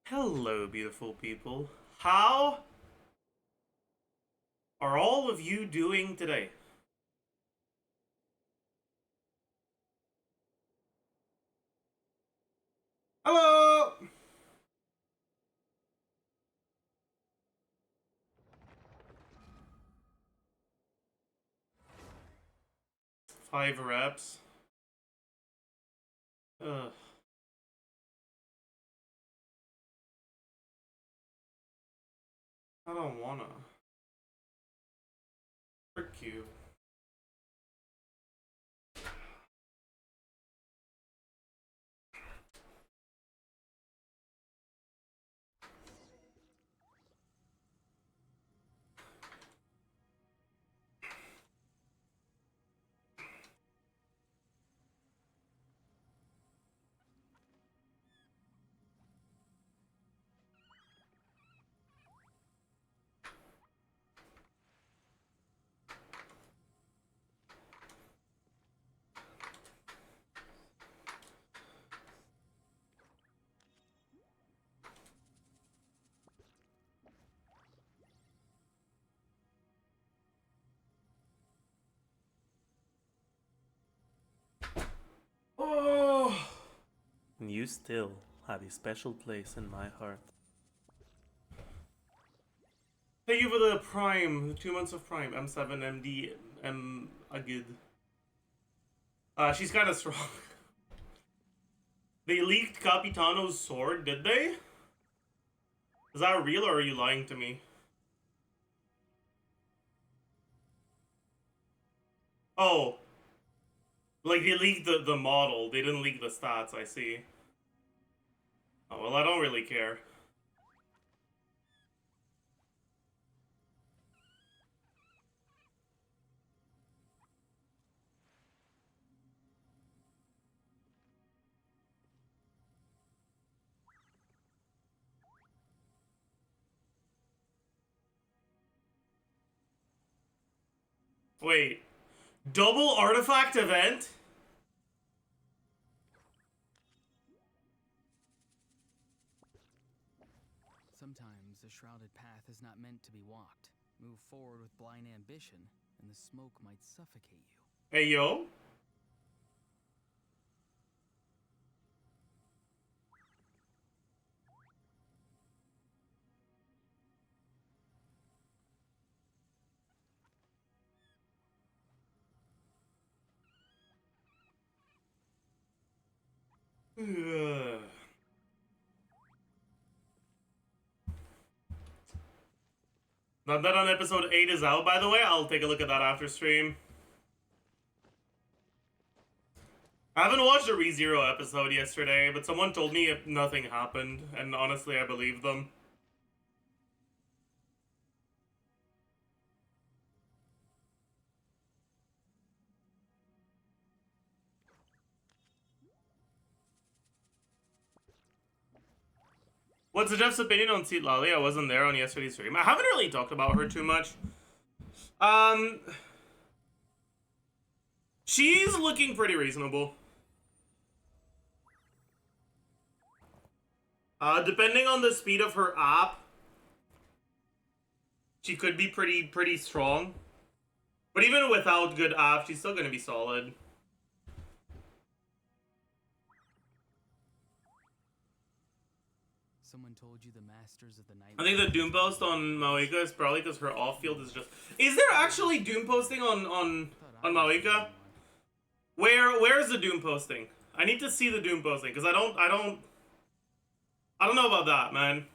Hello, beautiful people. How are all of you doing today? Hello! 5 reps. Ugh. I don't wanna. Frick you. Oh! And you still have a special place in my heart. Thank you for the Prime, the 2 months of Prime. M7, MD, M. Agid. She's kinda strong. They leaked Capitano's sword, did they? Is that real or are you lying to me? Oh. Like, they leaked the model. They didn't leak the stats, I see. Oh, well, I don't really care. Wait. Double artifact event? Sometimes the shrouded path is not meant to be walked. Move forward with blind ambition, and the smoke might suffocate you. Hey, yo. Not that on episode 8 is out, by the way. I'll take a look at that after stream. I haven't watched the ReZero episode yesterday, but someone told me nothing happened, and honestly, I believe them. What's Jeff's opinion on Seat Lally? I wasn't there on yesterday's stream. I haven't really talked about her too much. She's looking pretty reasonable. Depending on the speed of her app, she could be pretty strong. But even without good app, she's still gonna be solid. Someone told you the masters of the night. I think the Doom post on Mavuika is probably because her off field is just. Is there actually Doom posting on Mavuika? Where's the Doom posting? I need to see the Doom posting because I don't know about that, man.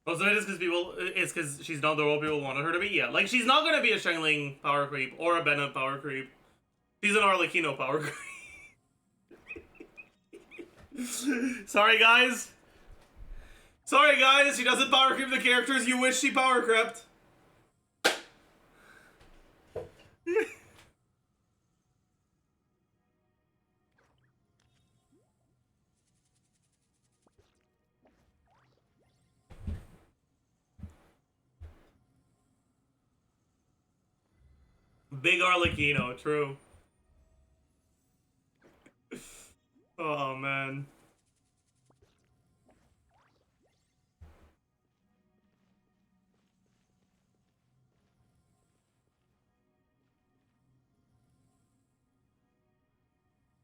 Oh, so it is because it's because she's not the role people wanted her to be? Yeah, like, she's not gonna be a Shengling power creep or a Bennett power creep. She's an Arlecchino power creep. Sorry, guys. Sorry guys, she doesn't power creep the characters you wish she power crept. Big Arlecchino, true. Oh man.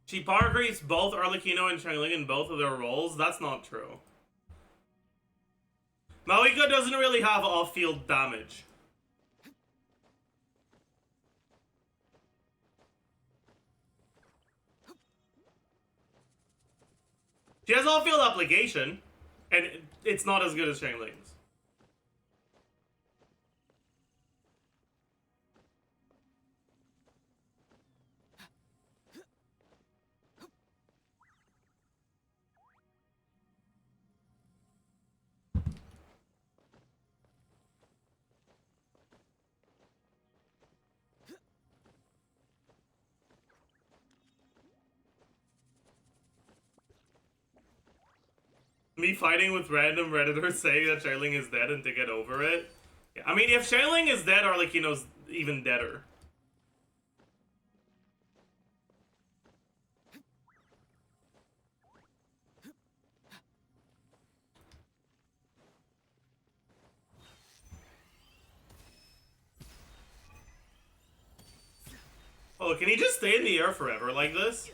She power creeps both Arlecchino and Xiangling in both of their roles? That's not true. Mavuika doesn't really have off-field damage. She has off-field application, and it's not as good as Xiangling's. Me fighting with random Redditors saying that Xiangling is dead and to get over it. Yeah, I mean, if Xiangling is dead, Arlecchino's even deader. Oh, can he just stay in the air forever like this?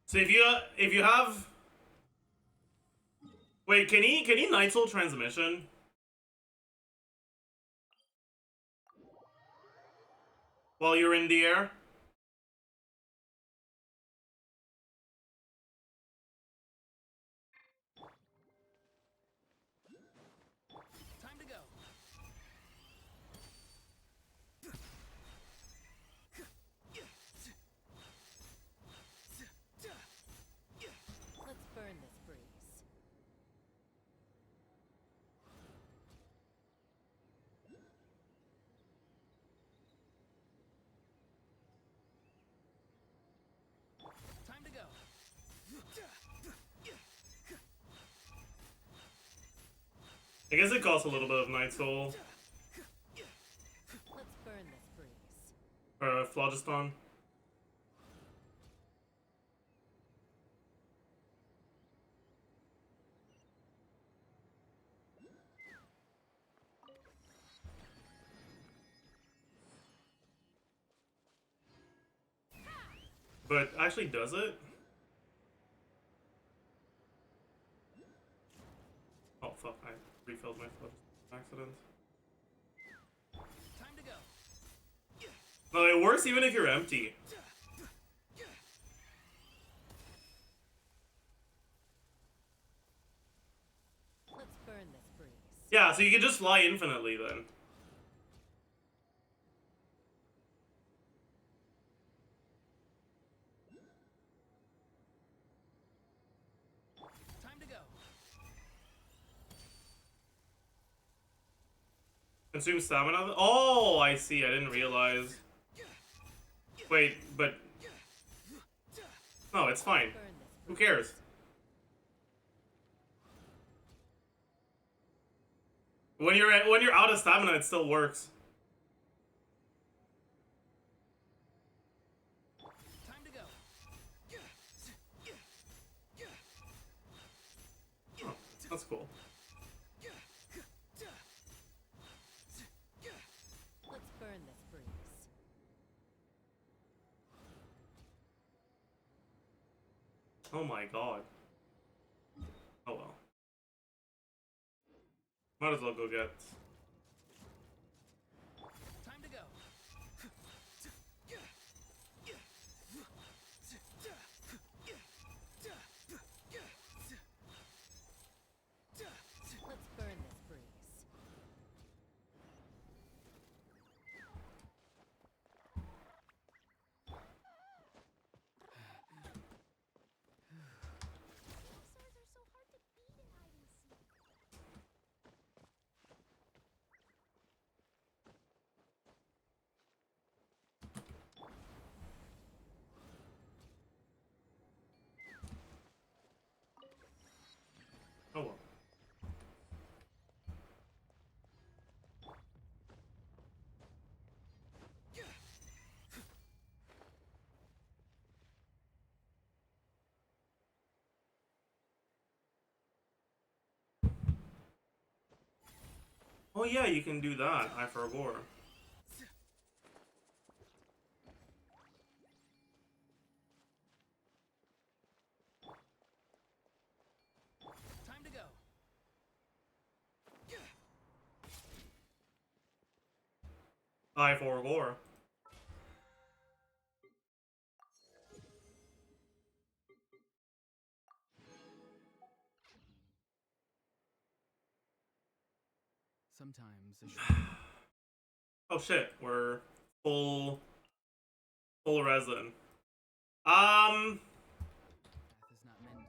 So if you have, wait, can he Night Soul transmission? While you're in the air? Time to go. Let's burn this breeze. Time to go. I guess it costs a little bit of Night Soul. Let's burn this breeze. Or Phlogiston. But actually, does it? Oh fuck, I refilled my Phlogiston by accident. Time to go. No, it works even if you're empty. Let's burn this breeze. Yeah, so you can just fly infinitely then. Time to go. Consume stamina? Oh, I see, I didn't realize. Wait, but... No, it's fine. Burn this Who breeze. cares? When you're out of stamina, it still works. Time to go. Oh, that's cool. Let's burn this breeze. Oh my god. Oh well. Might as well go get... Time to go. Let's burn this breeze. Oh yeah, you can do that. I forgot. Time to go. I forgot. Sometimes a shrouded Oh shit, we're full resin. path is not meant.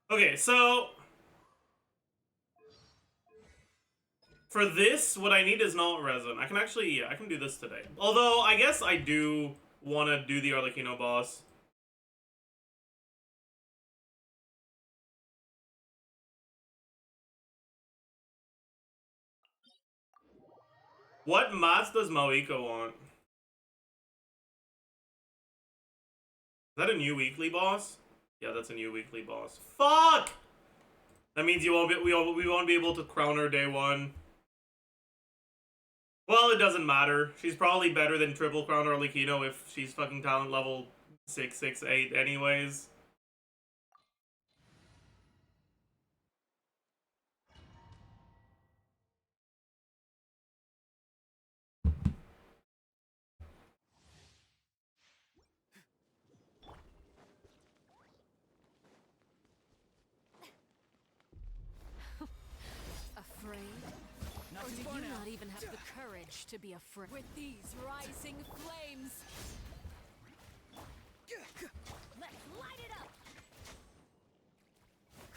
Okay, so for this, what I need is not resin. I can actually, yeah, I can do this today. Although, I guess I do want to do the Arlecchino boss. What mats does Mavuika want? Is that a new weekly boss? Yeah, that's a new weekly boss. Fuck! That means we won't be able to crown her day one. Well, it doesn't matter. She's probably better than triple crown Arlecchino if she's fucking talent level 668 anyways. Afraid? Not Or too do far you now. not even have the courage to be afraid? With these rising flames, let's light it up!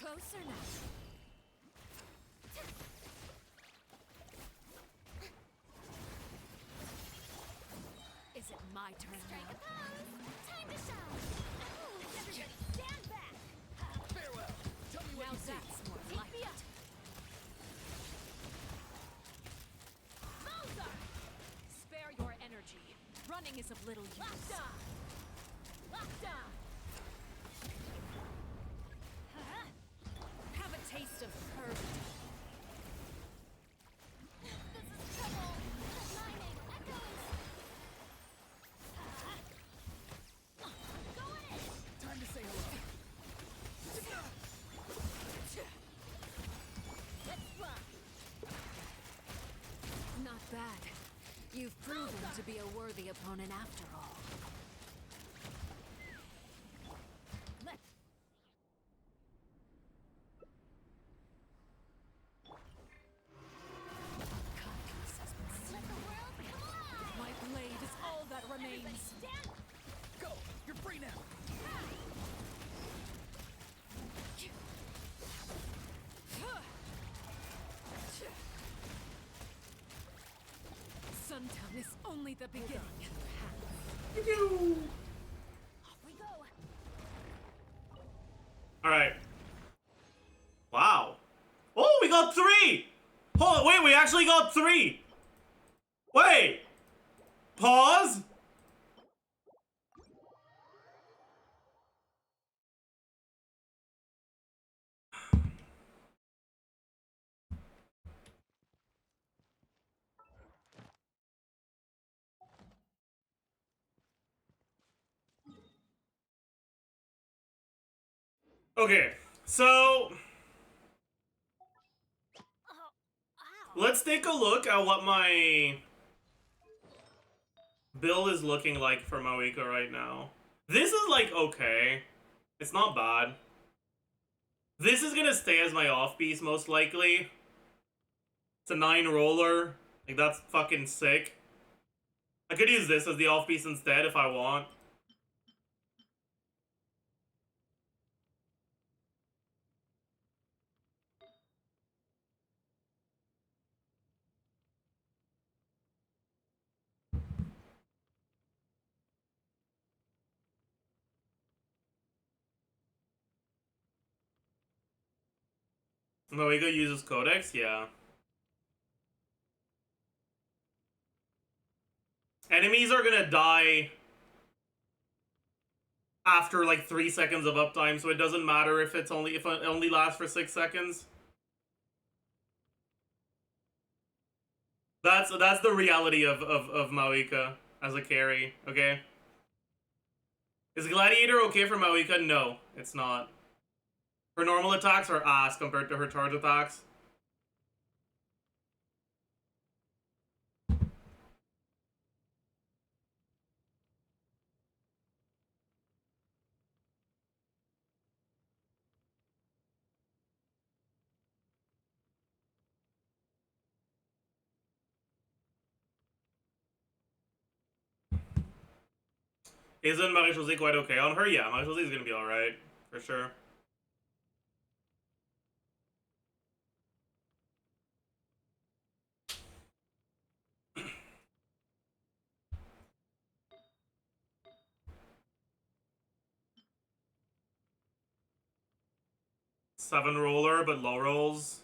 Closer now. Is it my turn now? Time to shine! Everybody stand back! Farewell. Tell me what Now you see. that's more like it. Mozart! Spare your energy. Running is of little use. Locked on! Locked on! Have a taste of courage. This is trouble. Lightning echoes. Go in! Time to say hello. Let's fly. Not bad. You've proven to be a worthy opponent after all. Let Let the world collide! My blade is all that remains. Stand. Go. You're free now. Sundown is only the beginning. Off we go. Alright. Wow. Oh, we got 3! Hold on, wait, we actually got 3! Wait! Pause? Okay, so let's take a look at what my build is looking like for Mavuika right now. This is like okay. It's not bad. This is gonna stay as my off-piece most likely. It's a 9 roller. Like that's fucking sick. I could use this as the off-piece instead if I want. Mavuika uses Codex? Yeah. Enemies are gonna die after like 3 seconds of uptime, so it doesn't matter if it only lasts for 6 seconds. That's the reality of Mavuika as a carry, okay? Is Gladiator okay for Mavuika? No, it's not. Her normal attacks are ass compared to her charge attacks. Isn't Marie-José quite okay on her? Yeah, Marie-José is gonna be alright, for sure. Seven roller, but low rolls.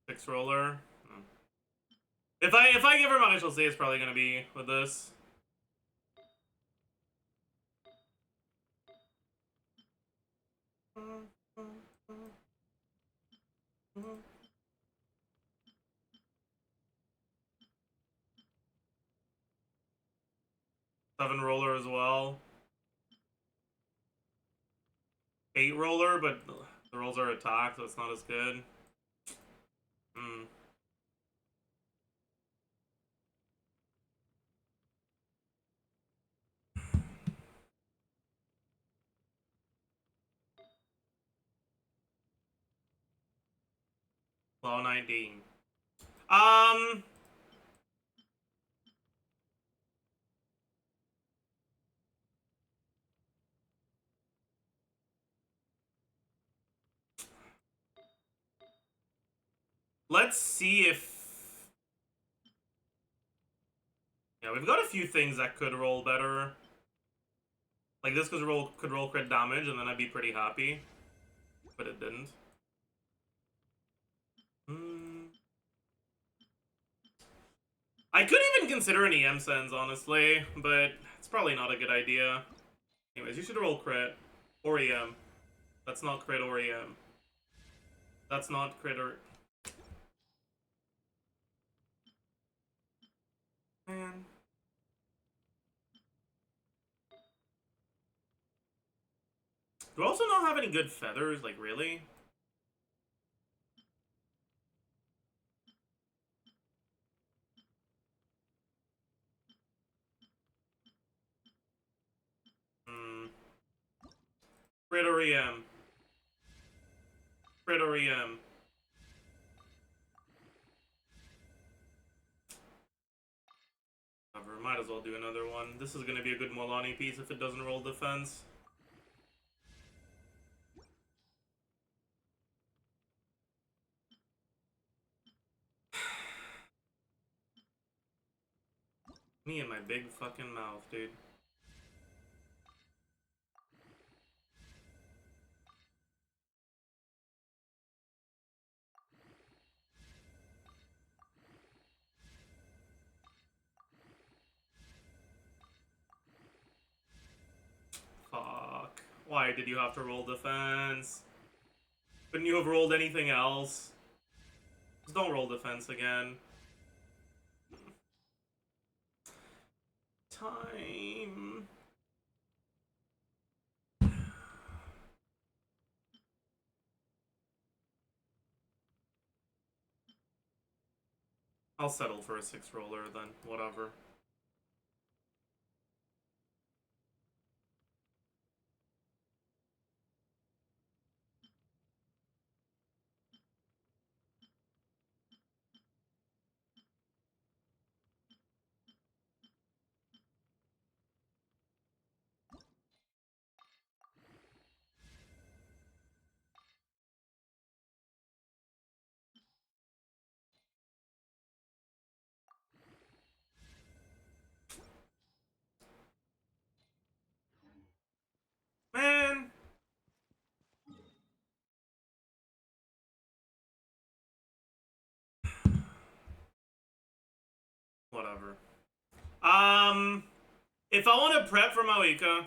Six roller. If I give her Marie-José, it's probably gonna be with this. Seven roller as well. Eight roller, but the rolls are attack, so it's not as good. Hmm. Low 19. Let's see if... Yeah, we've got a few things that could roll better. Like this could roll crit damage, and then I'd be pretty happy. But it didn't. I could even consider an EM Sense, honestly, but it's probably not a good idea. Anyways, you should roll crit. Or EM. That's not crit or EM. That's not crit or... Man. Do I also not have any good feathers? Like, really? Crit or EM. Crit or EM. Whatever, might as well do another one. This is gonna be a good Molani piece if it doesn't roll defense. Me and my big fucking mouth, dude. Fuck. Why did you have to roll defense? Couldn't you have rolled anything else? Just don't roll defense again. Time. I'll settle for a 6 roller then, whatever. Man! Whatever. If I want to prep for Mavuika,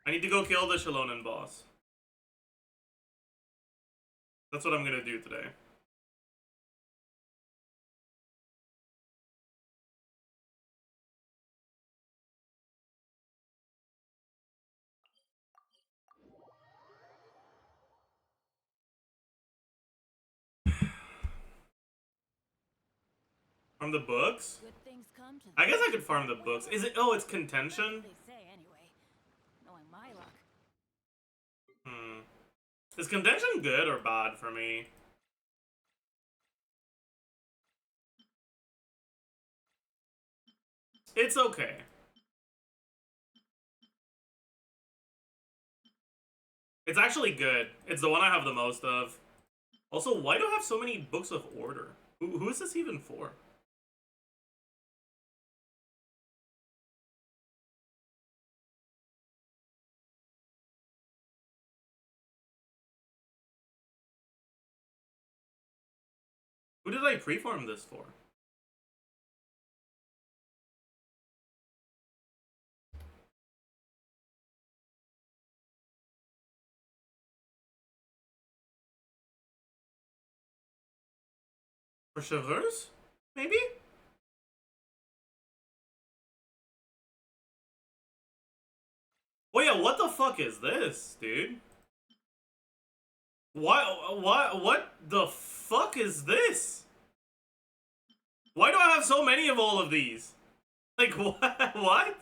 I need to go kill the Shalonen boss. That's what I'm gonna do today. Farm the books? Good things come to I guess I could farm the books. Is it? Oh, it's contention? They say anyway. Knowing my luck. Is contention good or bad for me? It's okay. It's actually good. It's the one I have the most of. Also, why do I have so many books of order? Who is this even for? Who did I pre-farm this for? For ChesseBurgers? Maybe? Oh yeah, what the fuck is this, dude? What the fuck is this? Why do I have so many of all of these? Like, what?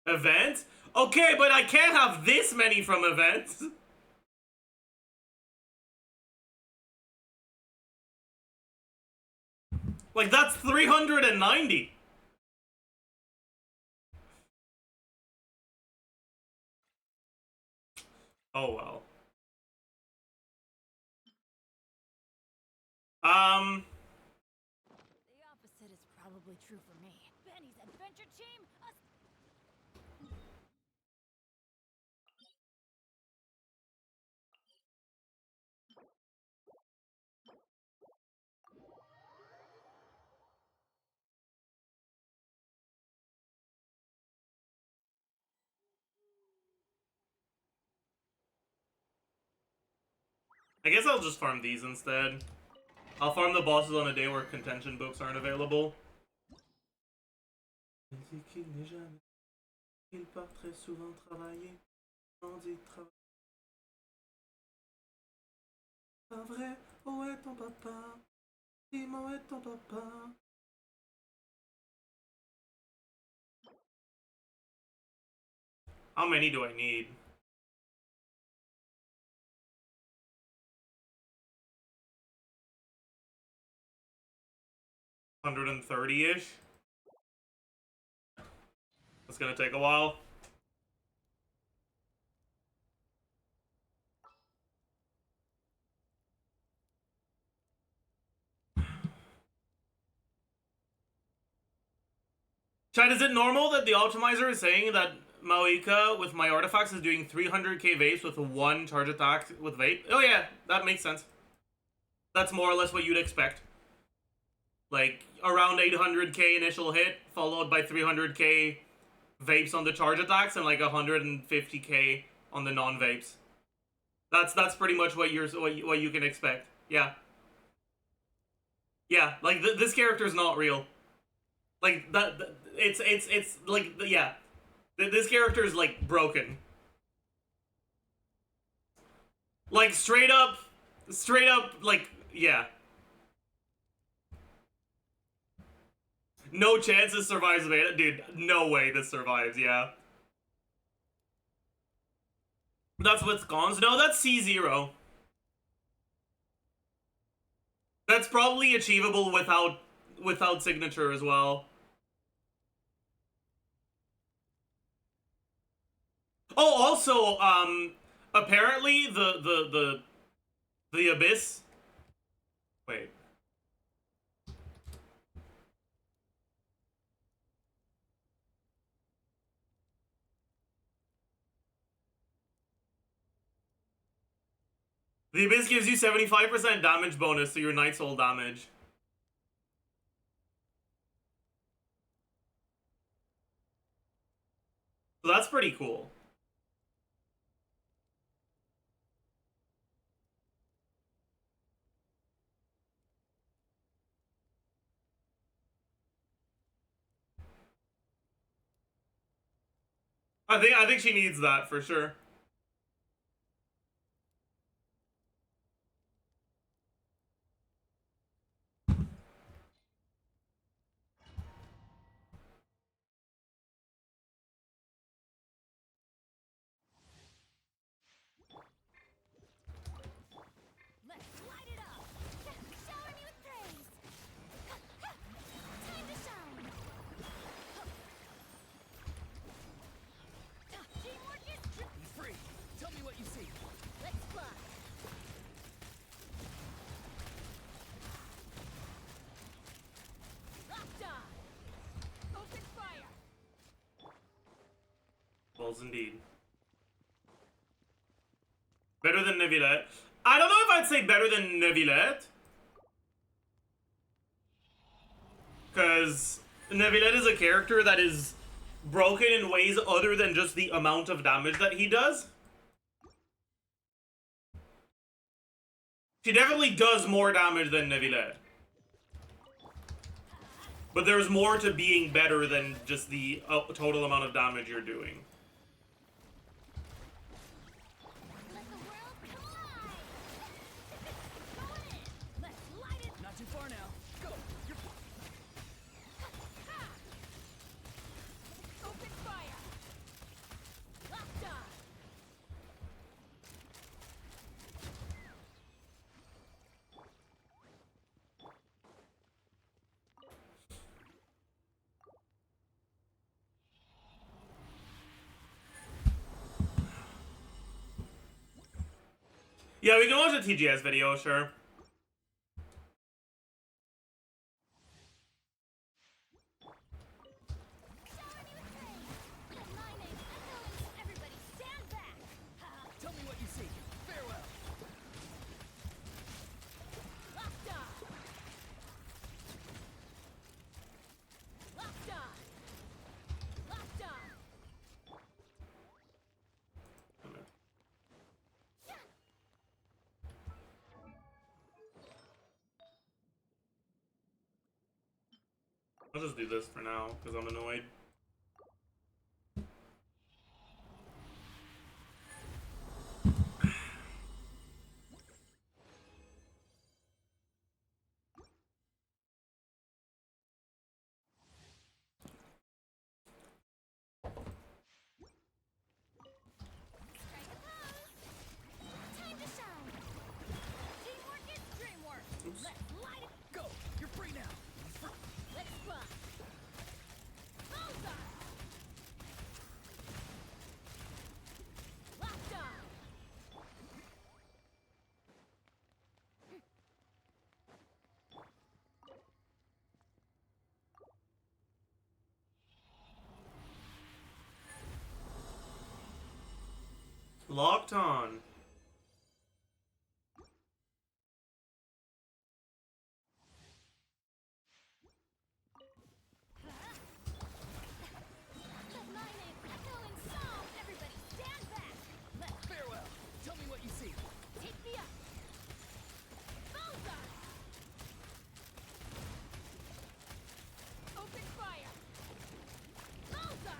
Event? Okay, but I can't have this many from events. Like, that's 390. Oh, well. The opposite is probably true for me. Benny's adventure team. I guess I'll just farm these instead. I'll farm the bosses on a day where contention books aren't available. How many do I need? $130-ish. It's gonna take a while. Chad, is it normal that the optimizer is saying that Mavuika with my artifacts is doing 300k vapes with one charge attack with vape? Oh yeah, that makes sense. That's more or less what you'd expect. Like, around 800k initial hit, followed by 300k vapes on the charge attacks, and like 150k on the non-vapes. That's pretty much what you can expect. Yeah. Yeah, like, this character is not real. Like, it's like, yeah. This character is, like, broken. Like, straight up, like, yeah. No chance this survives beta. Dude, no way this survives, yeah. That's with cons? No, that's C0. That's probably achievable without signature as well. Oh, also, apparently the Abyss. Wait. The Abyss gives you 75% damage bonus to your Night Soul damage. So that's pretty cool. I think she needs that for sure. Let's light it up. Shower me with praise. Time to shine. Teamwork is Be free. Tell me what you see. Let's fly. Locked on. Open fire. Balls indeed. Better than Neuvillette. I don't know if I'd say better than Neuvillette. Because Neuvillette is a character that is broken in ways other than just the amount of damage that he does. She definitely does more damage than Neuvillette. But there's more to being better than just the total amount of damage you're doing. Let the world come alive. Going in. Let's light it. Not too far now. Go. You're Ha! Open fire. Locked on. Yeah, we can watch a TGS video, sure. Shower me with praise. Let my name echo and everybody stand back. Tell me what you see. Farewell. Locked on. Locked on. Locked on. I'll just do this for now, because I'm annoyed. Strike a pose. Time to shine. Teamwork is dreamwork. Oops. Let's light it. Go. You're free now. Let's fly. Bullseye. Locked on. Locked on. Let my name echo in song. Everybody stand back. Let's Farewell. Tell me what you see. take me up. Bullseye. Open fire. Bullseye.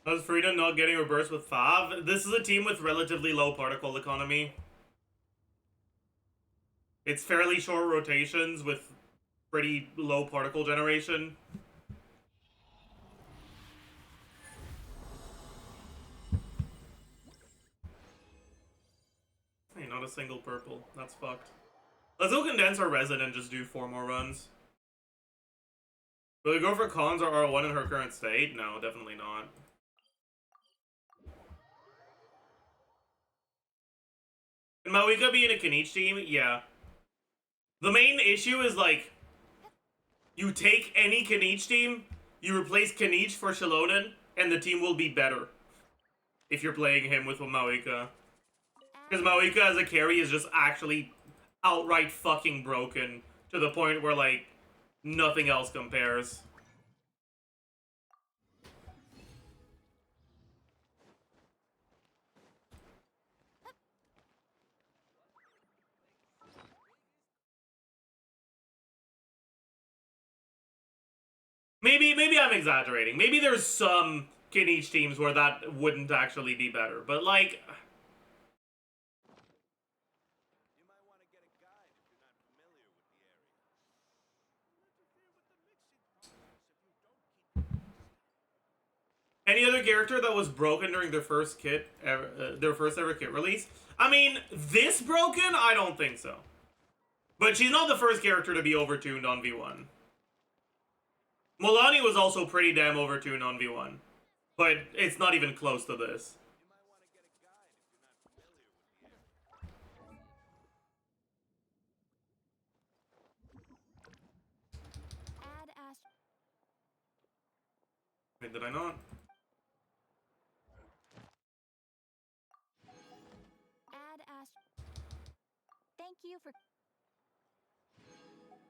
How's Frida not getting reversed with Fav? This is a team with relatively low particle economy. It's fairly short rotations with pretty low particle generation. Hey, not a single purple. That's fucked. Let's go condense our resin and just do 4 more runs. Will we go for cons or R1 in her current state? No, definitely not. Can Mavuika be in a Kanichi team? Yeah. The main issue is, like, you take any Kanichi team, you replace Kanichi for Shilonen, and the team will be better. If you're playing him with Mavuika. Because Mavuika as a carry is just actually outright fucking broken. To the point where, like, nothing else compares. Maybe I'm exaggerating. Maybe there's some in each teams where that wouldn't actually be better. But like, any other character that was broken during their first kit, their first ever kit release? I mean, this broken? I don't think so. But she's not the first character to be overtuned on V1. Milani was also pretty damn overtuned on V1. But it's not even close to this. Wait, did I not? Thank you for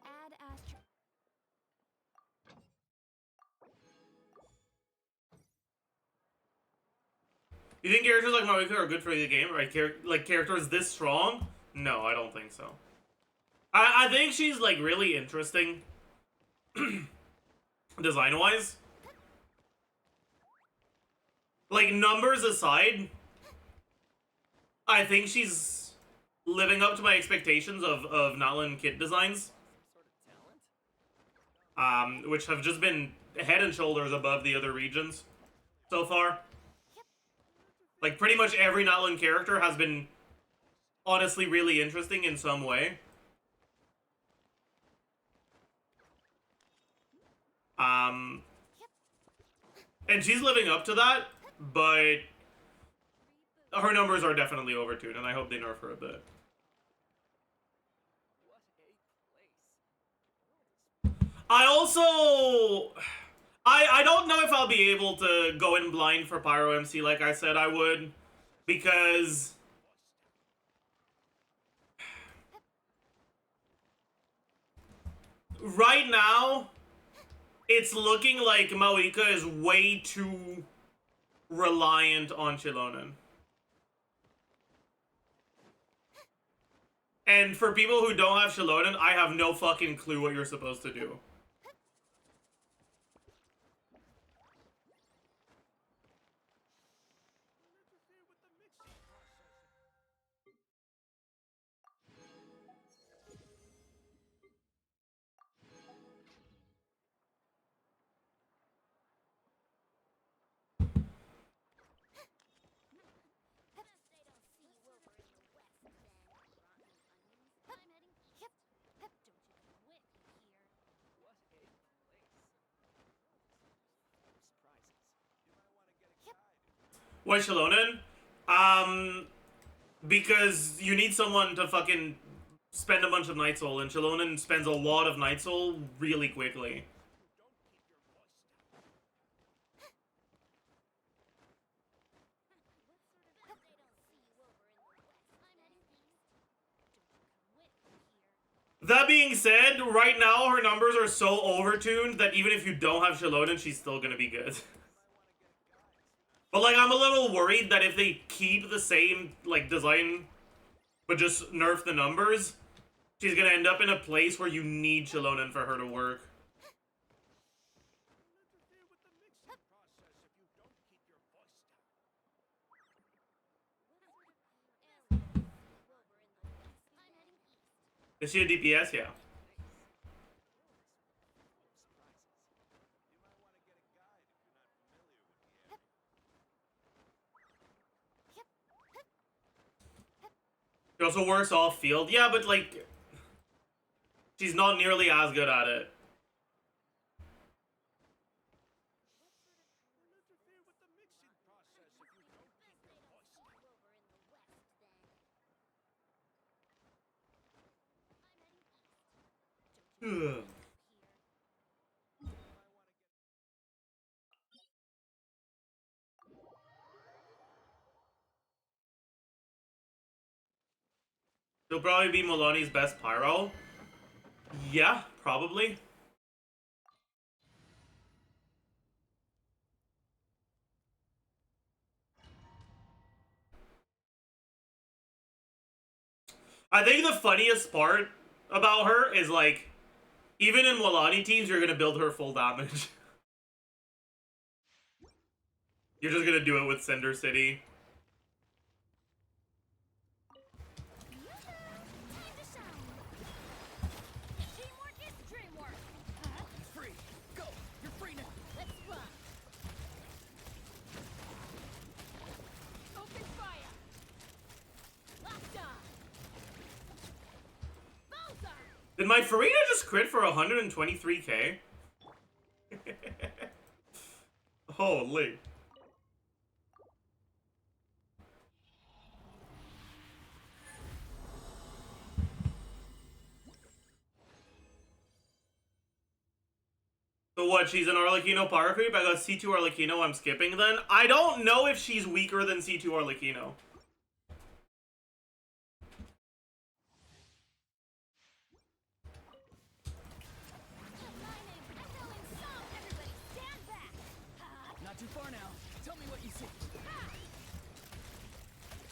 add Astro. You think characters like Mavuika are good for the game? Right? Like characters this strong? No, I don't think so. I think she's like really interesting design-wise. Like, numbers aside, I think she's living up to my expectations of Natlin kit designs. Which have just been head and shoulders above the other regions so far. Like, pretty much every Natlin character has been honestly really interesting in some way. And she's living up to that, but her numbers are definitely overtuned, and I hope they nerf her a bit. I also... I don't know if I'll be able to go in blind for Pyro MC like I said I would, because... right now, it's looking like Mavuika is way too reliant on Chilonen. And for people who don't have Chilonen, I have no fucking clue what you're supposed to do. Why Chilonen? Because you need someone to fucking spend a bunch of Night Soul, and Chilonen spends a lot of Night Soul really quickly. That being said, right now her numbers are so overtuned that even if you don't have Chilonen, she's still gonna be good. But like, I'm a little worried that if they keep the same like design, but just nerf the numbers, she's gonna end up in a place where you need Chilonen for her to work. Is she a DPS? Yeah. She also works off field. Yeah, but like, she's not nearly as good at it. Ugh. She'll probably be Milani's best pyro. Yeah, probably. I think the funniest part about her is like, even in Milani teams, you're gonna build her full damage. You're just gonna do it with Cinder City. Time to shine. Teamwork is dreamwork. Free. Go. You're free now. Let's run. Open fire. Locked on. Bullseye. Did my Farina just crit for 123k? Holy. So what, she's an Arlecchino power creep? I got C2 Arlecchino, I'm skipping then? I don't know if she's weaker than C2 Arlecchino. Aligning. Echoing song. Everybody stand back. Not too far now. Tell me what you see.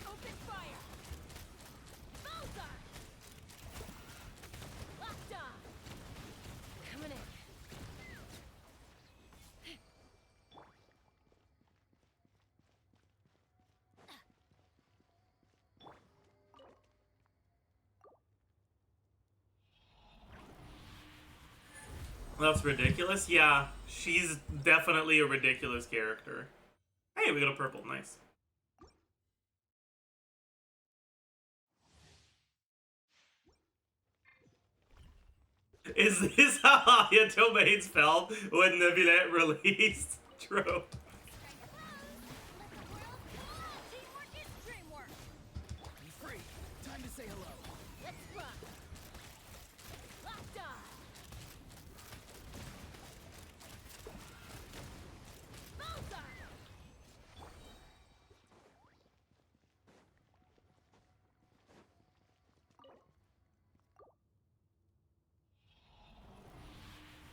Open fire. Bullseye. Locked on. Coming in. That's ridiculous? Yeah, she's definitely a ridiculous character. Hey, we got a purple, nice. Is this how Hayato Maid's felt when Nebulette released? True. Strike a pose. Let the world come on. Teamwork is dreamwork. Be free. Time to say hello. Let's run. Locked on. Bullseye.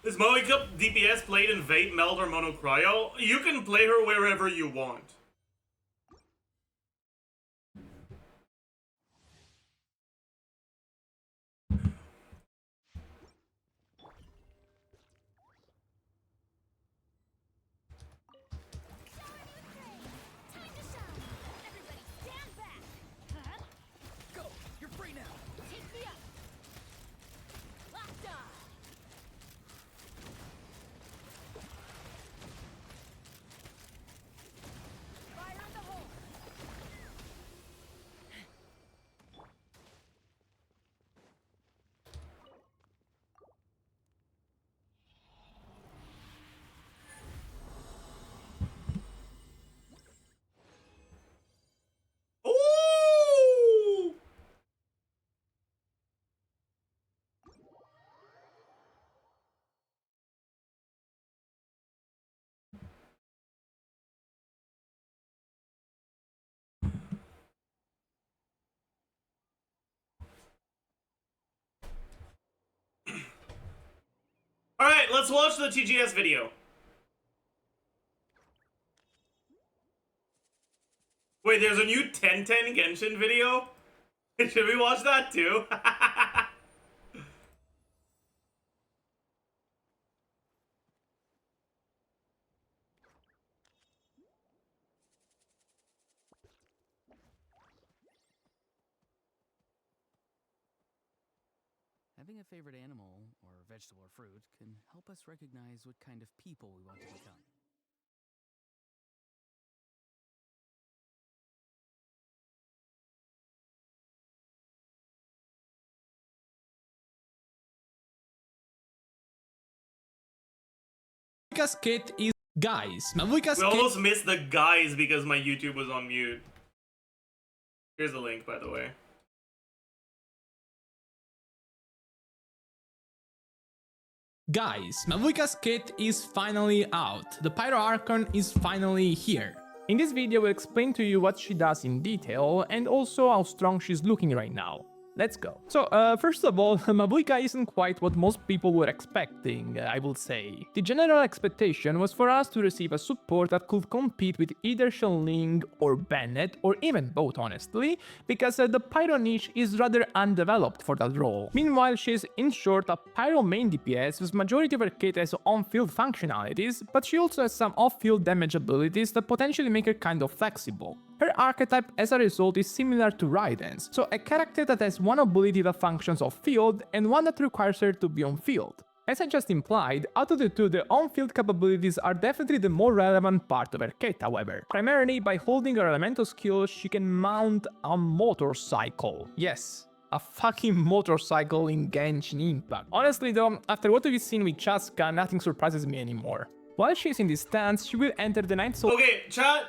Is Mavuika DPS played in Vape, Meld, or Mono Cryo? You can play her wherever you want. Showering with praise. Time to shine. Everybody stand back. Go. You're free now. Take me up. Locked on. Fire in the hole. Ooh! Alright, let's watch the TGS video. Wait, there's a new 1010 Genshin video? Should we watch that too? Having a favorite animal, or vegetable or fruit, can help us recognize what kind of people we want to become. Mavuika's kit is guys. Mavuika's We kit almost missed the guys because my YouTube was on mute. Here's the link, by the way. Guys, Mavuika's kit is finally out. The Pyro Archon is finally here. In this video we'll explain to you what she does in detail and also how strong she's looking right now. Let's go. So, first of all, Mavuika isn't quite what most people were expecting, I will say. The general expectation was for us to receive a support that could compete with either Ling or Bennett, or even both honestly, because the Pyro niche is rather undeveloped for that role. Meanwhile, she's in short a Pyro main DPS whose majority of her kit has on-field functionalities, but she also has some off-field damage abilities that potentially make her kind of flexible. Her archetype as a result is similar to Raiden's, so a character that has one ability that functions off-field and one that requires her to be on-field. As I just implied, out of the two, the on-field capabilities are definitely the more relevant part of her kit, however. Primarily, by holding her elemental skill, she can mount a motorcycle. Yes, a fucking motorcycle in Genshin Impact. Honestly though, after what we've seen with Chaska, nothing surprises me anymore. While she's in this stance, she will enter the Ninth Soul. Okay, chat.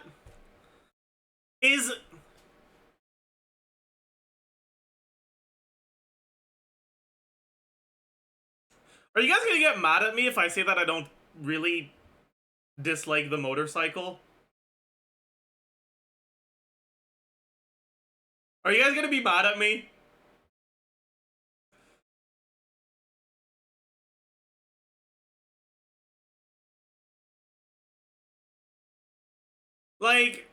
Are you guys gonna get mad at me if I say that I don't really dislike the motorcycle? Are you guys gonna be mad at me? Like,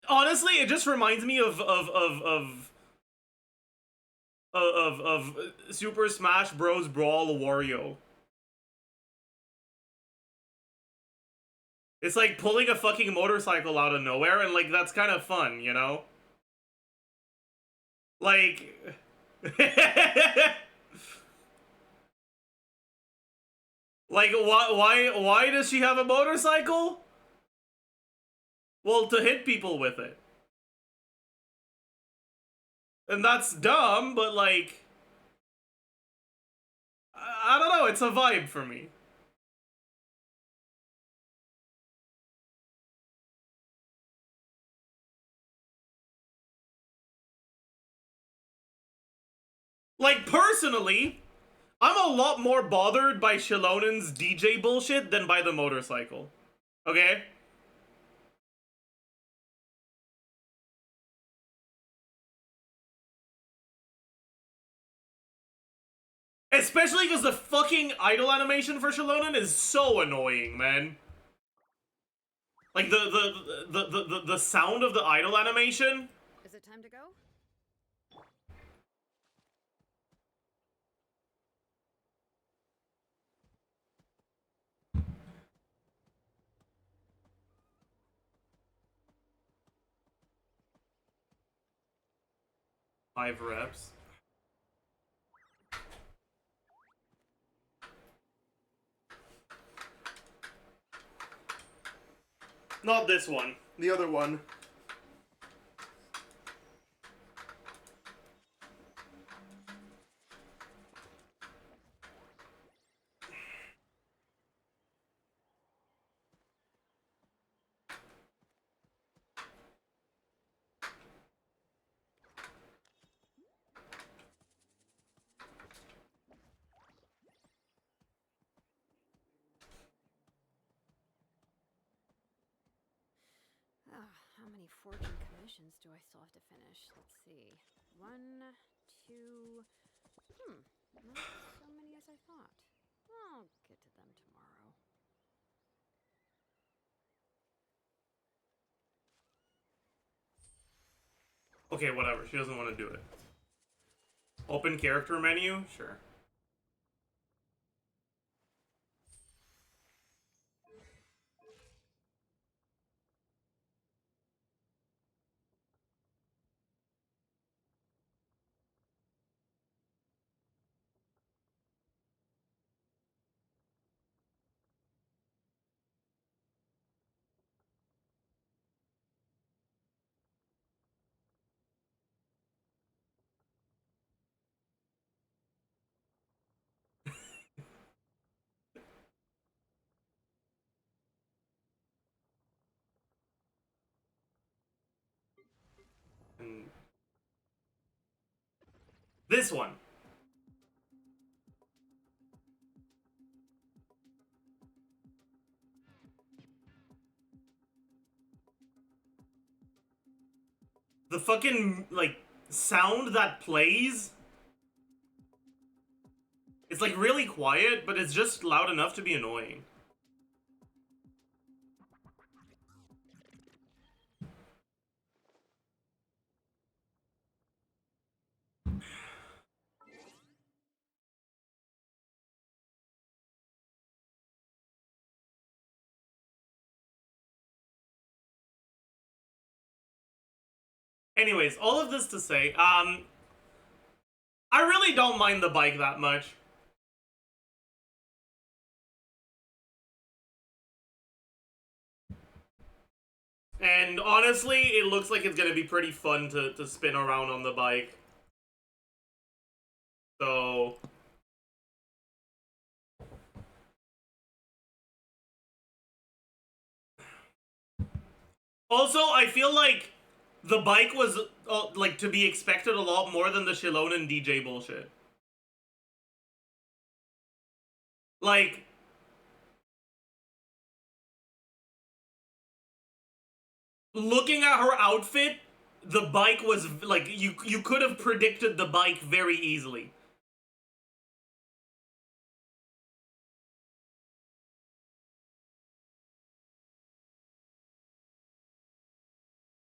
honestly, it just reminds me of Super Smash Bros. Brawl Wario. It's like pulling a fucking motorcycle out of nowhere, and like that's kind of fun, you know? Like like why does she have a motorcycle? Well, to hit people with it. And that's dumb, but like I don't know, it's a vibe for me. Like, personally, I'm a lot more bothered by Shilonen's DJ bullshit than by the motorcycle. Okay? Especially because the fucking idle animation for Shilonen is so annoying, man. Like, the sound of the idle animation. Is it time to go? Five reps. Not this one. The other one. How many forging commissions do I still have to finish? Let's see. 1, 2... Not so many as I thought. I'll get to them tomorrow. Okay, whatever. She doesn't want to do it. Open character menu? Sure. And this one. the fucking, like, sound that plays, it's like really quiet, but it's just loud enough to be annoying. Anyways, all of this to say, I really don't mind the bike that much. And honestly, it looks like it's gonna be pretty fun to spin around on the bike. So... Also, I feel like the bike was, like, to be expected a lot more than the Shilonen DJ bullshit. Like... Looking at her outfit, the bike was, like, you could have predicted the bike very easily.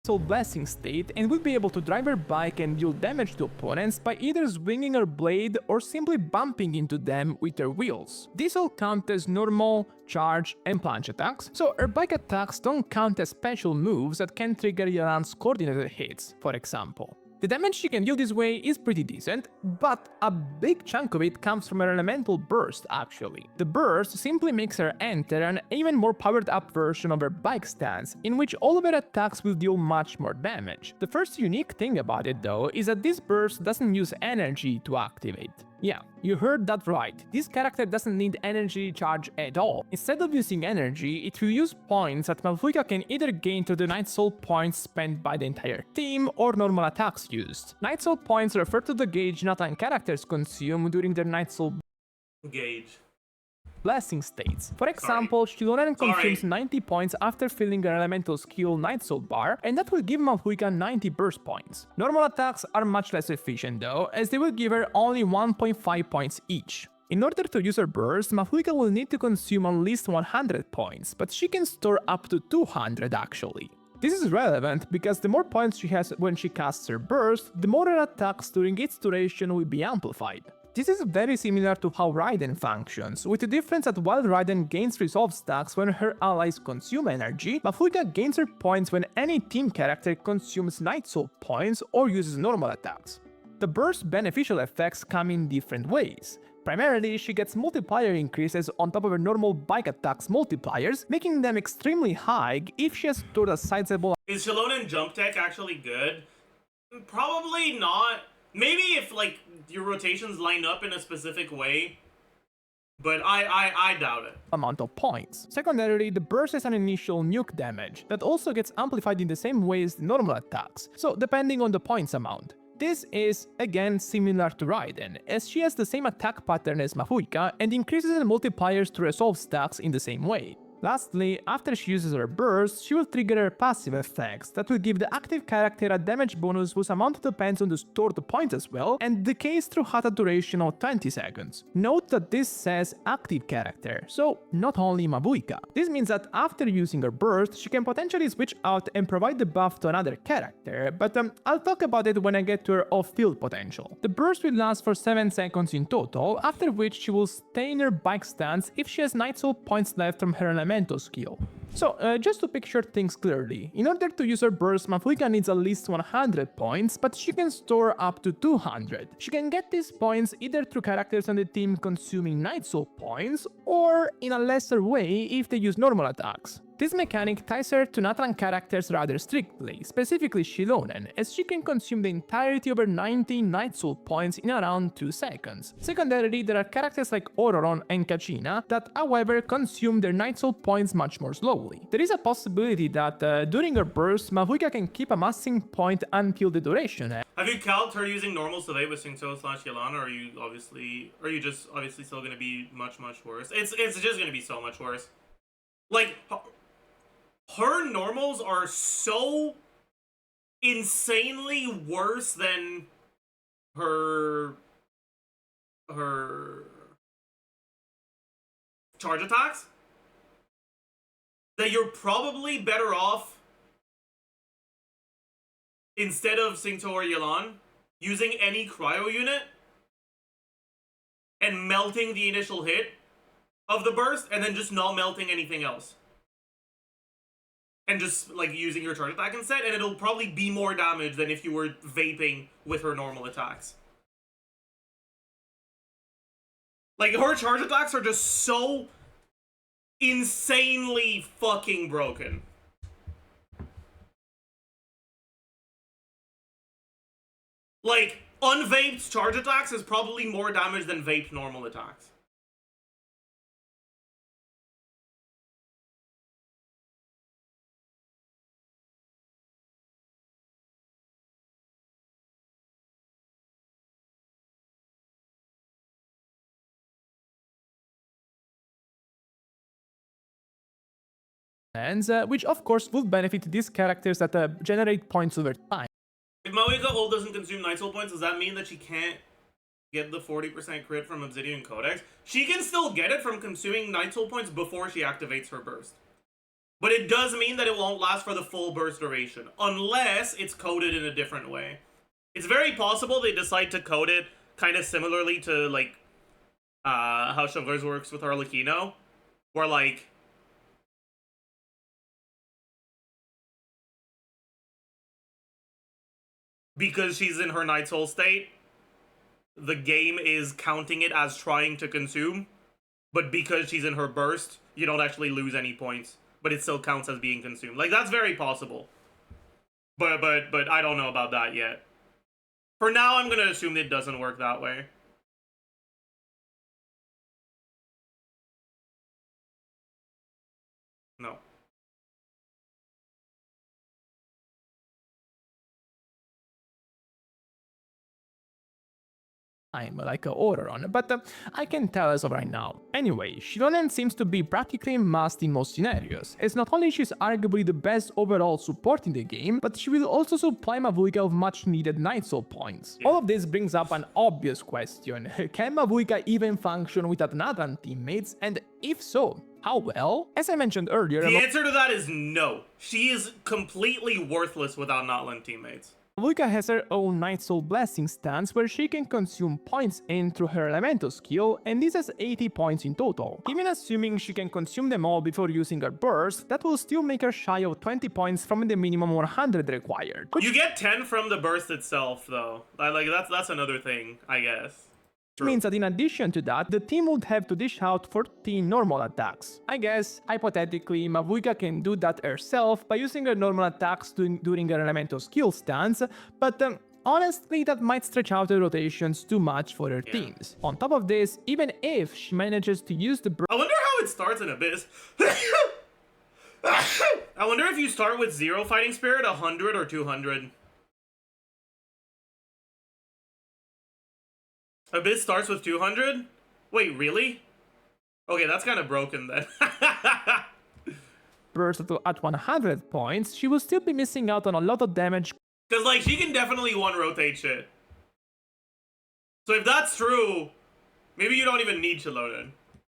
Blessing state and will be able to drive her bike and deal damage to opponents by either swinging her blade or simply bumping into them with her wheels. These all count as normal, charge and punch attacks, so her bike attacks don't count as special moves that can trigger Yalan's coordinated hits, for example. The damage she can deal this way is pretty decent, but a big chunk of it comes from her elemental burst actually. The burst simply makes her enter an even more powered up version of her bike stance, in which all of her attacks will deal much more damage. The first unique thing about it though is that this burst doesn't use energy to activate. Yeah, you heard that right, this character doesn't need energy charge at all. Instead of using energy, it will use points that Mavuika can either gain through the Night Soul points spent by the entire team or normal attacks used. Night Soul points refer to the gauge Nathan characters consume during their Night Soul Gauge. blessing states. For example, Shilonen consumes 90 points after filling her elemental skill Night Soul bar, and that will give Mavuika 90 burst points. Normal attacks are much less efficient though, as they will give her only 1.5 points each. In order to use her burst, Mavuika will need to consume at least 100 points, but she can store up to 200 actually. This is relevant because the more points she has when she casts her burst, the more her attacks during its duration will be amplified. This is very similar to how Raiden functions, with the difference that while Raiden gains resolve stacks when her allies consume energy, Mavuika gains her points when any team character consumes Night Soul points or uses normal attacks. The burst's beneficial effects come in different ways. Primarily, she gets multiplier increases on top of her normal bike attacks multipliers, making them extremely high if she has stored a sizable... Is Shilonen jump tech actually good? Probably not. Maybe if, like, your rotations line up in a specific way, but I doubt it. Amount of points. Secondarily, the burst has an initial nuke damage that also gets amplified in the same way as the normal attacks, so depending on the points amount. This is, again, similar to Raiden, as she has the same attack pattern as Mavuika and increases the multipliers to resolve stacks in the same way. Lastly, after she uses her burst, she will trigger her passive effects that will give the active character a damage bonus whose amount depends on the stored points as well, and decays throughout a duration of 20 seconds. Note that this says active character, so not only Mavuika. This means that after using her burst, she can potentially switch out and provide the buff to another character, but I'll talk about it when I get to her off-field potential. The burst will last for 7 seconds in total, after which she will stay in her bike stance if she has Night Soul points left from her elemental skill. So, just to picture things clearly, in order to use her burst, Mavuika needs at least 100 points, but she can store up to 200. She can get these points either through characters on the team consuming Night Soul points, or in a lesser way if they use normal attacks. This mechanic ties her to Nathan characters rather strictly, specifically Shilonen, as she can consume the entirety of her 90 Night Soul points in around 2 seconds. Secondarily, there are characters like Ororon and Kachina that, however, consume their Night Soul points much more slowly. There is a possibility that during her burst, Mavuika can keep amassing point until the duration. Have you calced her using normal survey with Singso / Yelana, or are you just obviously still gonna be much worse? It's just gonna be so much worse. Like, her normals are so insanely worse than her charge attacks, that you're probably better off, instead of Singto or Yelan, using any cryo unit and melting the initial hit of the burst, and then just not melting anything else. And just, like, using your charge attack instead, and it'll probably be more damage than if you were vaping with her normal attacks. Like, her charge attacks are just so insanely fucking broken. Like, unvaped charge attacks is probably more damage than vaped normal attacks. Which of course would benefit these characters that generate points over time. If Mavuika ult doesn't consume Night Soul points, does that mean that she can't get the 40% crit from Obsidian Codex? She can still get it from consuming Night Soul points before she activates her burst. But it does mean that it won't last for the full burst duration, unless it's coded in a different way. It's very possible they decide to code it kind of similarly to, like, how ChesseBurgers works with Arlecchino, where, like, because she's in her Night Soul state, the game is counting it as trying to consume, but because she's in her burst, you don't actually lose any points, but it still counts as being consumed. Like, that's very possible. But I don't know about that yet. For now, I'm gonna assume it doesn't work that way. No. Like Auroron, but I can tell as of right now. Anyway, Shironen seems to be practically a must in most scenarios, as not only she's arguably the best overall support in the game, but she will also supply Mavuika of much needed Night Soul points. All of this brings up an obvious question: can Mavuika even function without Nathan teammates, and if so, how well? As I mentioned earlier, the answer to that is no. She is completely worthless without Natlan teammates. Mavuika has her own Night Soul Blessing stance where she can consume points in through her Elemental skill, and this has 80 points in total. Even assuming she can consume them all before using her burst, that will still make her shy of 20 points from the minimum 100 required. You get 10 from the burst itself, though. Like, that's another thing, I guess. Which means that in addition to that, the team would have to dish out 14 normal attacks. I guess, hypothetically, Mavuika can do that herself by using her normal attacks during her Elemental skill stance, but honestly, that might stretch out the rotations too much for her teams. On top of this, even if she manages to use the I wonder how it starts in Abyss. I wonder if you start with 0 Fighting Spirit, 100, or 200. Abyss starts with 200? Wait, really? Okay, that's kind of broken then. burst at 100 points, she will still be missing out on a lot of damage. Because, like, she can definitely one-rotate shit. So if that's true, maybe you don't even need Shilonen.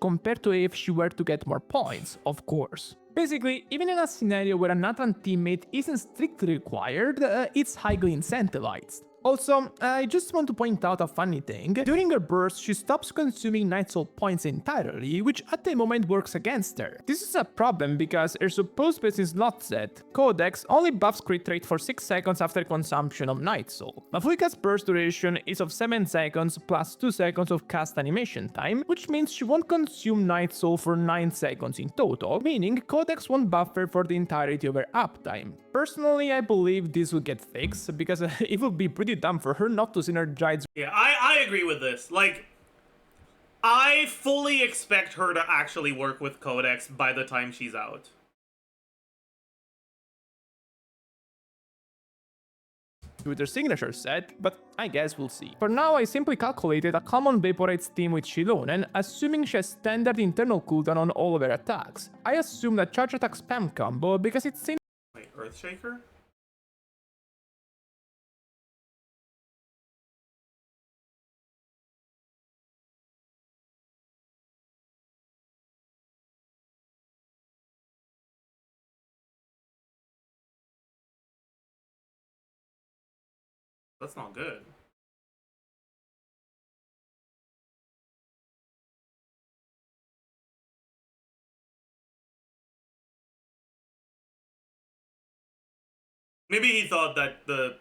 Compared to if she were to get more points, of course. Basically, even in a scenario where a Nathan teammate isn't strictly required, it's highly incentivized. Also, I just want to point out a funny thing. During her burst, she stops consuming Night Soul points entirely, which at the moment works against her. This is a problem because her supposed base is not set. Codex only buffs crit rate for 6 seconds after consumption of Night Soul. Mavuika's burst duration is of 7 seconds plus 2 seconds of cast animation time, which means she won't consume Night Soul for 9 seconds in total, meaning Codex won't buff her for the entirety of her uptime. Personally, I believe this will get fixed, because it would be pretty dumb for her not to synergize. Yeah, I agree with this. Like, I fully expect her to actually work with Codex by the time she's out. With her signature set, but I guess we'll see. For now, I simply calculated a common Vaporates team with Shilonen, assuming she has standard internal cooldown on all of her attacks. I assume that charge attack spam combo because it seems. Wait, Earthshaker? That's not good. Maybe he thought that the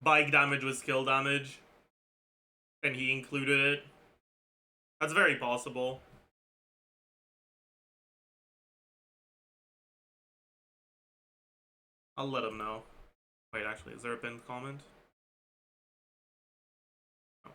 bike damage was skill damage, and he included it. That's very possible. I'll let him know. Wait, actually, is there a pinned comment? No.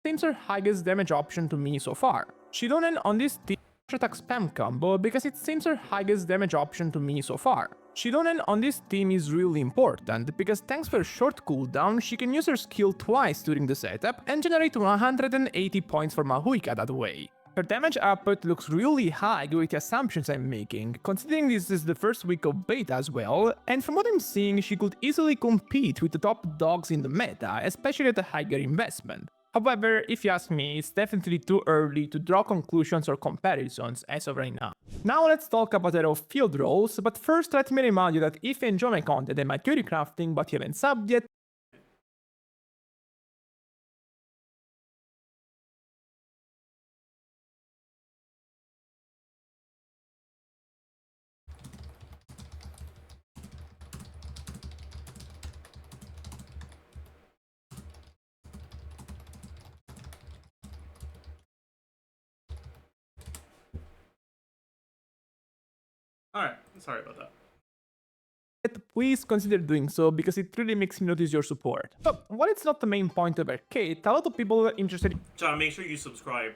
Seems her highest damage option to me so far. She don't end on this team attack spam combo because it seems her highest damage option to me so far. She don't end on this team is really important because thanks to her short cooldown, she can use her skill twice during the setup and generate 180 points for Mavuika that way. Her damage output looks really high with the assumptions I'm making, considering this is the first week of beta as well, and from what I'm seeing she could easily compete with the top dogs in the meta, especially at a higher investment. However, if you ask me, it's definitely too early to draw conclusions or comparisons as of right now. Now let's talk about the field roles, but first let me remind you that if you enjoy my content and my theory crafting but you haven't subbed yet, Alright, sorry about that. please consider doing so because it really makes me notice your support. But while it's not the main point of Arcade, a lot of people are interested John, make sure you subscribe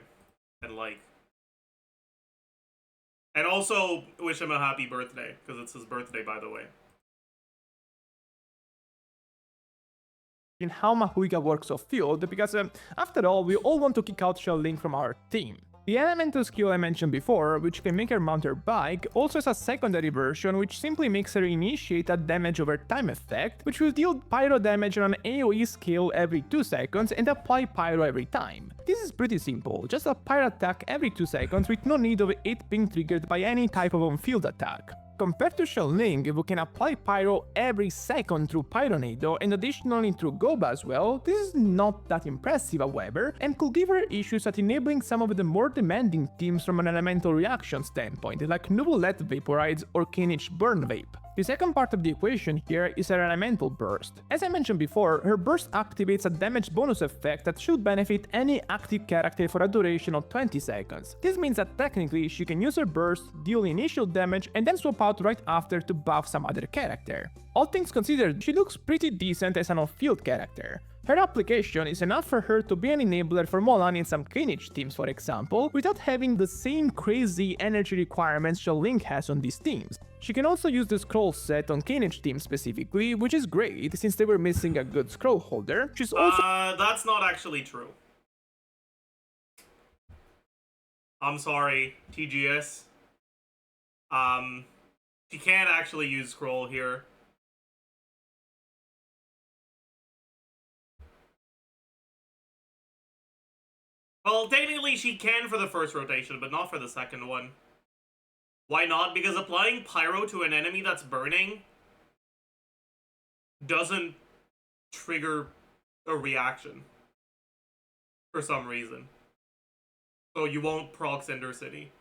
and like. And also wish him a happy birthday, because it's his birthday, by the way. in how Mavuika works off field because after all, we all want to kick out Shell Link from our team. The elemental skill I mentioned before, which can make her mount her bike, also has a secondary version which simply makes her initiate a damage over time effect, which will deal pyro damage on an AoE scale every 2 seconds and apply pyro every time. This is pretty simple, just a pyro attack every 2 seconds with no need of it being triggered by any type of on-field attack. Compared to Shell Link, who can apply pyro every second through Pyronado and additionally through Goba as well, this is not that impressive however, and could give her issues at enabling some of the more demanding teams from an elemental reaction standpoint, like Nuvolet Vaporides or Kinich Burn Vape. The second part of the equation here is her elemental burst. As I mentioned before, her burst activates a damage bonus effect that should benefit any active character for a duration of 20 seconds. This means that technically she can use her burst, deal initial damage, and then swap out right after to buff some other character. All things considered, she looks pretty decent as an on-field character. Her application is enough for her to be an enabler for Molan in some Kinich teams for example, without having the same crazy energy requirements Shell Link has on these teams. She can also use the scroll set on Kinich teams specifically, which is great since they were missing a good scroll holder. She's also That's not actually true. I'm sorry, TGS. She can't actually use scroll here. Well, technically she can for the first rotation, but not for the second one. Why not? Because applying pyro to an enemy that's burning doesn't trigger a reaction for some reason. So you won't proc Cinder City.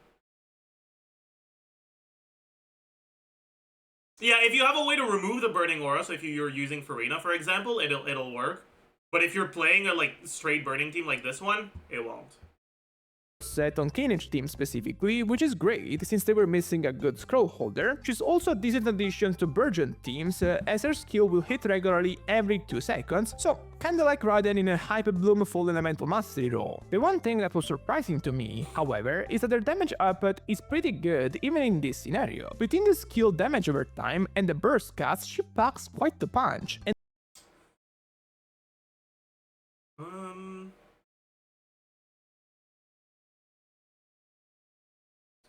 Yeah, if you have a way to remove the burning aura, so if you're using Farina, for example, it'll work. But if you're playing a like straight burning team like this one, it won't. set on Knights team specifically, which is great since they were missing a good scroll holder. She's also a decent addition to Burgeon teams, as her skill will hit regularly every 2 seconds, so kinda like Raiden in a Hyper Bloom full elemental mastery role. The one thing that was surprising to me, however, is that their damage output is pretty good even in this scenario. Between the skill damage over time and the burst cast, she packs quite the punch. And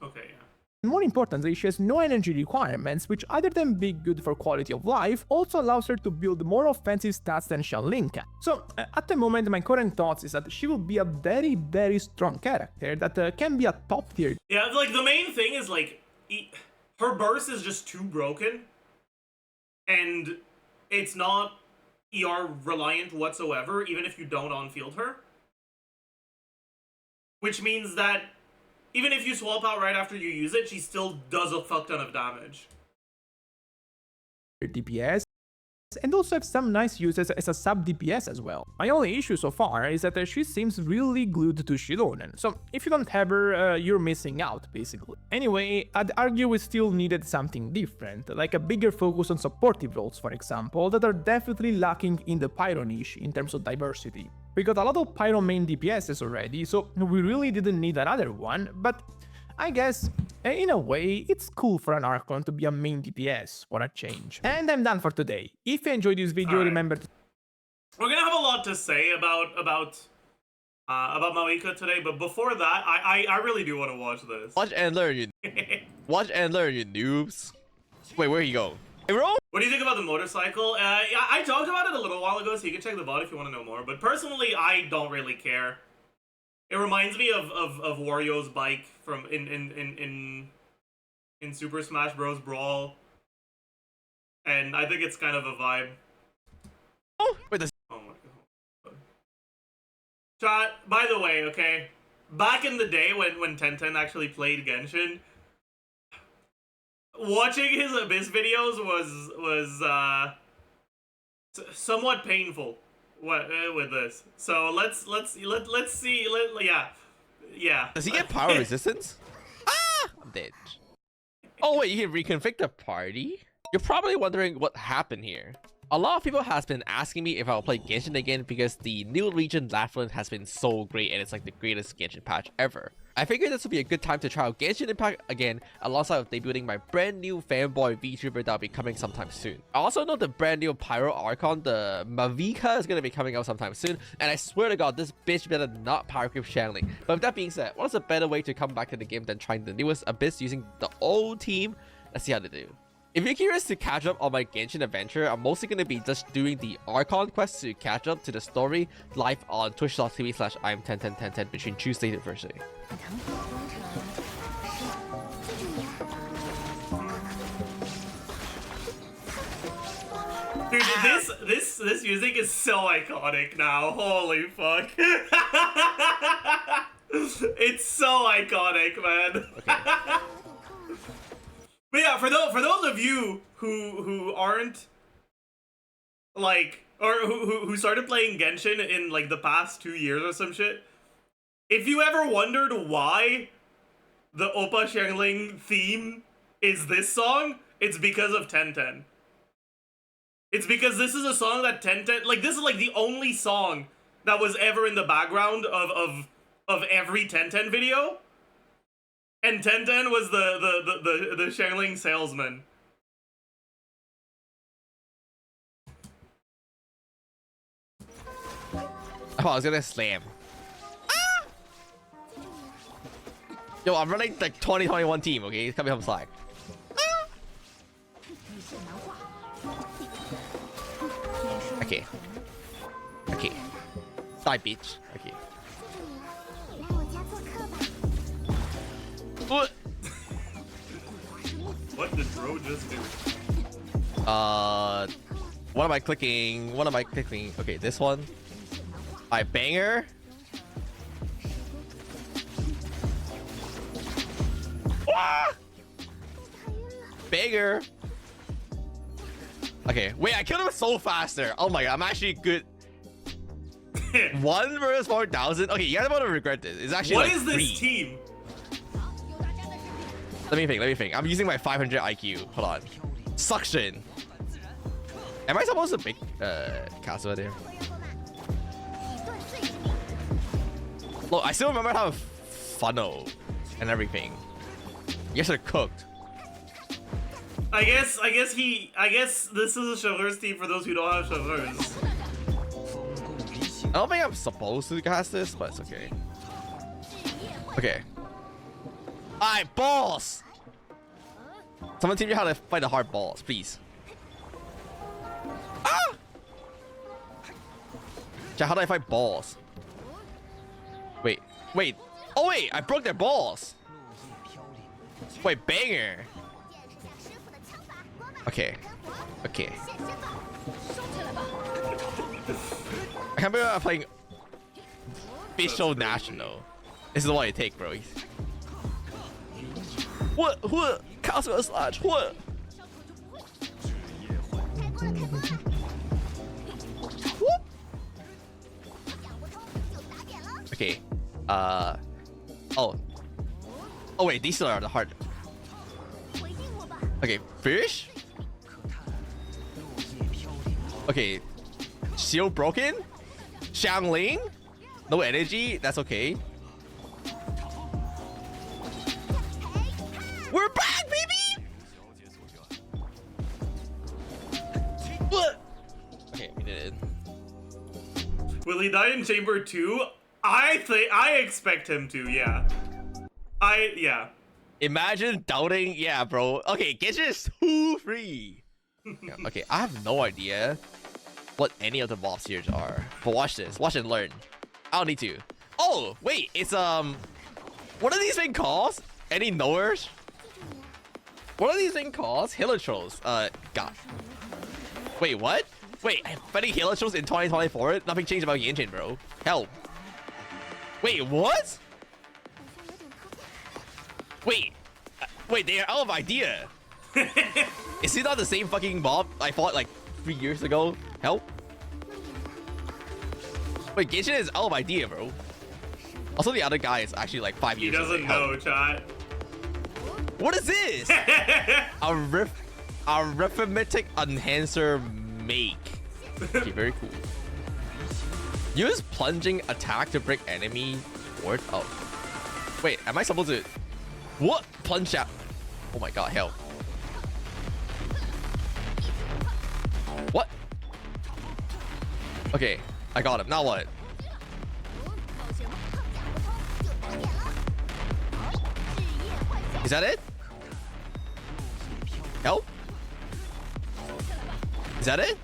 Okay, yeah. more importantly, she has no energy requirements, which other than being good for quality of life, also allows her to build more offensive stats than Xianling can. So, at the moment, my current thoughts is that she will be a very strong character that can be a top tier. Yeah, like, the main thing is, like, her burst is just too broken, and it's not ER reliant whatsoever, even if you don't on-field her. Which means that even if you swap out right after you use it, she still does a fuck ton of damage. DPS, and also have some nice uses as a sub DPS as well. My only issue so far is that she seems really glued to Shironen, so if you don't have her, you're missing out basically. Anyway, I'd argue we still needed something different, like a bigger focus on supportive roles for example, that are definitely lacking in the Pyro niche in terms of diversity. We got a lot of Pyro main DPSs already, so we really didn't need another one, but I guess, in a way, it's cool for an Archon to be a main DPS for a change. And I'm done for today. If you enjoyed this video, remember to... We're gonna have a lot to say about Mavuika today, but before that, I really do want to watch this. Watch and learn, you watch and learn, you noobs. Wait, where'd he go? Hey, bro? What do you think about the motorcycle? Yeah, I talked about it a little while ago, so you can check the VOD if you want to know more. But personally, I don't really care. It reminds me of Wario's bike from in Super Smash Bros. Brawl, and I think it's kind of a vibe. Oh, wait, this. Oh my god. Chat. By the way, okay, back in the day when Tenten actually played Genshin, watching his Abyss videos was somewhat painful. With this, so let's see. Yeah. Does he get power resistance? Ah, I'm dead. Oh wait, you can reconfigure the party. You're probably wondering what happened here. A lot of people has been asking me if I'll play Genshin again because the new region Laughlin has been so great and it's like the greatest Genshin patch ever. I figured this would be a good time to try out Genshin Impact again alongside with debuting my brand new fanboy VTuber that'll be coming sometime soon. I also know the brand new Pyro Archon, the Mavuika, is going to be coming out sometime soon, and I swear to god this bitch better not power creep Xianling. But with that being said, what is a better way to come back to the game than trying the newest Abyss using the old team? Let's see how they do. If you're curious to catch up on my Genshin adventure, I'm mostly going to be just doing the Archon quest to catch up to the story live on twitch.tv/im10101010 between Tuesday to Thursday. Dude, this music is so iconic now. Holy fuck. It's so iconic, man. Okay. But yeah, for those of you who aren't like, or who started playing Genshin in like the past 2 years or some shit, if you ever wondered why the Oppa Xiangling theme is this song, it's because of Tenten. It's because this is a song that Tenten, like, this is like the only song that was ever in the background of every Tenten video. And Tenten was the Xiangling salesman. Oh, I was gonna slam. Ah! Yo, I'm running like 2021 team, okay? It's coming from Slack. Ah! Okay. Okay. Die, bitch. Okay. What? What did Bro just do? What am I clicking? What am I clicking? Okay, this one. I banger. Ah! Banger. Okay, wait, I killed him so faster. Oh my god, I'm actually good. 1 versus 4,000. Okay, you guys about to regret this. It's actually What like is this free. team? Let me think. I'm using my 500 IQ. Hold on. Suction. Am I supposed to make Kazuha there? Look, I still remember how funnel and everything. You guys are cooked. I guess this is a ChesseBurgers team for those who don't have ChesseBurgers. I don't think I'm supposed to cast this, but it's okay. Okay. Alright, balls! Someone teach me how to fight the hard balls, please. Ah! Chat, how do I fight balls? Wait. Oh wait, I broke their balls. Wait, banger. Okay. I can't believe I'm playing official national. This is what it take, bro. What? Kazuha slash what? Okay. Oh wait, these are the hard. Okay, fish. Okay, shield broken. Xiangling, no energy. That's okay. We're back, baby. What? Okay, we did it. Will he die in Chamber 2? I expect him to, yeah. Yeah. Imagine doubting. Yeah, bro. Okay, Genshin is too free. Yeah, okay, I have no idea what any of the boss tiers are. But watch this. Watch and learn. I don't need to. Oh, wait. It's, what are these things called? Any knowers? What are these things called? Hilichos. God. Wait, what? Wait, fighting Hilichos in 2024? Nothing changed about Genshin, bro. Help. Wait, what? Wait, they are out of idea. Is he not the same fucking mob I fought like 3 years ago? Help. Wait, Genshin is out of idea, bro. Also, the other guy is actually like 5 years old. He doesn't know, chat. What is this? Arithmetic enhancer make. Okay, very cool. Use plunging attack to break enemy board. Oh. Wait, am I supposed to... What? Plunge out. Oh my god, hell. What? Okay, I got him. Now what? Is that it? Help? Is that it?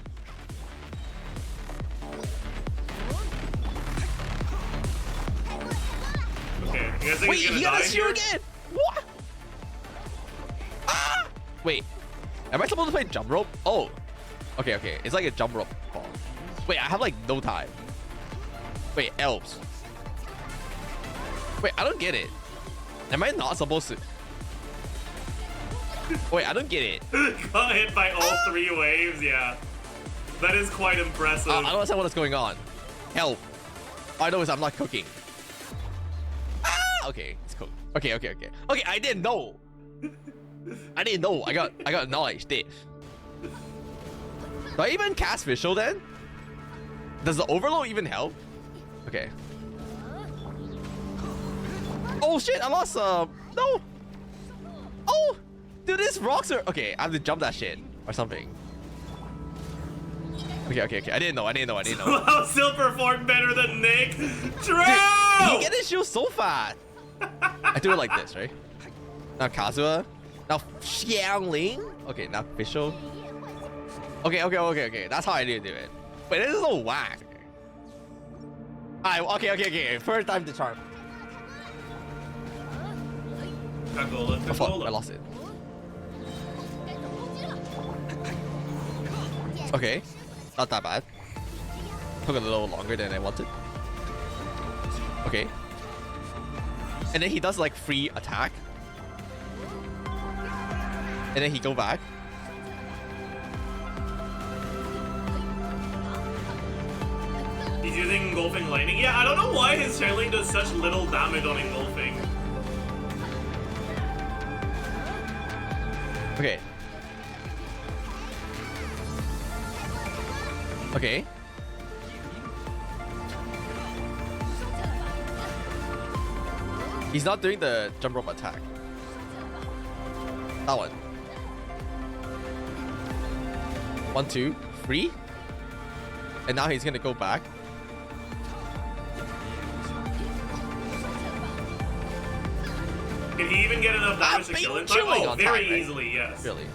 Okay, you guys think Wait, he's gonna he die got a shield here? again! What? Ah! Wait, am I supposed to play jump rope? Oh, okay. It's like a jump rope ball. Wait, I have like no time. Wait, elves. Wait, I don't get it. Am I not supposed to? Wait, I don't get it. Got hit by all 3 waves, yeah. That is quite impressive. I don't understand what is going on. Help. All I know is I'm not cooking. Ah! Okay, it's cooked. Okay, I didn't know. I got knowledge. Did I even cast visual then? Does the overload even help? Okay. Oh shit, I lost no. Oh, dude, this rocks are okay. I have to jump that shit or something. Okay. I didn't know. Wow, still performed better than Nick. True! Dude, he get his shield so fast. I do it like this, right? Now Kazuha. Now Xiangling. Okay, now visual. Okay. That's how I need to do it. Wait, this is so whack. Alright, okay. First time to charm. Kagola. Oh fuck, I lost it. Okay, not that bad. Took a little longer than I wanted. Okay. And then he does like free attack. And then he go back. He's using engulfing lightning. Yeah, I don't know why his Changeling does such little damage on engulfing. Okay. Okay. He's not doing the jump rope attack. That one. 1, 2, 3. And now he's gonna go back. Can he even get enough damage to kill him? Oh, very time, easily, right? yes. Really.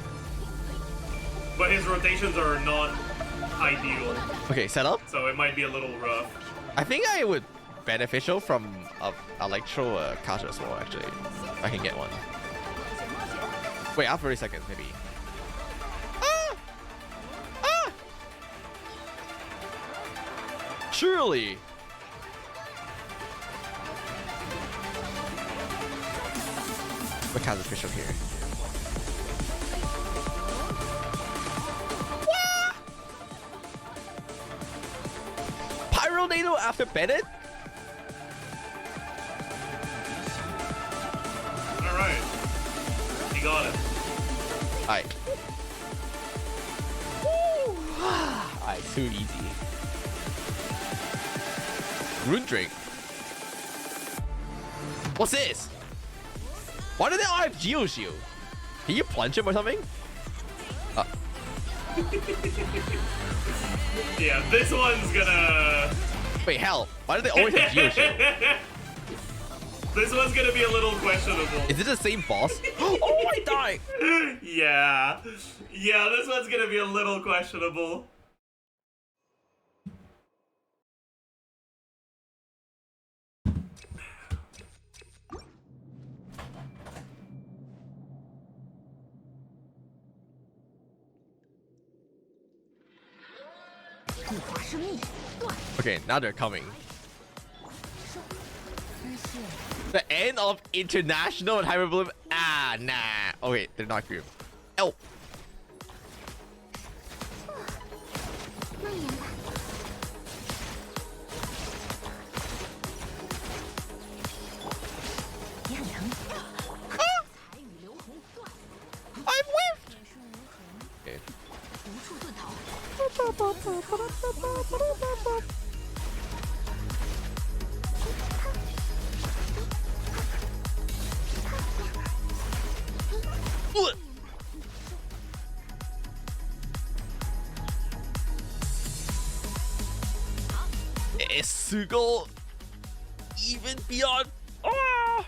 But his rotations are not ideal. Okay, set up. So it might be a little rough. I think I would beneficial from a electro counter as well, actually. If I can get one. Wait, after 30 seconds, maybe. Ah! Ah! Surely. What kind of official here? Pyronado after Bennett? Alright. He got it. Alright. Alright, too easy. Rune Drink. What's this? Why do they all have Geo Shield? Can you plunge him or something? Yeah, this one's gonna... Wait, hell. Why do they always have Geo Shield? This one's gonna be a little questionable. Is it the same boss? Oh, I died! Yeah. Yeah, this one's gonna be a little questionable. Okay, now they're coming. The end of international and hyperbolic. Ah, nah. Oh wait, they're not group. Oh. I'm whiffed. Okay. Is Sugo even beyond? Ah!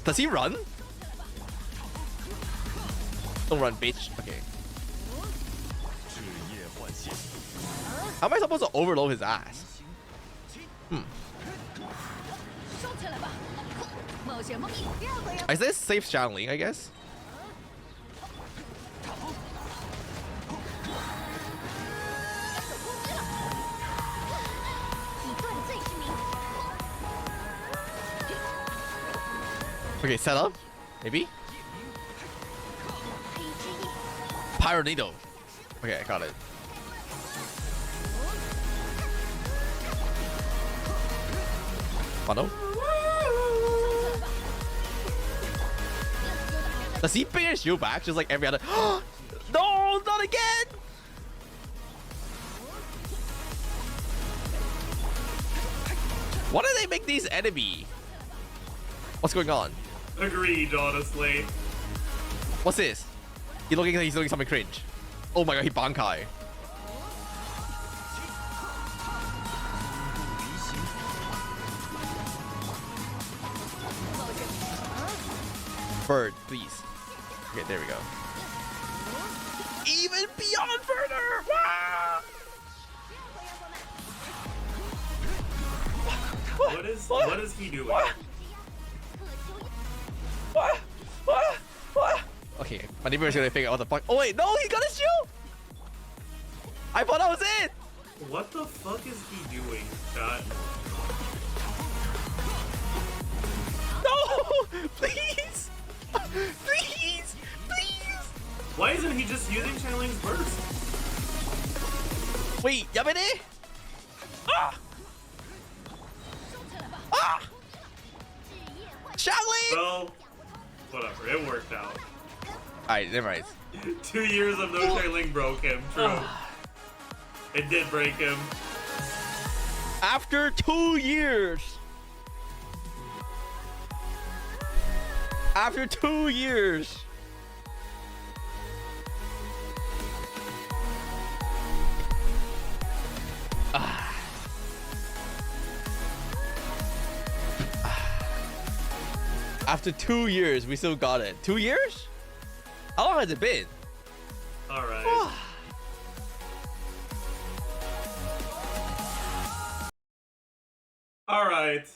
Does he run? Don't run, bitch. Okay. How am I supposed to overload his ass? Is this safe channeling, I guess? Okay, set up. Maybe? Pyronado. Okay, I got it. Funnel. Does he bring his shield back just like every other? No, not again! Why do they make these enemy? What's going on? Agreed, honestly. What's this? He's looking something cringe. Oh my god, he bankai. Bird, please. Okay, there we go. Even beyond further! Wow! What is he doing? Okay, my neighbor is gonna figure out the fuck. Oh wait, no, he got his shield! I thought that was it! What the fuck is he doing, chat? No! Please! Please! Please! Why isn't he just using Channeling's burst? Wait, Yamane? Ah! Well, whatever. It worked out. Alright, never mind. 2 years of no trailing broke him. True. It did break him. After 2 years. After 2 years. After 2 years, we still got it. 2 years? How long has it been? All right. All right.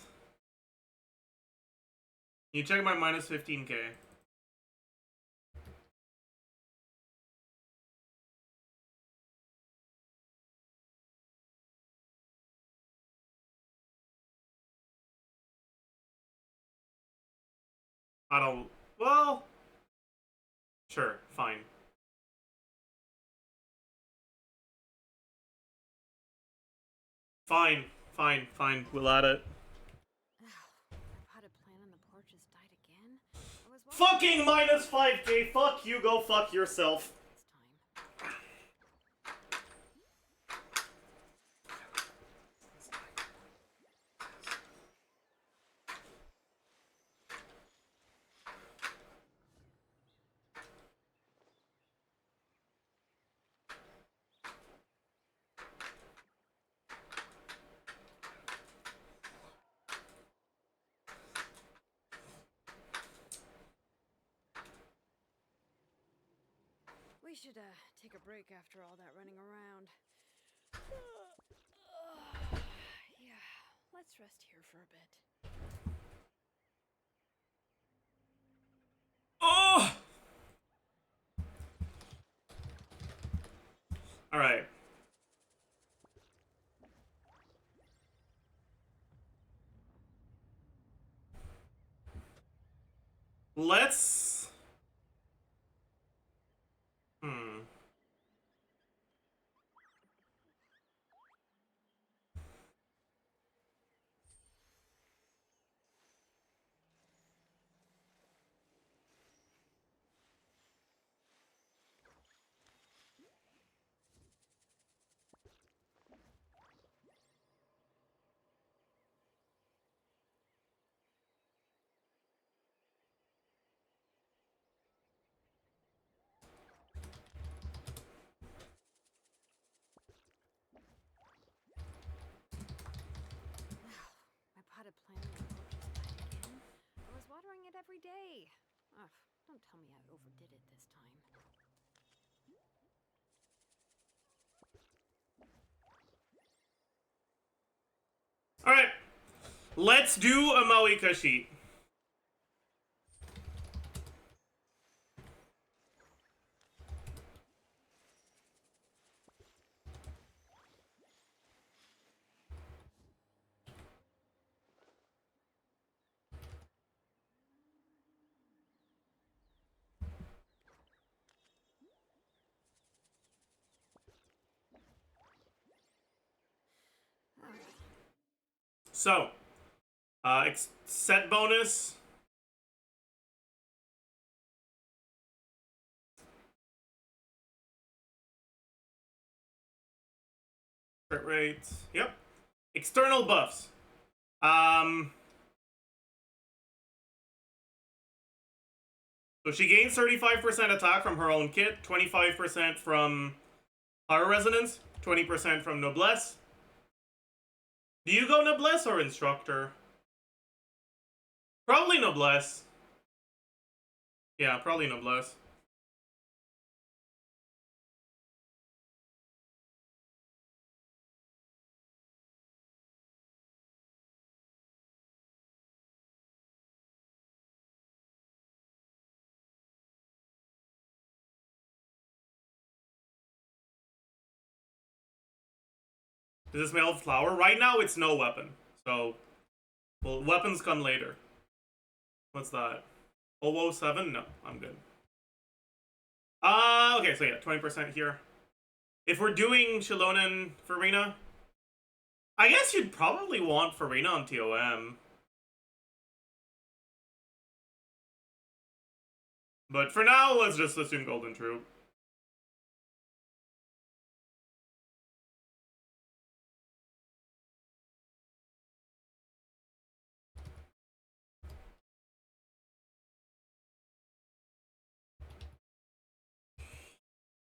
You check my minus 15k. I don't. Well. Sure. Fine. Fine. Fine. Fine. We'll add it. My potted plant on the porch has died again. I was Fucking minus 5k. Fuck you. Go fuck yourself. this time. We should take a break after all that running around. Yeah, let's rest here for a bit. Oh! Alright. Let's... My potted plant on the porch has died again. I was watering it every day. Ugh, don't tell me I overdid it this time. Alright. Let's do a Mavuika sheet. So, set bonus. Crit rate. Yep. External buffs. So she gains 35% attack from her own kit, 25% from Power Resonance, 20% from Noblesse. Do you go Noblesse or Instructor? Probably Noblesse. Yeah, probably Noblesse. Does this smell of flower? Right now, it's no weapon. So, well, weapons come later. What's that? 007? No, I'm good. Okay, so yeah, 20% here. If we're doing Shilonen Farina, I guess you'd probably want Farina on TOM. But for now, let's just assume Golden Troop.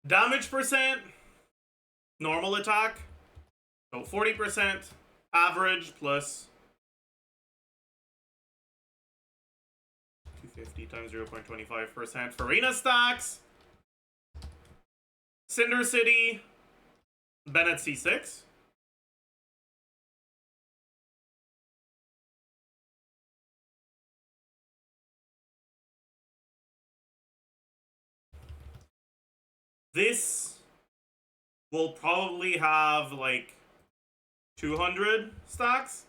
Damage percent, normal attack. So 40% average plus 250 times 0.25% for arena stacks. Cinder City, Bennett C6. This will probably have like 200 stacks.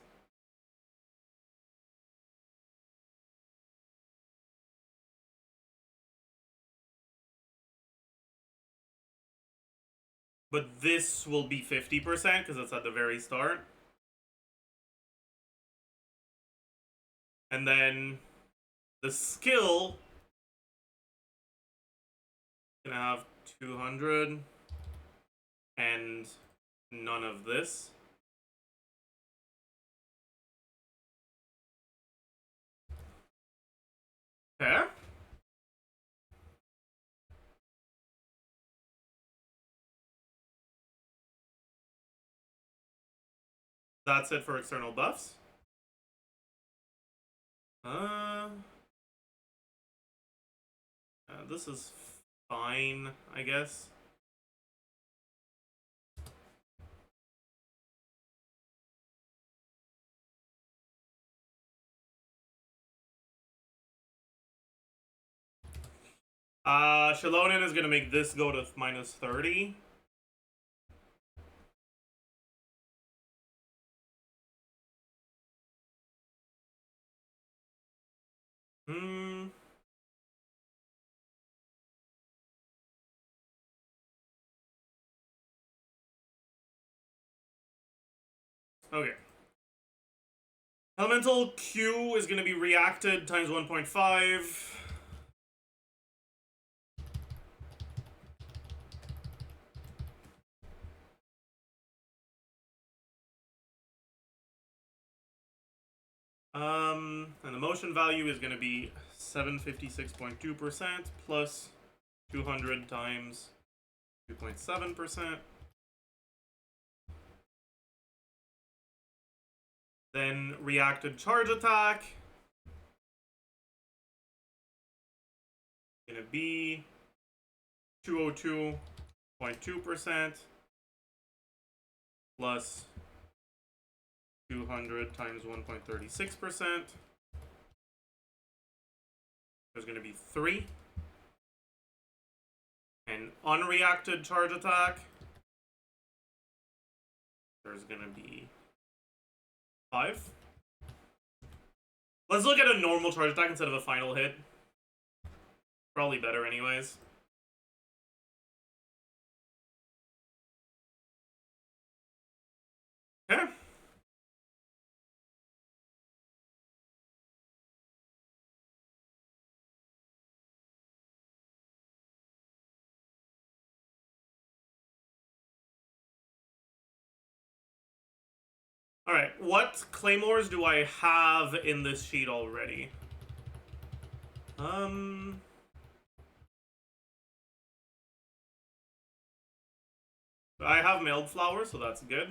But this will be 50% because it's at the very start. And then the skill gonna have 200 and none of this. Okay. That's it for external buffs. This is fine, I guess. Shalonen is gonna make this go to minus 30. Okay. Elemental Q is gonna be reacted times 1.5. And the motion value is going to be 756.2% plus 200 times 2.7%. Then reacted charge attack. Going to be 202.2% plus 200 times 1.36%. There's going to be 3. And unreacted charge attack. There's going to be 5. Let's look at a normal charge attack instead of a final hit. Probably better anyways. Okay. Alright, what claymores do I have in this sheet already? I have mailed flower, so that's good.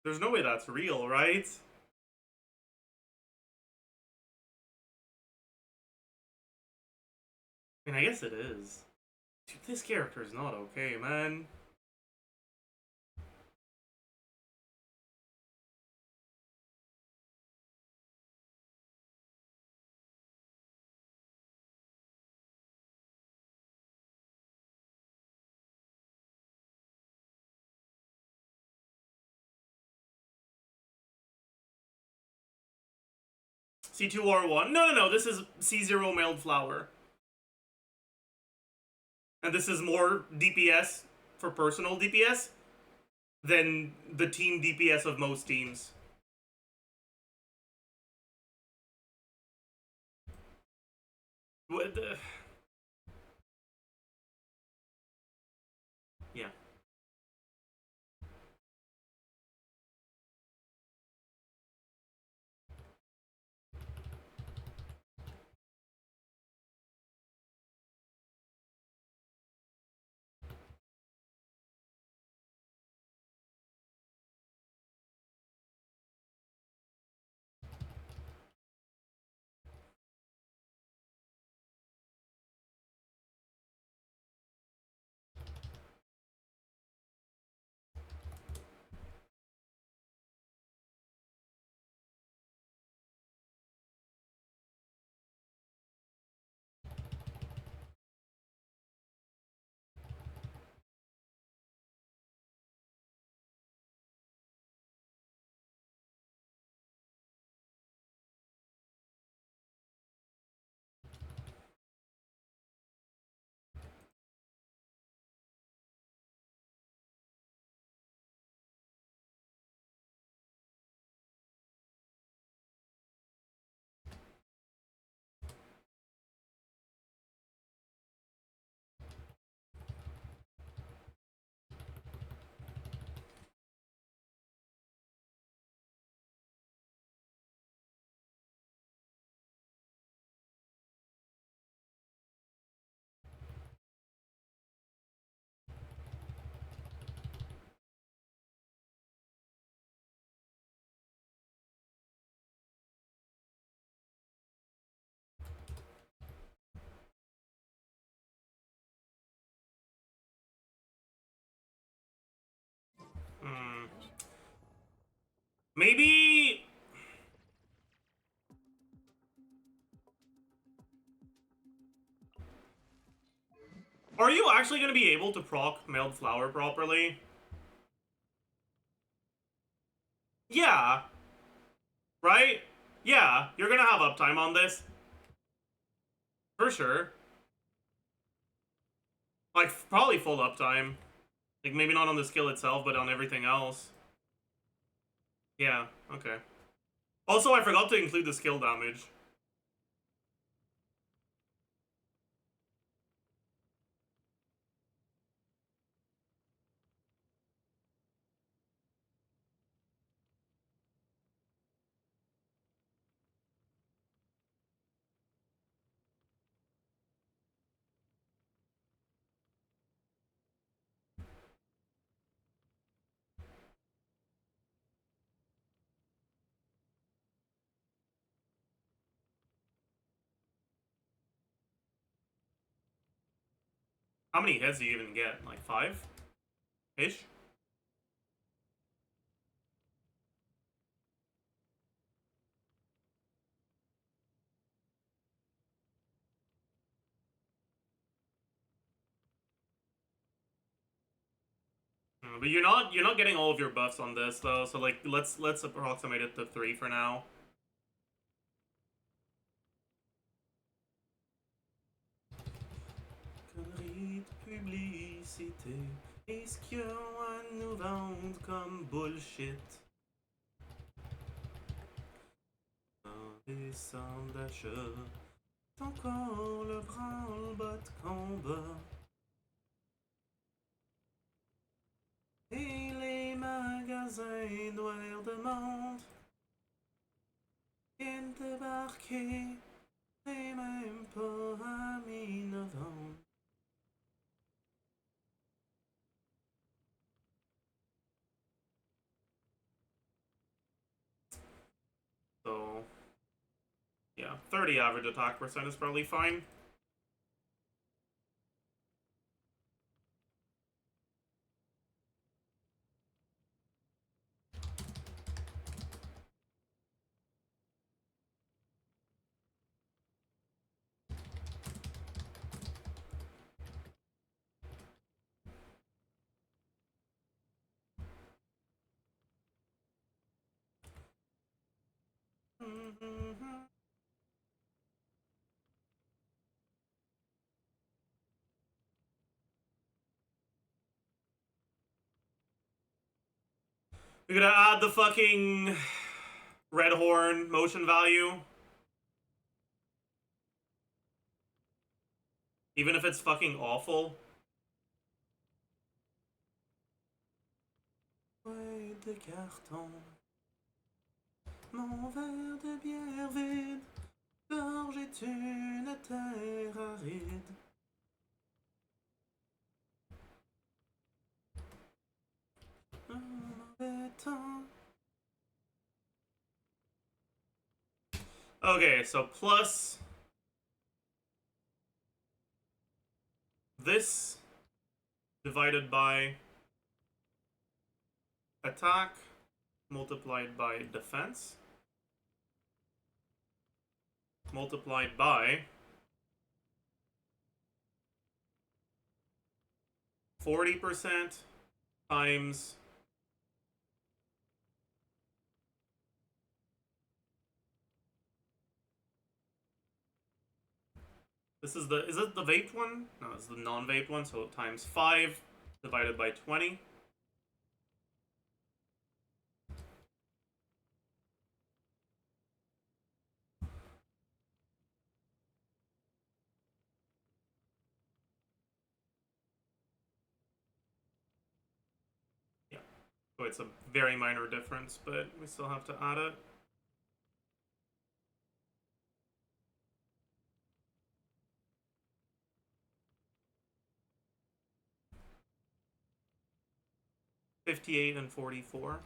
There's no way that's real, right? I mean, I guess it is. Dude, this character is not okay, man. C2R1? No, this is C0 mailed flower. And this is more DPS for personal DPS than the team DPS of most teams. What the... Yeah. Maybe... Are you actually going to be able to proc mailed flower properly? Yeah. Right? Yeah, you're going to have uptime on this. For sure. Like, probably full uptime. Like, maybe not on the skill itself, but on everything else. Yeah, okay. Also, I forgot to include the skill damage. How many hits do you even get? Like 5-ish? But you're not getting all of your buffs on this though, so like let's approximate it to 3 for now. Connerie de publicité. Est-ce qu'ils ont à nous vendre comme bullshit? Dans les centres d'achat, encore le branle-bas de combat. Et les magasins noirs de monde viennent débarquer, et même pas à mi-novembre. So, yeah, 30 average attack percent is probably fine. We're gonna add the fucking red horn motion value. Even if it's fucking awful. De carton, mon verre de bière vide, gorge est une terre aride. Okay, so plus this divided by attack multiplied by defense multiplied by 40% times this is the, is it the vaped one? No, it's the non-vaped one, so times 5 divided by 20. So it's a very minor difference, but we still have to add it. $58 and $44.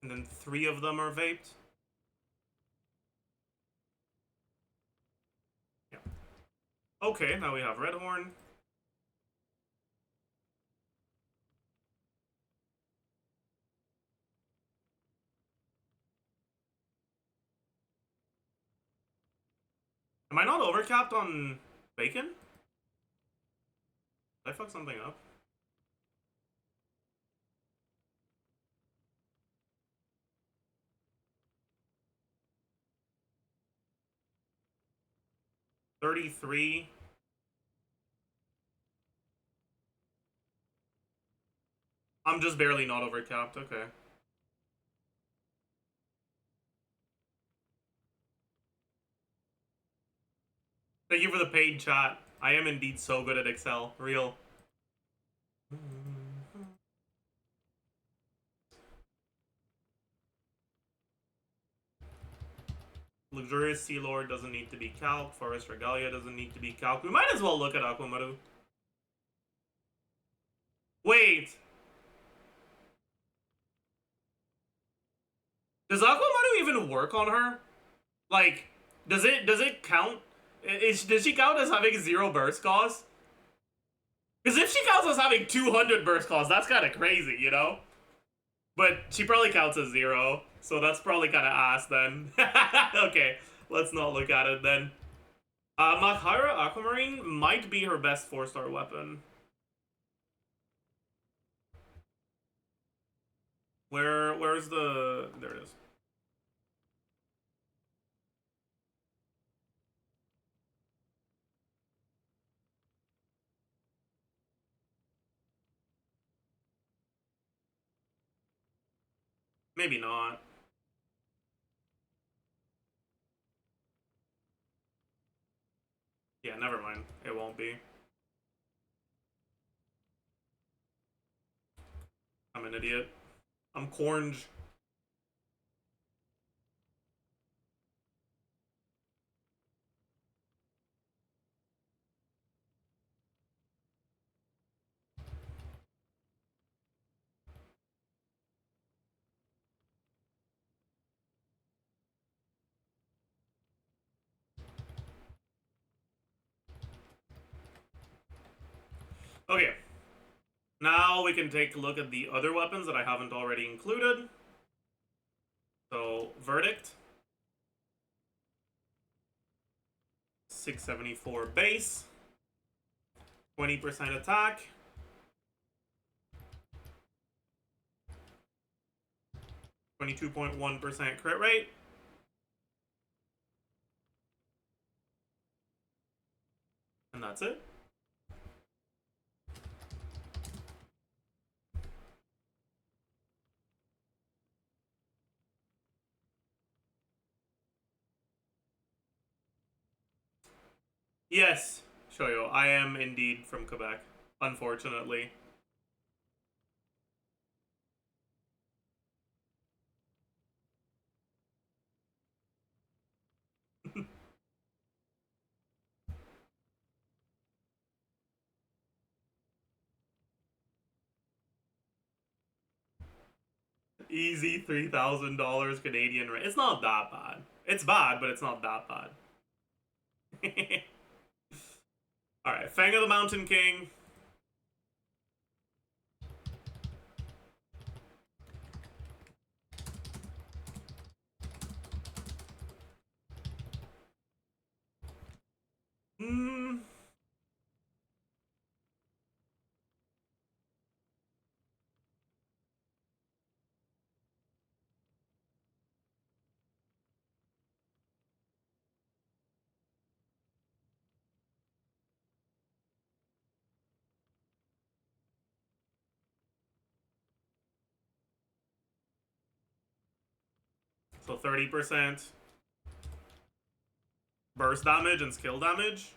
And then 3 of them are vaped. Yeah. Okay, now we have red horn. Am I not overcapped on bacon? Did I fuck something up? $33. I'm just barely not overcapped, okay. Thank you for the paid chat. I am indeed so good at Excel. Real. Luxurious Sea Lord doesn't need to be calc. Forest Regalia doesn't need to be calc. We might as well look at Aquamaru. Wait! Does Aquamaru even work on her? Like, does it count? Does she count as having 0 burst cost? Because if she counts as having 200 burst cost, that's kind of crazy, you know? But she probably counts as 0, so that's probably kind of ass then. Okay, let's not look at it then. Mahaira Aquamarine might be her best 4-star weapon. Where's the... There it is. Maybe not. Yeah, never mind. It won't be. I'm an idiot. I'm cornge. Okay. Now we can take a look at the other weapons that I haven't already included. So, Verdict. 674 base. 20% attack. 22.1% crit rate. And that's it. Yes, Shoyo, I am indeed from Quebec, unfortunately. Easy $3,000 Canadian rate. It's not that bad. It's bad, but it's not that bad. Alright, Fang of the Mountain King. Hmm. So 30% burst damage and skill damage.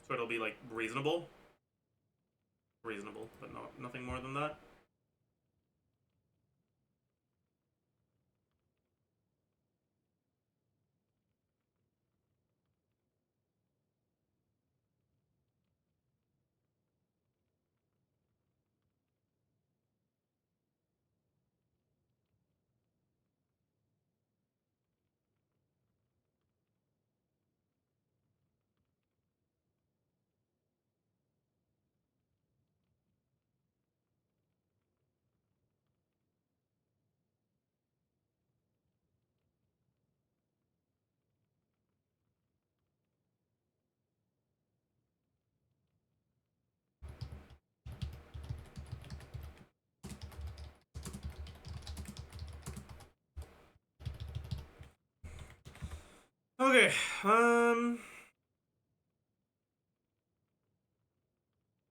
So it'll be like reasonable. Reasonable, but nothing more than that. Okay,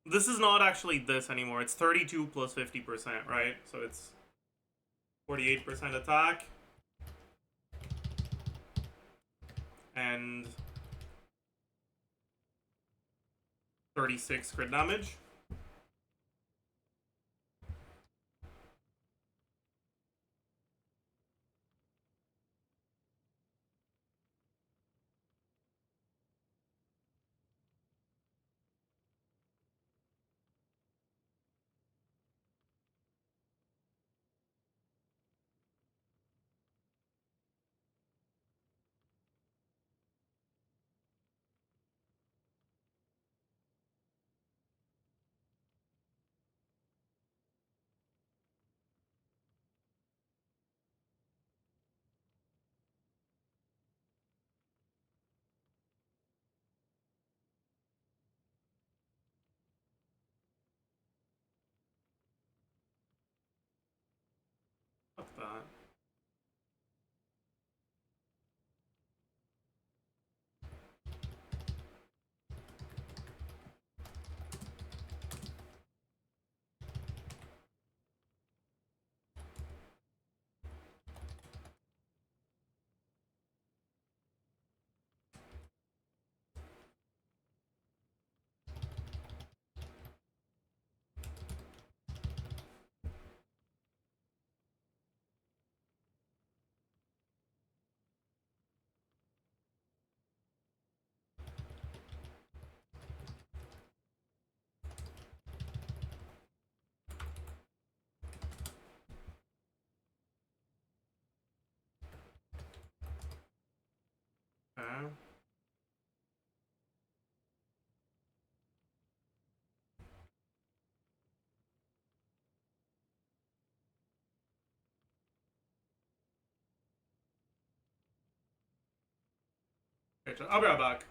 this is not actually this anymore. It's 32 plus 50%, right? So it's 48% attack. And 36 crit damage. picture. I'll be right back.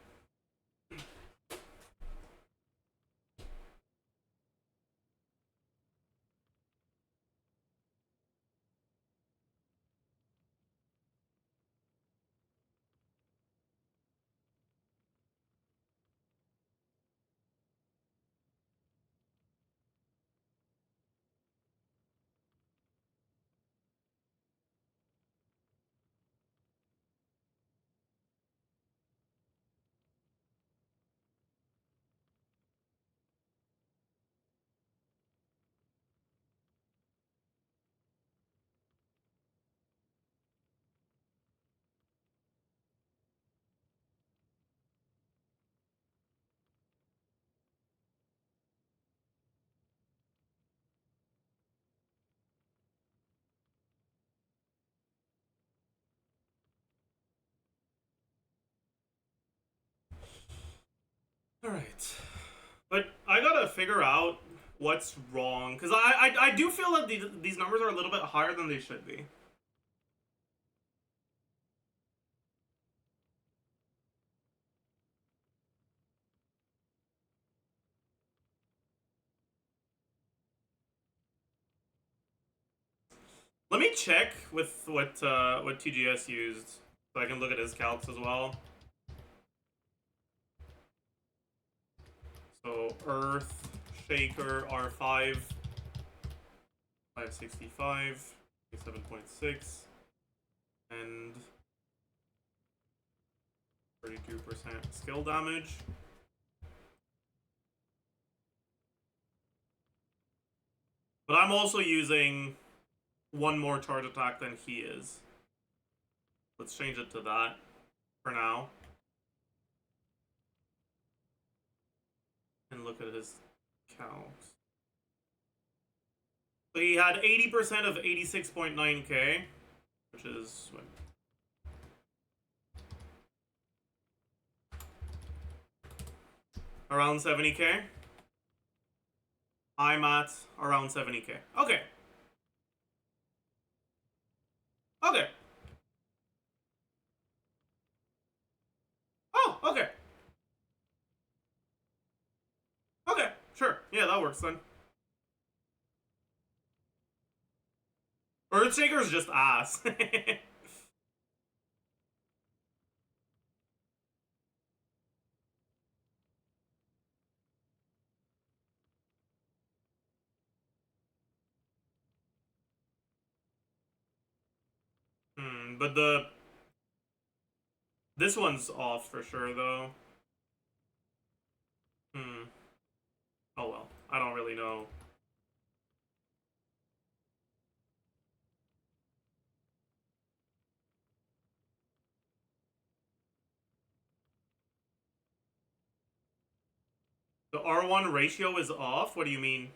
Alright. But I gotta figure out what's wrong. Because I do feel that these numbers are a little bit higher than they should be. Let me check with what TGS used, so I can look at his calcs as well. So Earth, Shaker, R5, 565, 7.6, and 32% skill damage. But I'm also using one more charge attack than he is. Let's change it to that for now. And look at his counts. So he had 80% of 86.9k, which is what? Around 70k. I'm at around 70k. Okay. Okay. Oh, okay. Okay, sure. Yeah, that works then. Earthshaker's just ass. But this one's off for sure though. Oh well, I don't really know. The R1 ratio is off? What do you mean?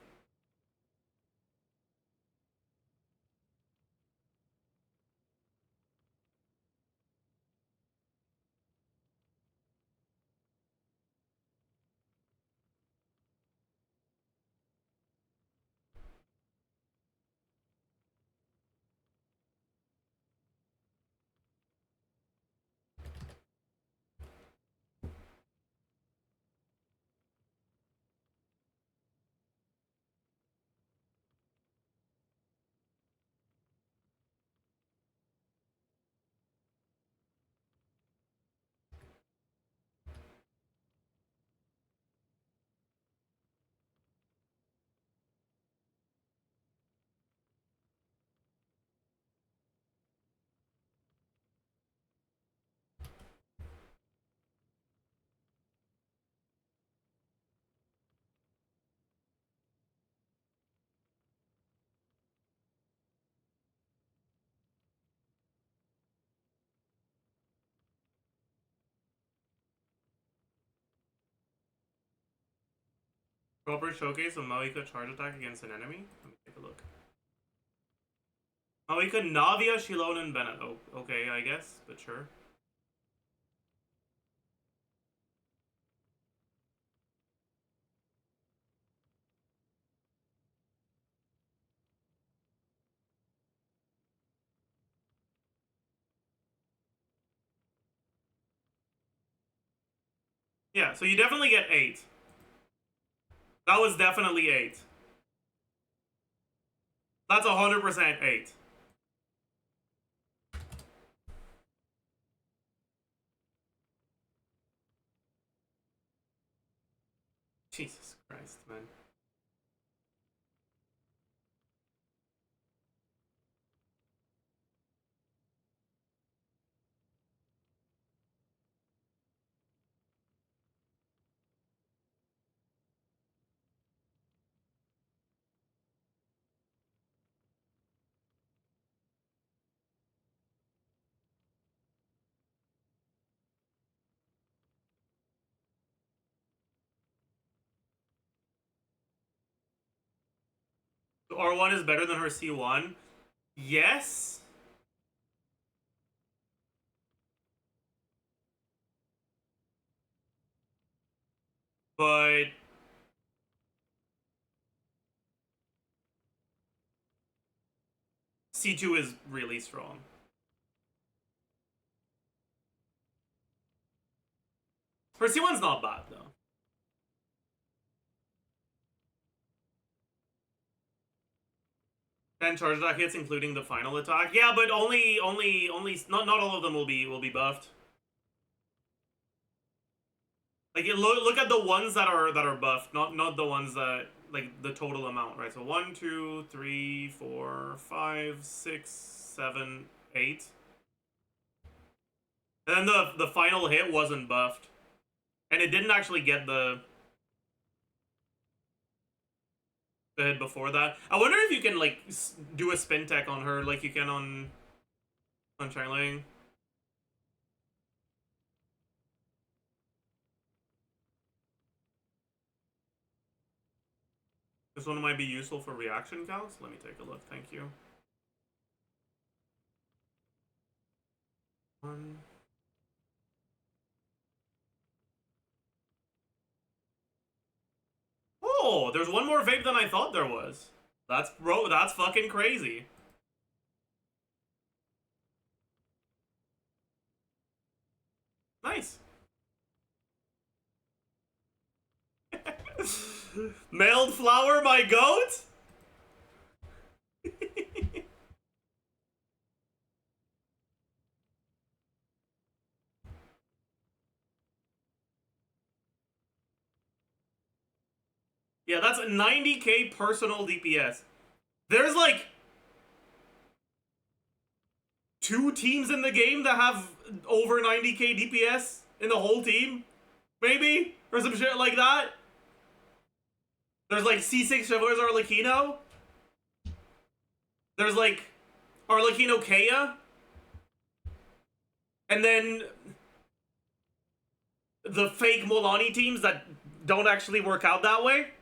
Proper showcase of Mavuika charge attack against an enemy? Let me take a look. Mavuika, Navia, Shilon, and Bennett. Oh, okay, I guess, but sure. Yeah, so you definitely get 8. That was definitely 8. That's 100% 8. Jesus Christ, man. So R1 is better than her C1? Yes? But C2 is really strong. Her C1's not bad, though. 10 charge attack hits, including the final attack. Yeah, but only, not all of them will be buffed. Like, look at the ones that are buffed, not the ones that, like, the total amount, right? So 1, 2, 3, 4, 5, 6, 7, 8. And then the final hit wasn't buffed. And it didn't actually get the hit before that. I wonder if you can, like, do a spin tech on her like you can on Changling. This one might be useful for reaction counts. Let me take a look. Thank you. 1. Oh, there's one more vape than I thought there was. That's fucking crazy. Nice. Mailed flower, my goat? Yeah, that's 90k personal DPS. There's like 2 teams in the game that have over 90k DPS in the whole team, maybe, or some shit like that. There's like C6 Chevaliers Arlecchino. There's like Arlecchino Kea. And then the fake Molani teams that don't actually work out that way.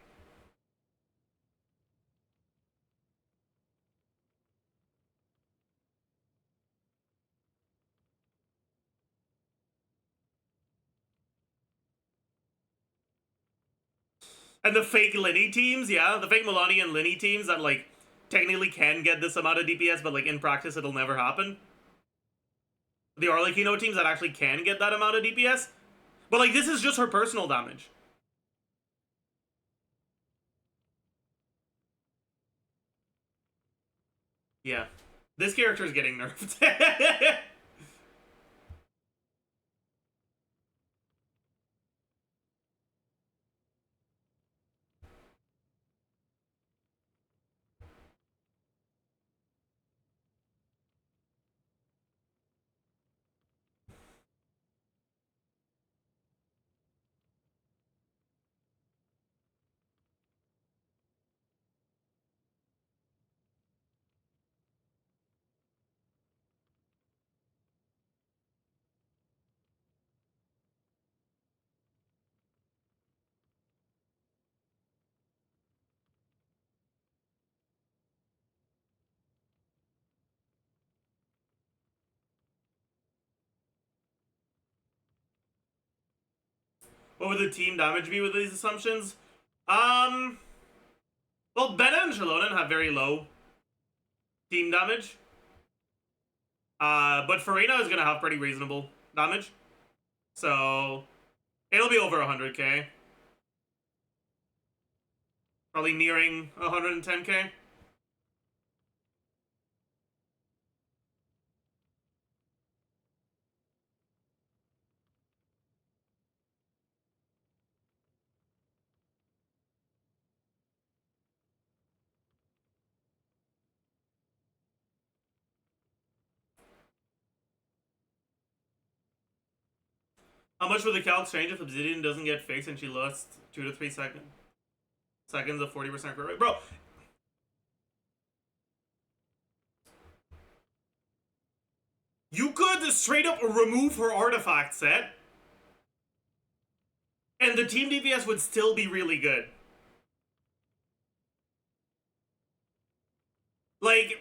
And the fake Linny teams, yeah, the fake Milani and Linny teams that, like, technically can get this amount of DPS, but, like, in practice it'll never happen. The Arlecchino teams that actually can get that amount of DPS. But, like, this is just her personal damage. Yeah. This character is getting nerfed. What would the team damage be with these assumptions? Well, Beta and Shalonen have very low team damage. But Farina is gonna have pretty reasonable damage. So It'll be over 100k. Probably nearing 110k. How much would the calcs change if Obsidian doesn't get fixed and she lost 2 to 3 seconds of 40% crit rate? Bro, you could straight up remove her artifact set, and the team DPS would still be really good. Like...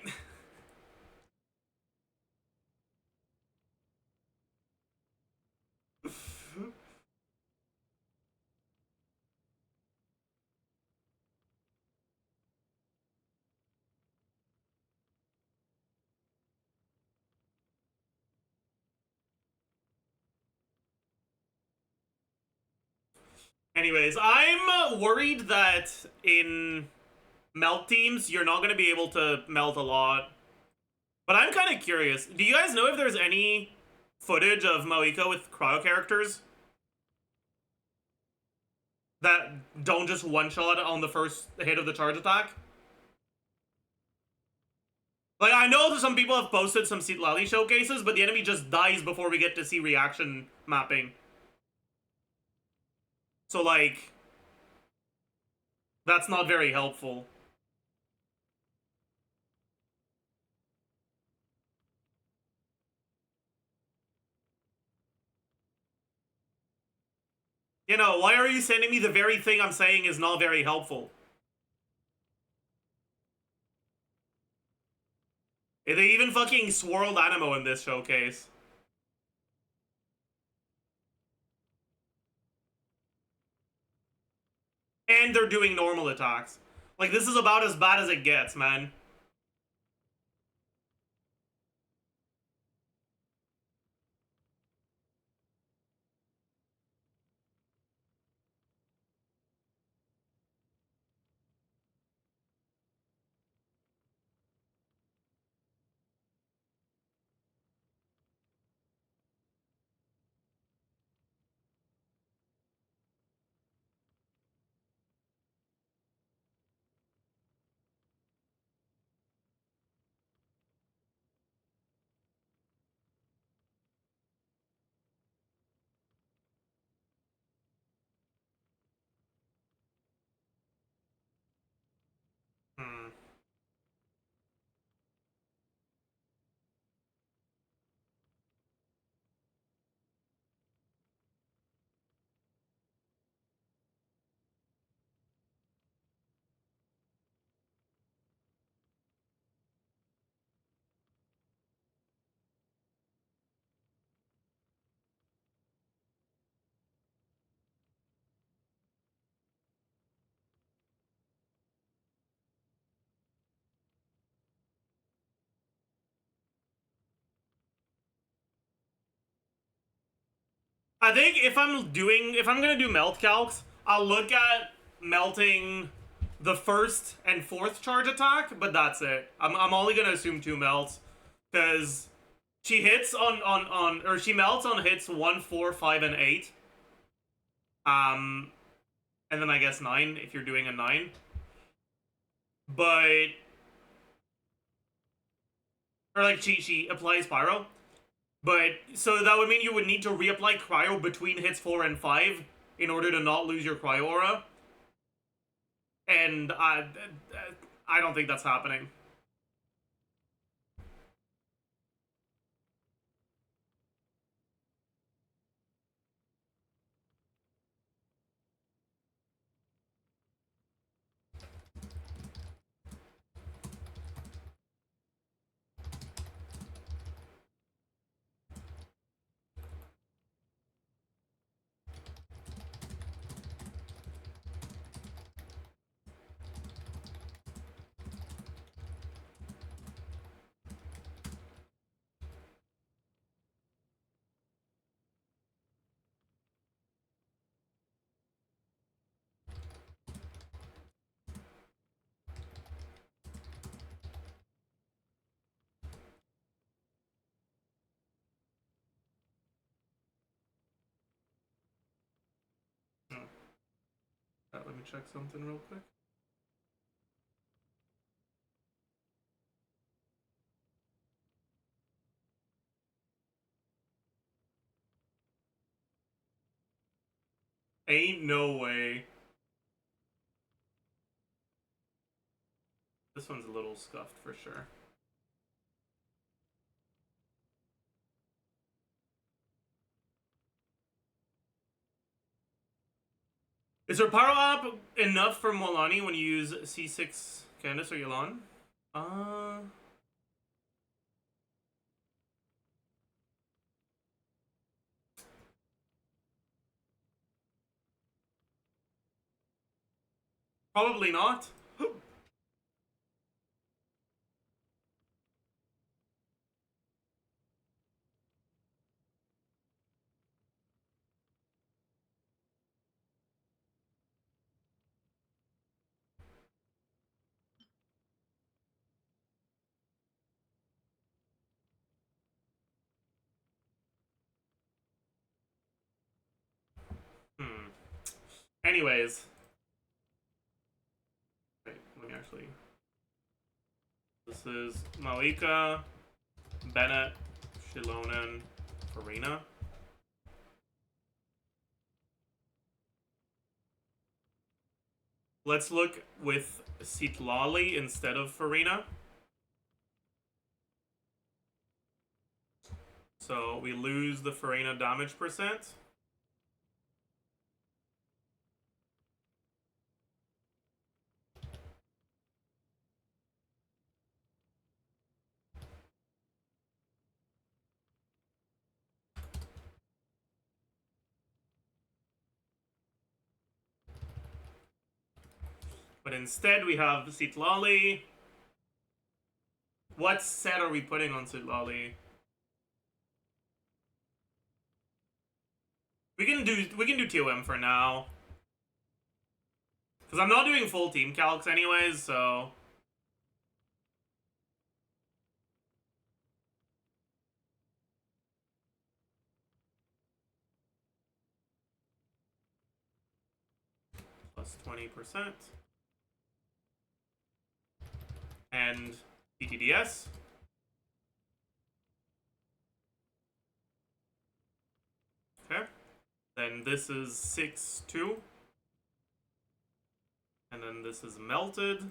Anyways, I'm worried that in melt teams, you're not going to be able to melt a lot. But I'm kind of curious. Do you guys know if there's any footage of Mavuika with cryo characters that don't just one-shot on the first hit of the charge attack? Like, I know that some people have posted some Citlali showcases, but the enemy just dies before we get to see reaction mapping. So, like, that's not very helpful. You know, why are you sending me the very thing I'm saying is not very helpful? They even fucking swirled Animo in this showcase. And they're doing normal attacks. Like, this is about as bad as it gets, man. Hmm. I think if I'm gonna do melt calcs, I'll look at melting the first and fourth charge attack, but that's it. I'm only gonna assume 2 melts, because she hits or she melts on hits 1, 4, 5, and 8. And then I guess 9 if you're doing a 9. But, or like she applies pyro. But, so that would mean you would need to reapply cryo between hits 4 and 5 in order to not lose your cryo aura. And I don't think that's happening. Let me check something real quick. Ain't no way. This one's a little scuffed for sure. Is her power up enough for Molani when you use C6 Candace or Yelan? Probably not. Anyways. Wait, let me actually... This is Mavuika, Bennett, Shilonen, Farina. Let's look with Citlali instead of Farina. So we lose the Farina damage percent. But instead we have Citlali. What set are we putting on Citlali? We can do TOM for now. Because I'm not doing full team calcs anyways, so... Plus 20%. And PTDS. Okay. Then this is 6-2. And then this is melted.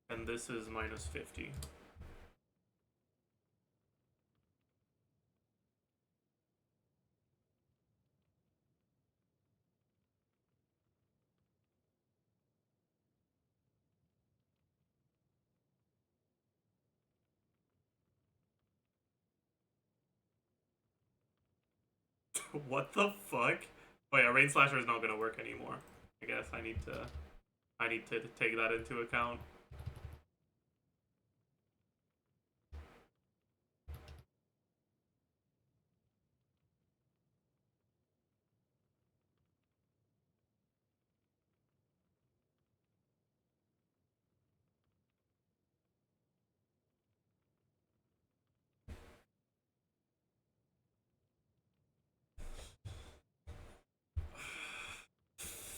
And this is minus 50. What the fuck? Oh yeah, Rain Slasher is not gonna work anymore. I guess I need to take that into account.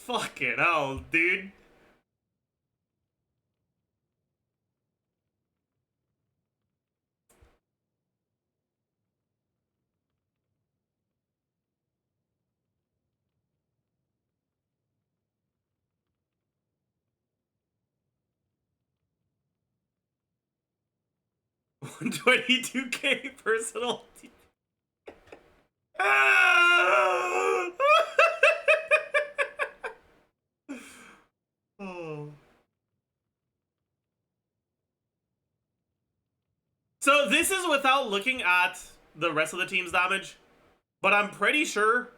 Fucking hell, dude. $122K personal. Oh. So this is without looking at the rest of the team's damage, but I'm pretty sure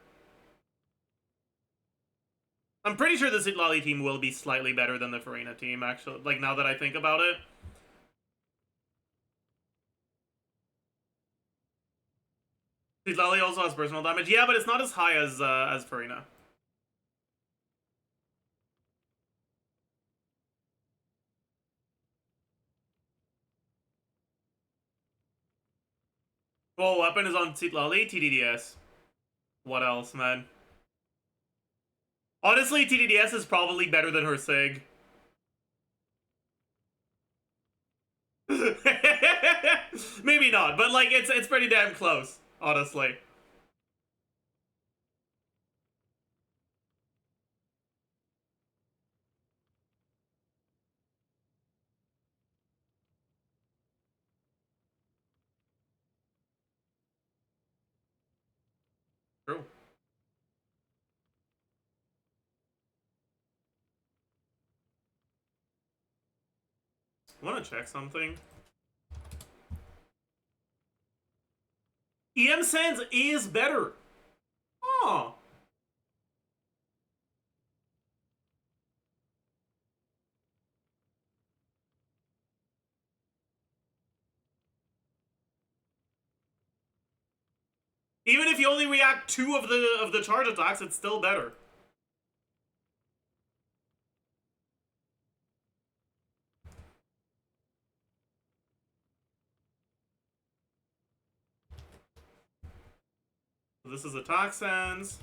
the Citlali team will be slightly better than the Farina team, actually, like now that I think about it. Citlali also has personal damage. Yeah, but it's not as high as Farina. Oh, weapon is on Citlali, TDDS. What else, man? Honestly, TDDS is probably better than her SIG. Maybe not, but like it's pretty damn close, honestly. True. I want to check something. EM Sans is better. Oh. Even if you only react 2 of the charge attacks, it's still better. This is attack Sans.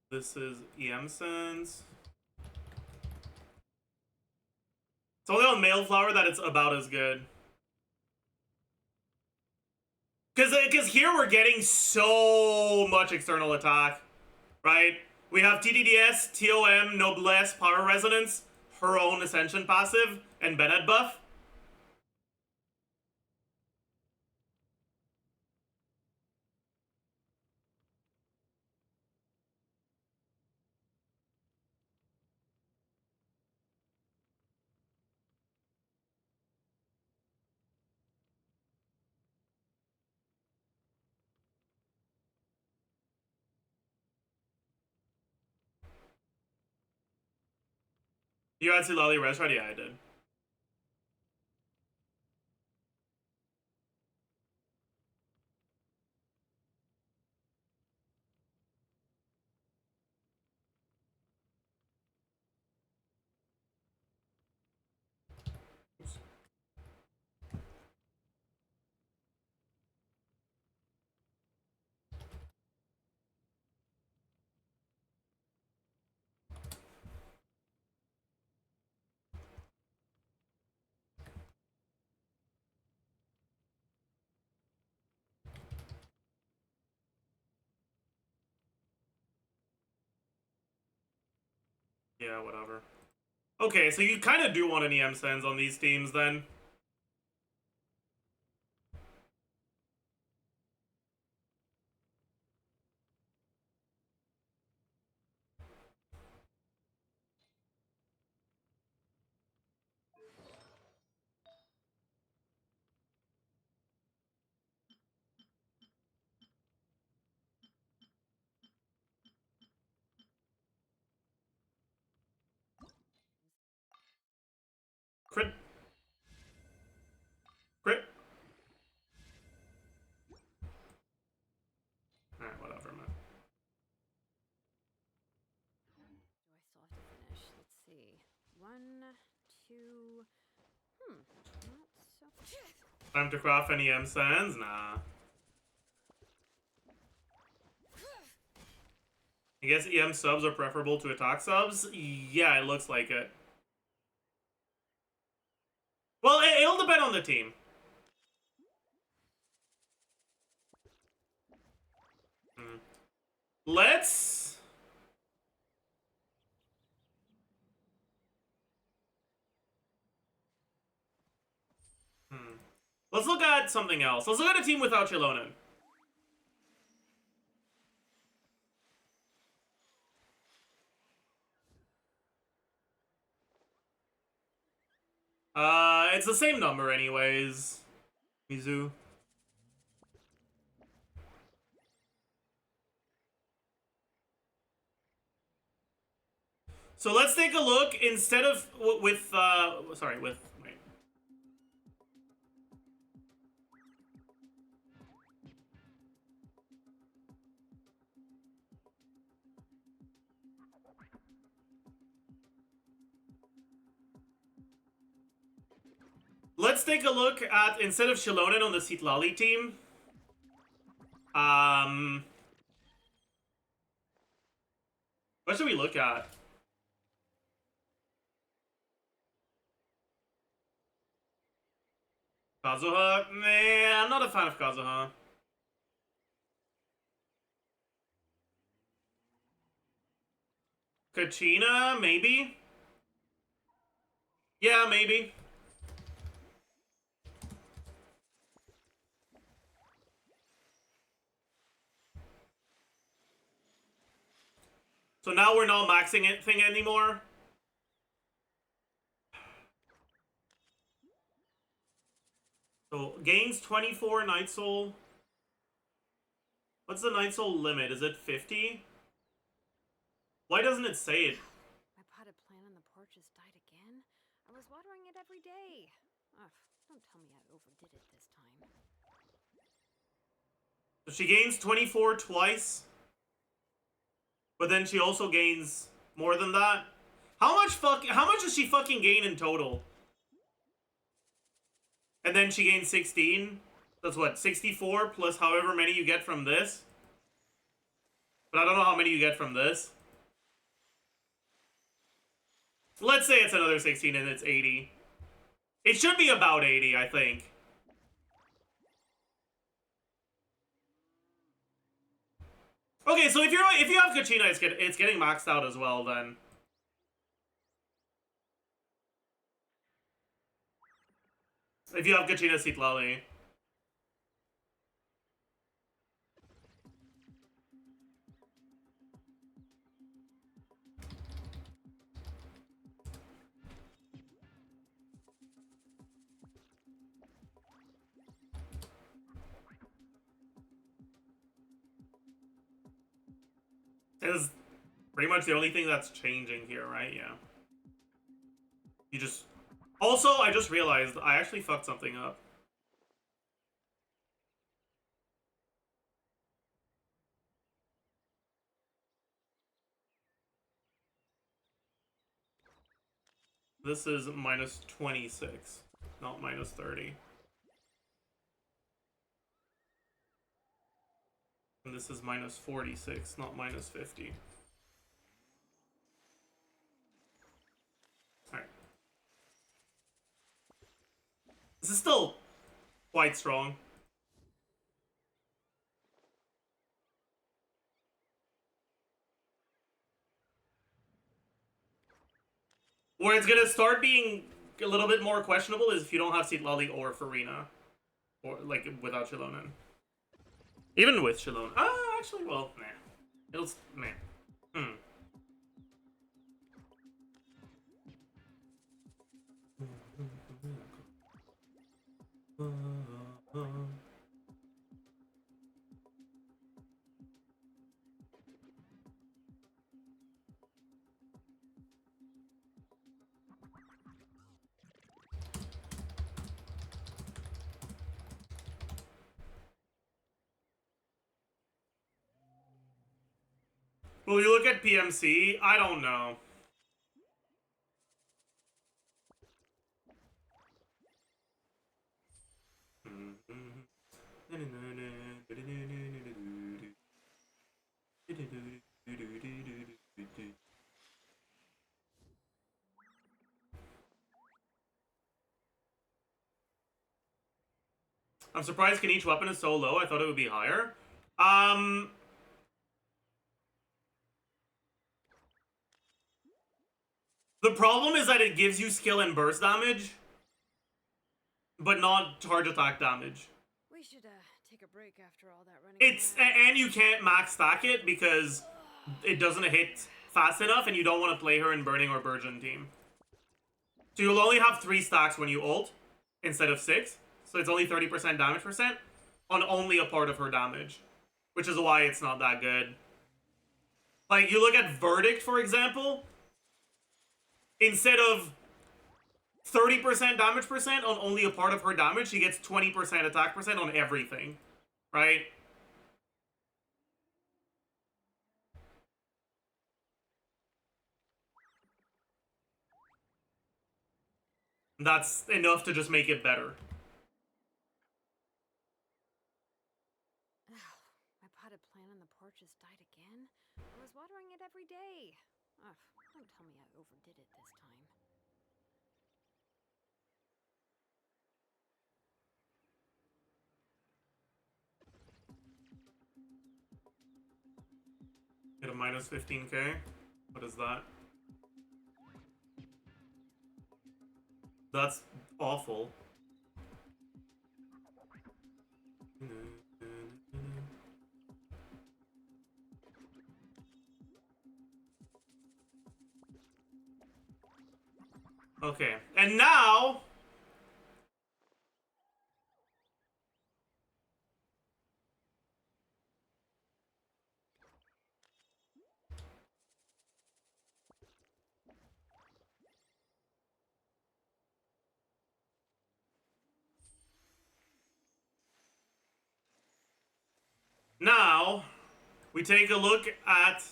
This is EM Sans. It's only on Male Flower that it's about as good. Because here we're getting so much external attack, right? We have TDDS, TOM, Noblesse, Power Resonance, her own Ascension passive, and Bennett buff. You had Silali Res right? Yeah, I did. Yeah, whatever. Okay, so you kind of do want an EM Sans on these teams, then. Crit. Crit. Alright, whatever, man. Do I still have to finish? Let's see. 1, 2. Not so. Time to craft any EM Sans? Nah. I guess EM subs are preferable to attack subs? Yeah, it looks like it. Well, it'll depend on the team. Let's... Let's look at something else. Let's look at a team without Chilonen. It's the same number anyways. Mizu. So let's take a look instead of with wait. Let's take a look at, instead of Shilonen on the Sitlali team, what should we look at? Kazuha? Nah, I'm not a fan of Kazuha. Kachina, maybe? Yeah, maybe. So now we're not maxing it thing anymore. So gains 24 Night Soul. What's the Night Soul limit? Is it 50? Why doesn't it say it? My potted plant on the porch has died again. I was watering it every day. Ugh, don't tell me I overdid it this time. So she gains 24 twice. But then she also gains more than that. How much does she fucking gain in total? And then she gains 16. That's what, 64 plus however many you get from this. But I don't know how many you get from this. Let's say it's another 16 and it's 80. It should be about 80, I think. Okay, so if you have Kachina, it's getting maxed out as well then. If you have Kachina Sitlali. Is pretty much the only thing that's changing here, right? Yeah. You just... Also, I just realized I actually fucked something up. This is minus 26, not minus 30. And this is minus 46, not minus 50. Alright. This is still quite strong. Where it's gonna start being a little bit more questionable is if you don't have Sitlali or Farina. Or, like, without Shilonen. Even with Shilonen. Actually, well, nah. It'll, nah. Will you look at PMC? I don't know. I'm surprised each weapon is so low. I thought it would be higher. The problem is that it gives you skill and burst damage, but not charge attack damage. We should take a break after all that running. And you can't max stack it because it doesn't hit fast enough, and you don't want to play her in Burning or Burgeon team. So you'll only have 3 stacks when you ult instead of 6. So it's only 30% damage percent on only a part of her damage, which is why it's not that good. Like, you look at Verdict, for example. Instead of 30% damage percent on only a part of her damage, she gets 20% attack percent on everything, right? That's enough to just make it better. My potted plant on the porch has died again. I was watering it every day. Ugh, don't tell me I overdid it this time. Get a minus 15k. What is that? That's awful. Okay, and now we take a look at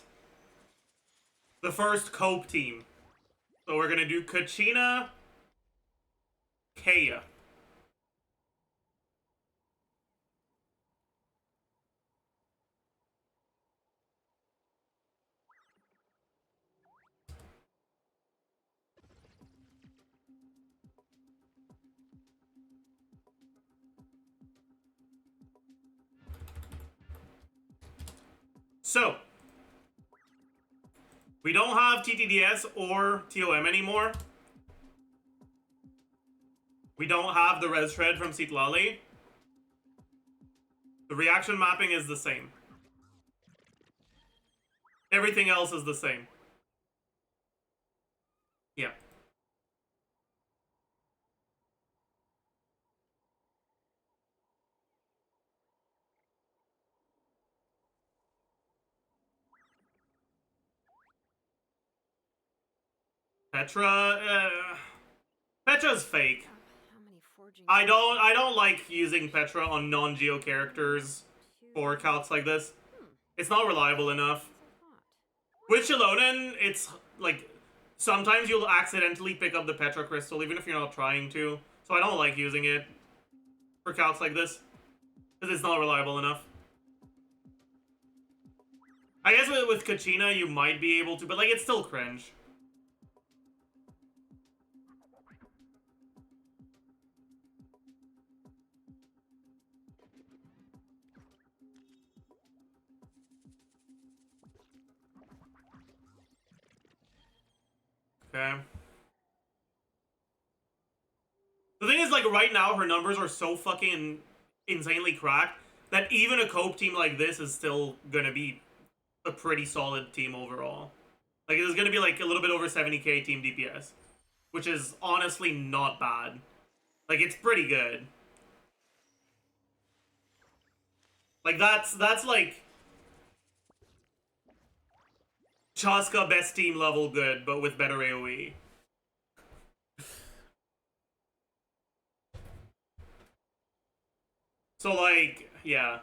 the first cope team. So we're gonna do Kachina, Kaya. So, we don't have TTDS or TOM anymore. We don't have the res shred from Sitlali. The reaction mapping is the same. Everything else is the same. Yeah. Petra's fake. How many forging? I don't like using Petra on non-geo characters for calcs like this. It's not reliable enough. With Shilonen, it's like sometimes you'll accidentally pick up the Petra crystal even if you're not trying to. So I don't like using it for calcs like this because it's not reliable enough. I guess with Kachina you might be able to, but like it's still cringe. Okay. The thing is, like, right now, her numbers are so fucking insanely cracked that even a cope team like this is still gonna be a pretty solid team overall. Like, it's gonna be, like, a little bit over 70k team DPS. Which is honestly not bad. Like, it's pretty good. Like, that's like... Chaska best team level good, but with better AoE. So, like, yeah.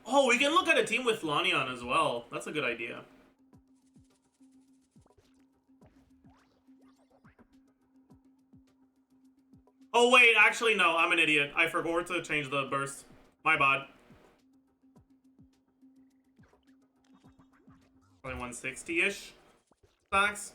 Oh, we can look at a team with Lanian as well. That's a good idea. Oh, wait, actually, no, I'm an idiot. I forgot to change the burst. My bad. Probably 160-ish stacks.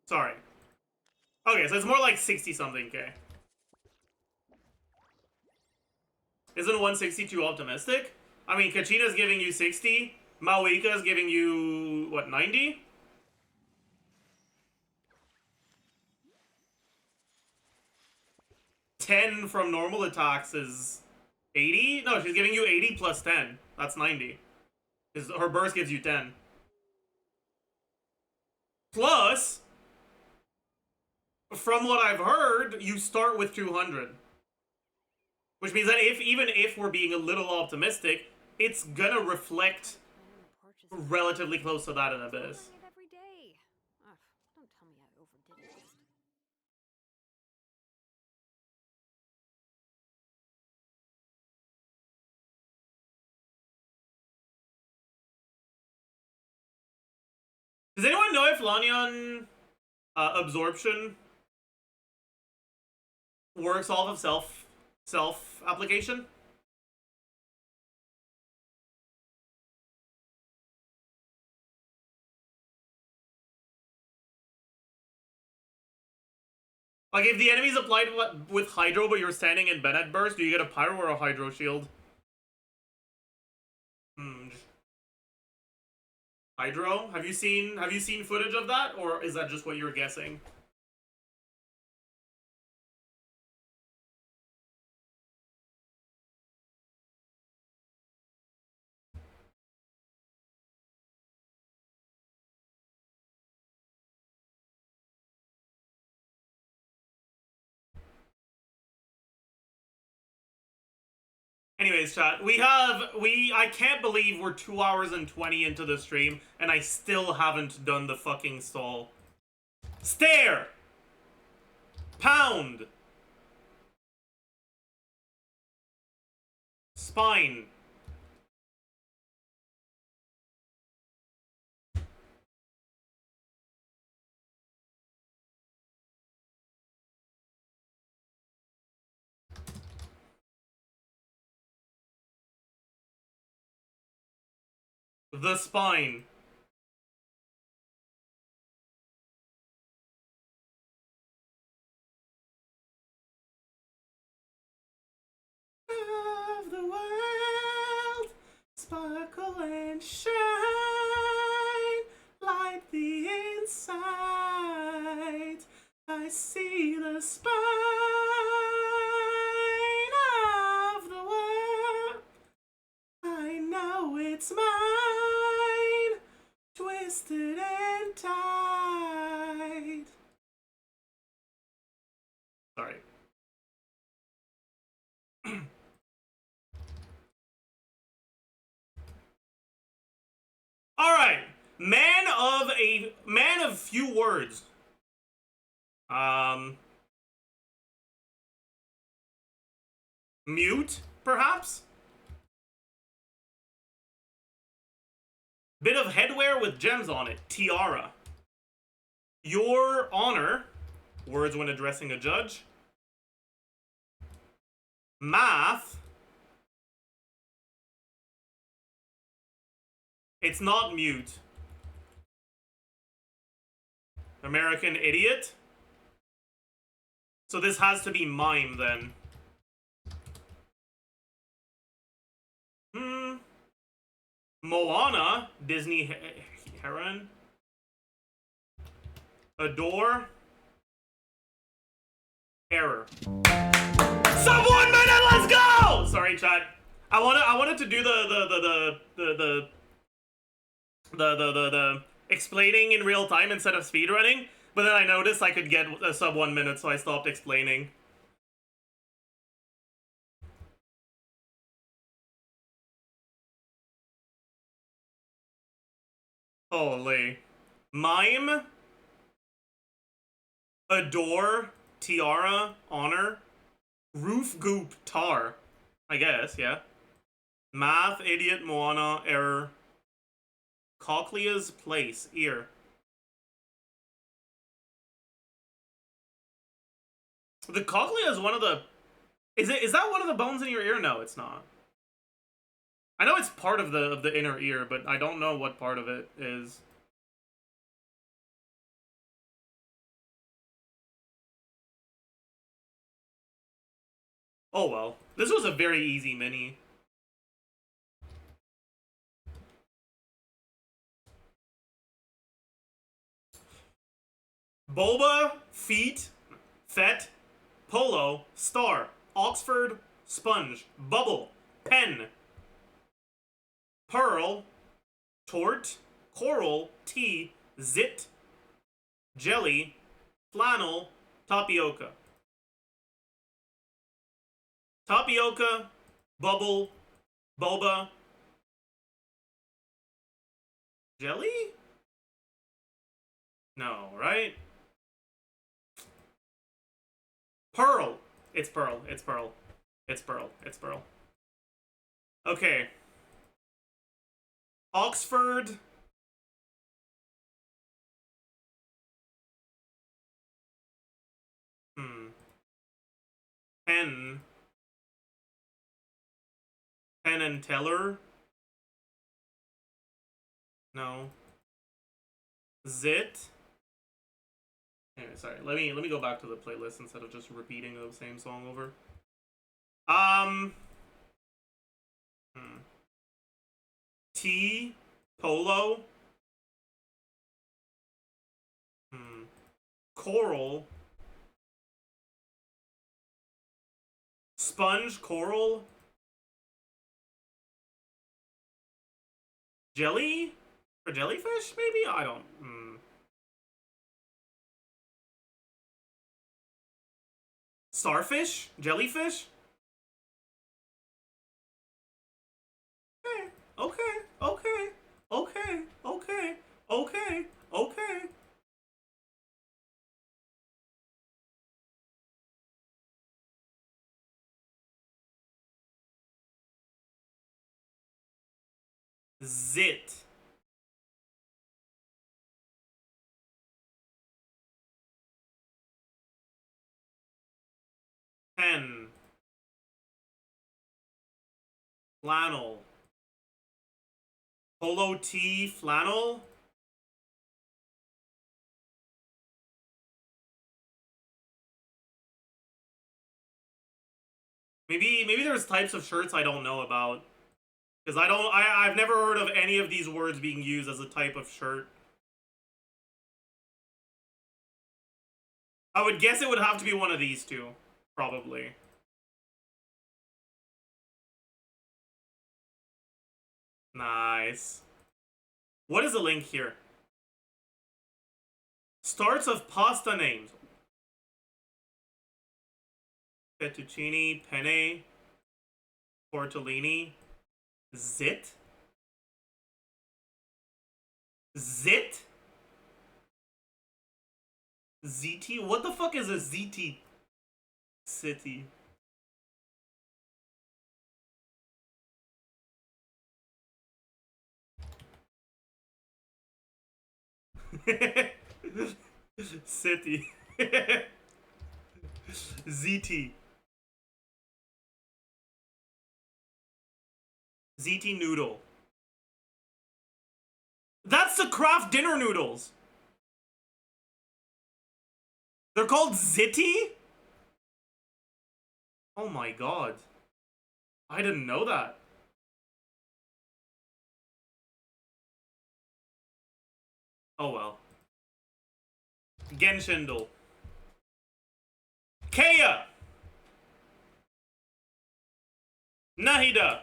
Sorry. Okay, so it's more like 60-something K. Isn't 160 too optimistic? I mean, Kachina's giving you 60. Mavuika's giving you, what, 90? $10 from normal attacks is 80? No, she's giving you 80 plus 10. That's 90. Her burst gives you 10. Plus, from what I've heard, you start with 200. Which means that even if we're being a little optimistic, it's gonna reflect relatively close to that in Abyss. Doing it every day. Ugh, don't tell me I overdid it. Does anyone know if Lanyan absorption works off of self application? Like, if the enemy's applied with Hydro, but you're standing in Bennett Burst, do you get a Pyro or a Hydro Shield? Hydro? Have you seen footage of that, or is that just what you're guessing? Anyways, chat, I can't believe we're 2 hours and 20 into the stream, and I still haven't done the fucking stall. Stare! Pound! Spine. The spine. Of the world, sparkle and shine, light the inside. I see the spine of the world. I know it's mine, twisted and tied. Sorry. All right, man of few words. Mute, perhaps? Bit of headwear with gems on it. Tiara. Your honor. Words when addressing a judge. Math. It's not mute. American idiot. So this has to be mime then. Moana, Disney heron. Adore. Error. Sub 1 minute, let's go! Sorry, chat. I wanted to do the explaining in real time instead of speedrunning, but then I noticed I could get a sub 1 minute, so I stopped explaining. Holy. Mime. Adore. Tiara. Honor. Roof goop. Tar. I guess, yeah. Math. Idiot. Moana. Error. Cochlea's place. Ear. The cochlea is one of the... Is that one of the bones in your ear? No, it's not. I know it's part of the inner ear, but I don't know what part of it is. Oh well. This was a very easy mini. Boba, feet, fet, polo, star, Oxford, sponge, bubble, pen, pearl, tort, coral, tea, zit, jelly, flannel, tapioca. Tapioca, bubble, boba, Jelly? No, right? Pearl. It's Pearl. It's Pearl. It's Pearl. It's Pearl. Okay. Oxford. Penn. Penn and Teller. No. Zit. Anyway, sorry. Let me go back to the playlist instead of just repeating the same song over. T. Polo. Coral. Sponge. Coral. Jelly? For jellyfish, maybe? I don't... Starfish? Jellyfish? Okay, okay, okay, okay, okay, okay. Zit. Pen. Flannel. Polo tee, flannel? Maybe there's types of shirts I don't know about. Because I've never heard of any of these words being used as a type of shirt. I would guess it would have to be one of these two. Probably. Nice. What is the link here? Starts of pasta names. Fettuccine, penne, tortellini, zit? Zit? ZT? What the fuck is a ZT city? City. ZT. ZT noodle. That's the Kraft dinner noodles. They're called Zitty? Oh my god. I didn't know that. Oh well. Genshindle. Kea! Nahida!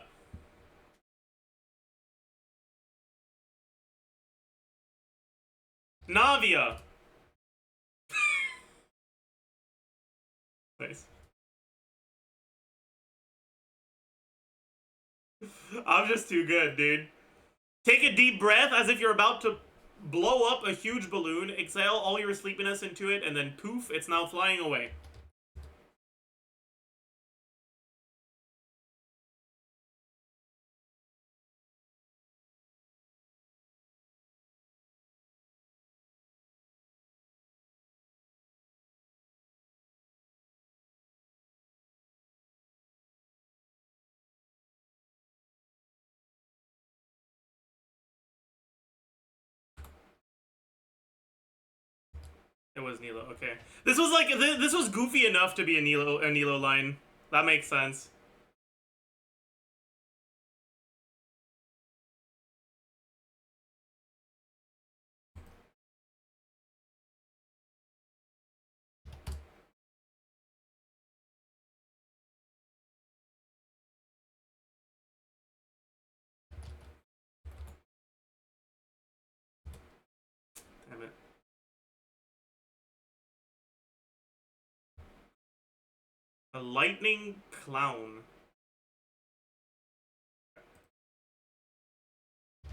Navia! Nice. I'm just too good, dude. Take a deep breath as if you're about to blow up a huge balloon, exhale all your sleepiness into it, and then poof, it's now flying away. It was Nilo, okay. This was like, this was goofy enough to be a Nilo line. That makes sense. Damn it. A lightning clown.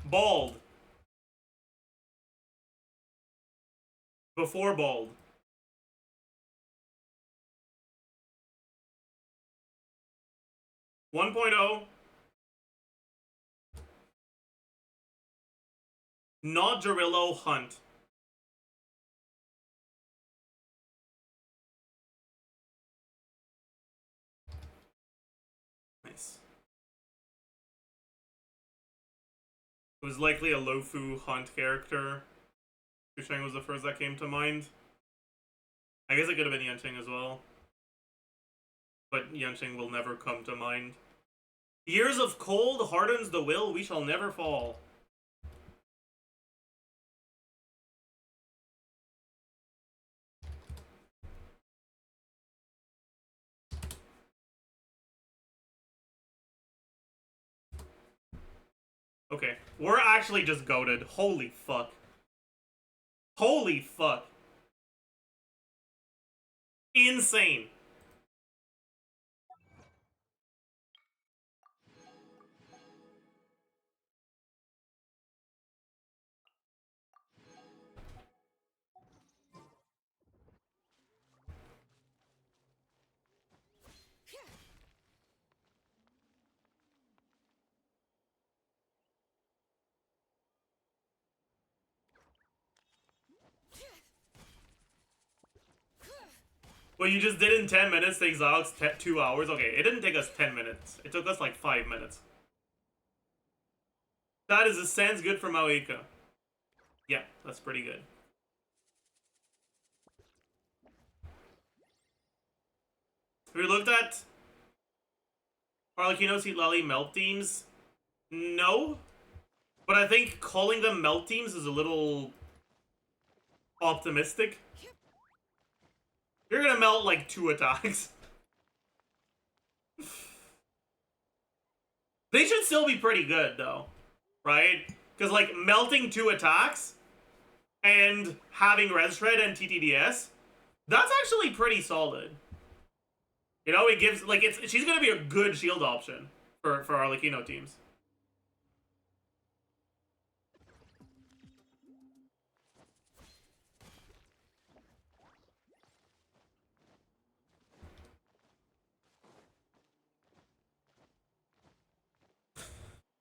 Bald. before bald. 1.0. Not Gerillo Hunt. Nice. It was likely a Lofu Hunt character. Yusheng was the first that came to mind. I guess it could have been Yanqing as well. But Yanqing will never come to mind. Years of cold hardens the will, we shall never fall. Okay, we're actually just goated. Holy fuck. Holy fuck. Insane. Well, you just did in 10 minutes, takes Alex 2 hours. Okay, it didn't take us 10 minutes. It took us like 5 minutes. That is a sense good for Mavuika. Yeah, that's pretty good. Have we looked at Arlecchino's Heat Lally melt teams? No. But I think calling them melt teams is a little optimistic. You're gonna melt like 2 attacks. They should still be pretty good though, right? Because like melting 2 attacks and having Res Shred and TTDS, that's actually pretty solid. You know, it gives like she's gonna be a good shield option for Arlecchino teams.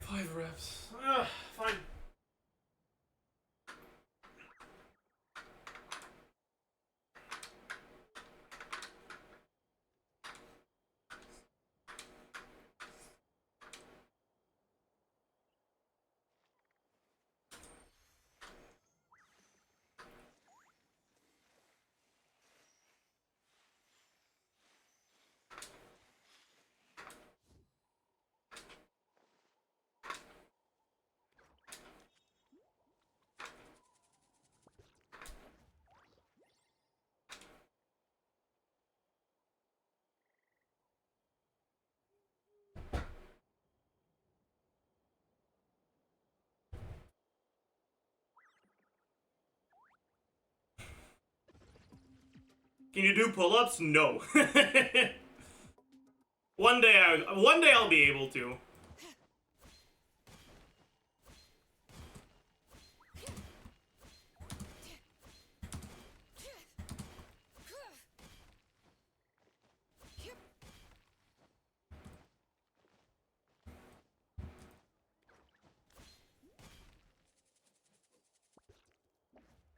Five reps. Fine. Can you do pull-ups? No. One day I'll be able to.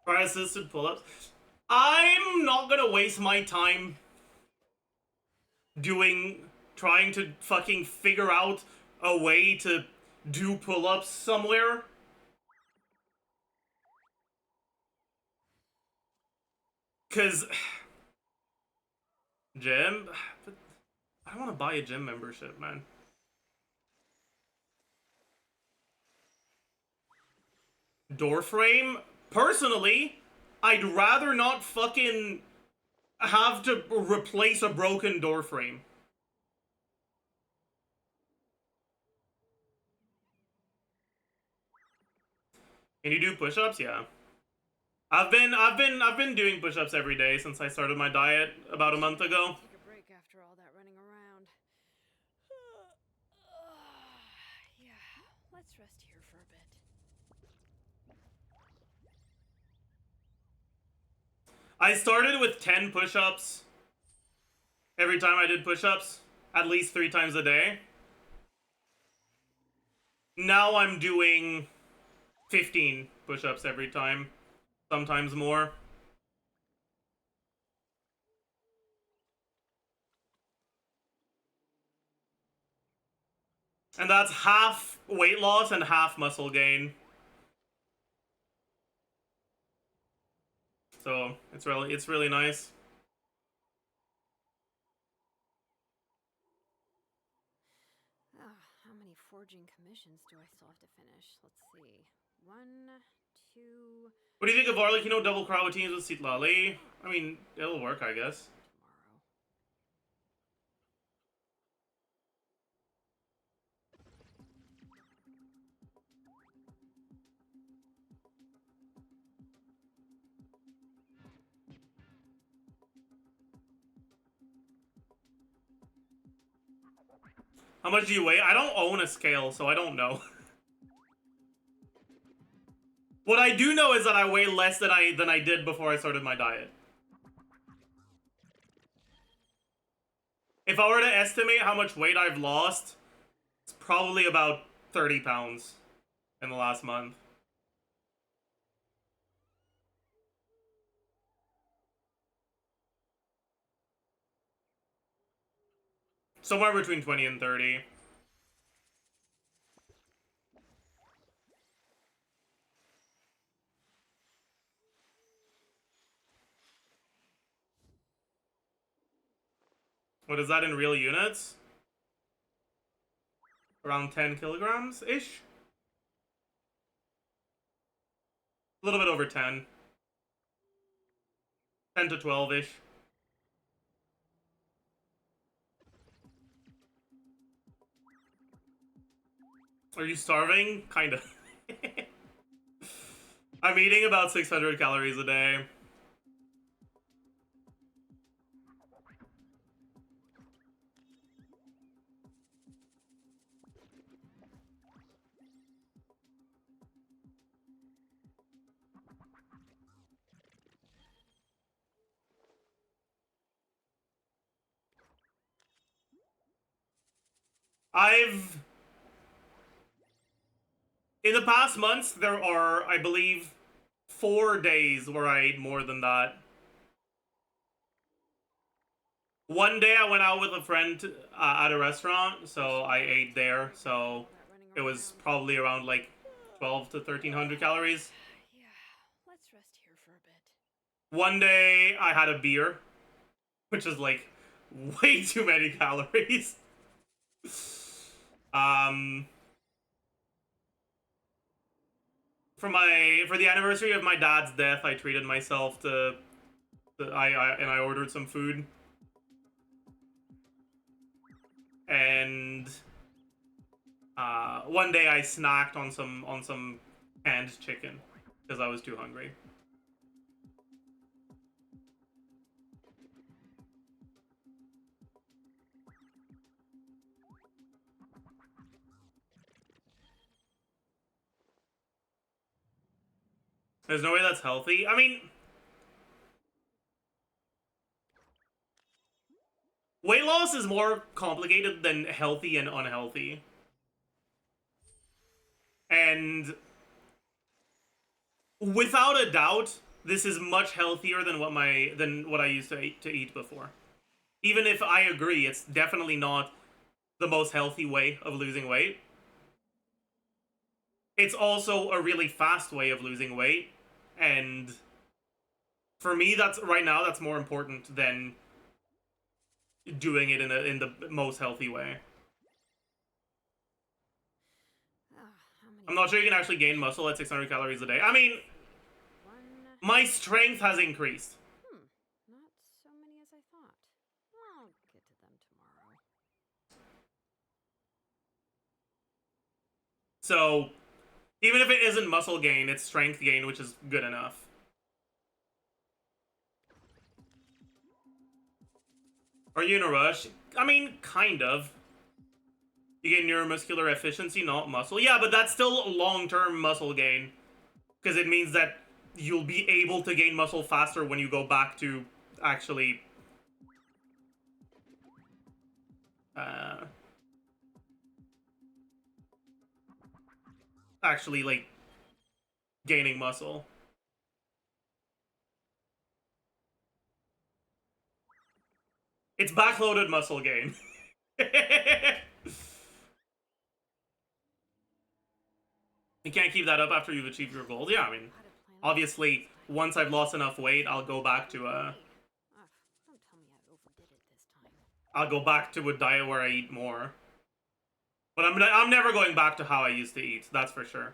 Try assisted pull-ups. I'm not gonna waste my time trying to fucking figure out a way to do pull-ups somewhere. Cause gym, but I don't want to buy a gym membership, man. Door frame? Personally, I'd rather not fucking have to replace a broken door frame. Can you do push-ups? Yeah. I've been doing push-ups every day since I started my diet about a month ago. Take a break after all that running around. Yeah, let's rest here for a bit. I started with 10 push-ups every time I did push-ups, at least 3 times a day. Now I'm doing 15 push-ups every time, sometimes more. And that's half weight loss and half muscle gain. So it's really nice. How many forging commissions do I still have to finish? Let's see. 1, 2. What do you think of Arlecchino double crow teams with Citlali? I mean, it'll work, I guess. Tomorrow. How much do you weigh? I don't own a scale, so I don't know. What I do know is that I weigh less than I did before I started my diet. If I were to estimate how much weight I've lost, it's probably about 30 pounds in the last month. Somewhere between 20 and 30. What is that in real units? Around 10 kilograms-ish? A little bit over 10. 10 to 12-ish. Are you starving? Kinda. I'm eating about 600 calories a day. In the past months, there are, I believe, 4 days where I ate more than that. One day I went out with a friend at a restaurant, so I ate there, so it was probably around like 12 to 1300 calories. Yeah, let's rest here for a bit. One day I had a beer, which is like way too many calories. For the anniversary of my dad's death, I treated myself I ordered some food. And one day I snacked on some canned chicken because I was too hungry. There's no way that's healthy. I mean, weight loss is more complicated than healthy and unhealthy. And without a doubt, this is much healthier than what I used to eat before. Even if I agree, it's definitely not the most healthy way of losing weight. It's also a really fast way of losing weight, and for me, that's more important than doing it in the most healthy way. I'm not sure you can actually gain muscle at 600 calories a day. I mean, my strength has increased. Not so many as I thought. I'll get to them tomorrow. So, even if it isn't muscle gain, it's strength gain, which is good enough. Are you in a rush? I mean, kind of. You get neuromuscular efficiency, not muscle. Yeah, but that's still long-term muscle gain. Because it means that you'll be able to gain muscle faster when you go back to actually like gaining muscle. It's backloaded muscle gain. You can't keep that up after you've achieved your goals. Yeah, I mean, obviously, once I've lost enough weight, I'll go back to Ugh, don't tell me I overdid it this time. I'll go back to a diet where I eat more. But I'm never going back to how I used to eat. That's for sure.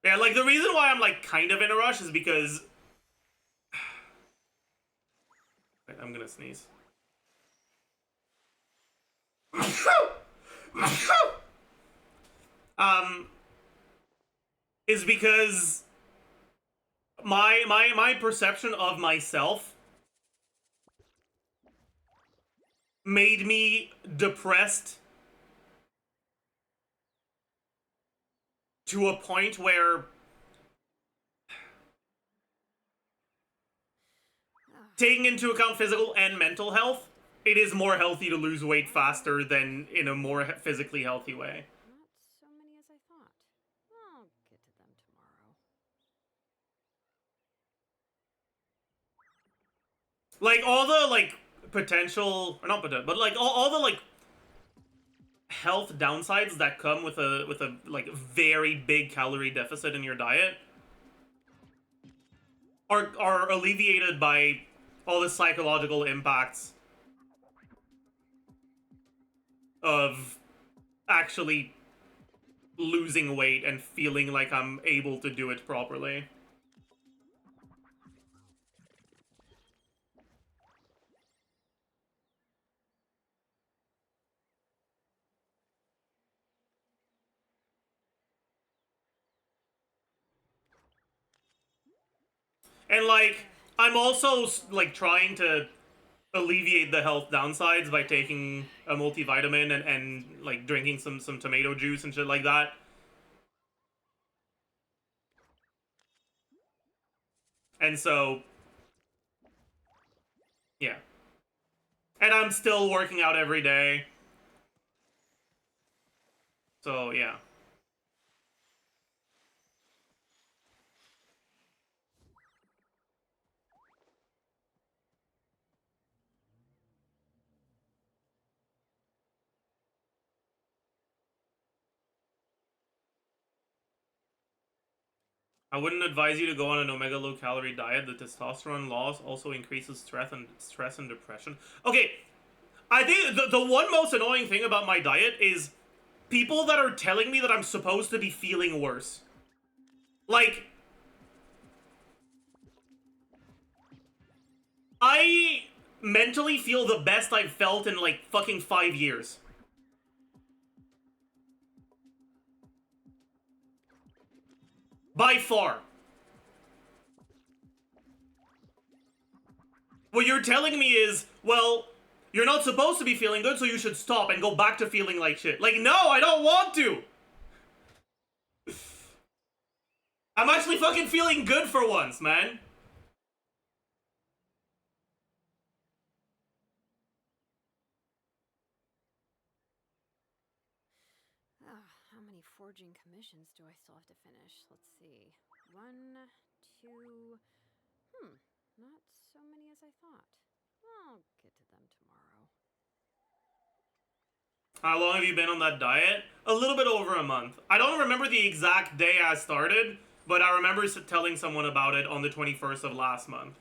Yeah, like the reason why I'm like kind of in a rush is because wait, I'm gonna sneeze. Is because my perception of myself made me depressed to a point where taking into account physical and mental health, it is more healthy to lose weight faster than in a more physically healthy way. Not so many as I thought. I'll get to them tomorrow. Like all the like potential, or not potential, but like all the like health downsides that come with a like very big calorie deficit in your diet are alleviated by all the psychological impacts of actually losing weight and feeling like I'm able to do it properly. And like, I'm also like trying to alleviate the health downsides by taking a multivitamin and like drinking some tomato juice and shit like that. And so, yeah. And I'm still working out every day. So, yeah. I wouldn't advise you to go on an omega low calorie diet. The testosterone loss also increases stress and depression. Okay, I think the one most annoying thing about my diet is people that are telling me that I'm supposed to be feeling worse. Like, I mentally feel the best I've felt in like fucking 5 years. By far. What you're telling me is, well, you're not supposed to be feeling good, so you should stop and go back to feeling like shit. Like, no, I don't want to! I'm actually fucking feeling good for once, man. How many forging commissions do I still have to finish? Let's see. 1, 2... not so many as I thought. I'll get to them tomorrow. How long have you been on that diet? A little bit over a month. I don't remember the exact day I started, but I remember telling someone about it on the 21st of last month.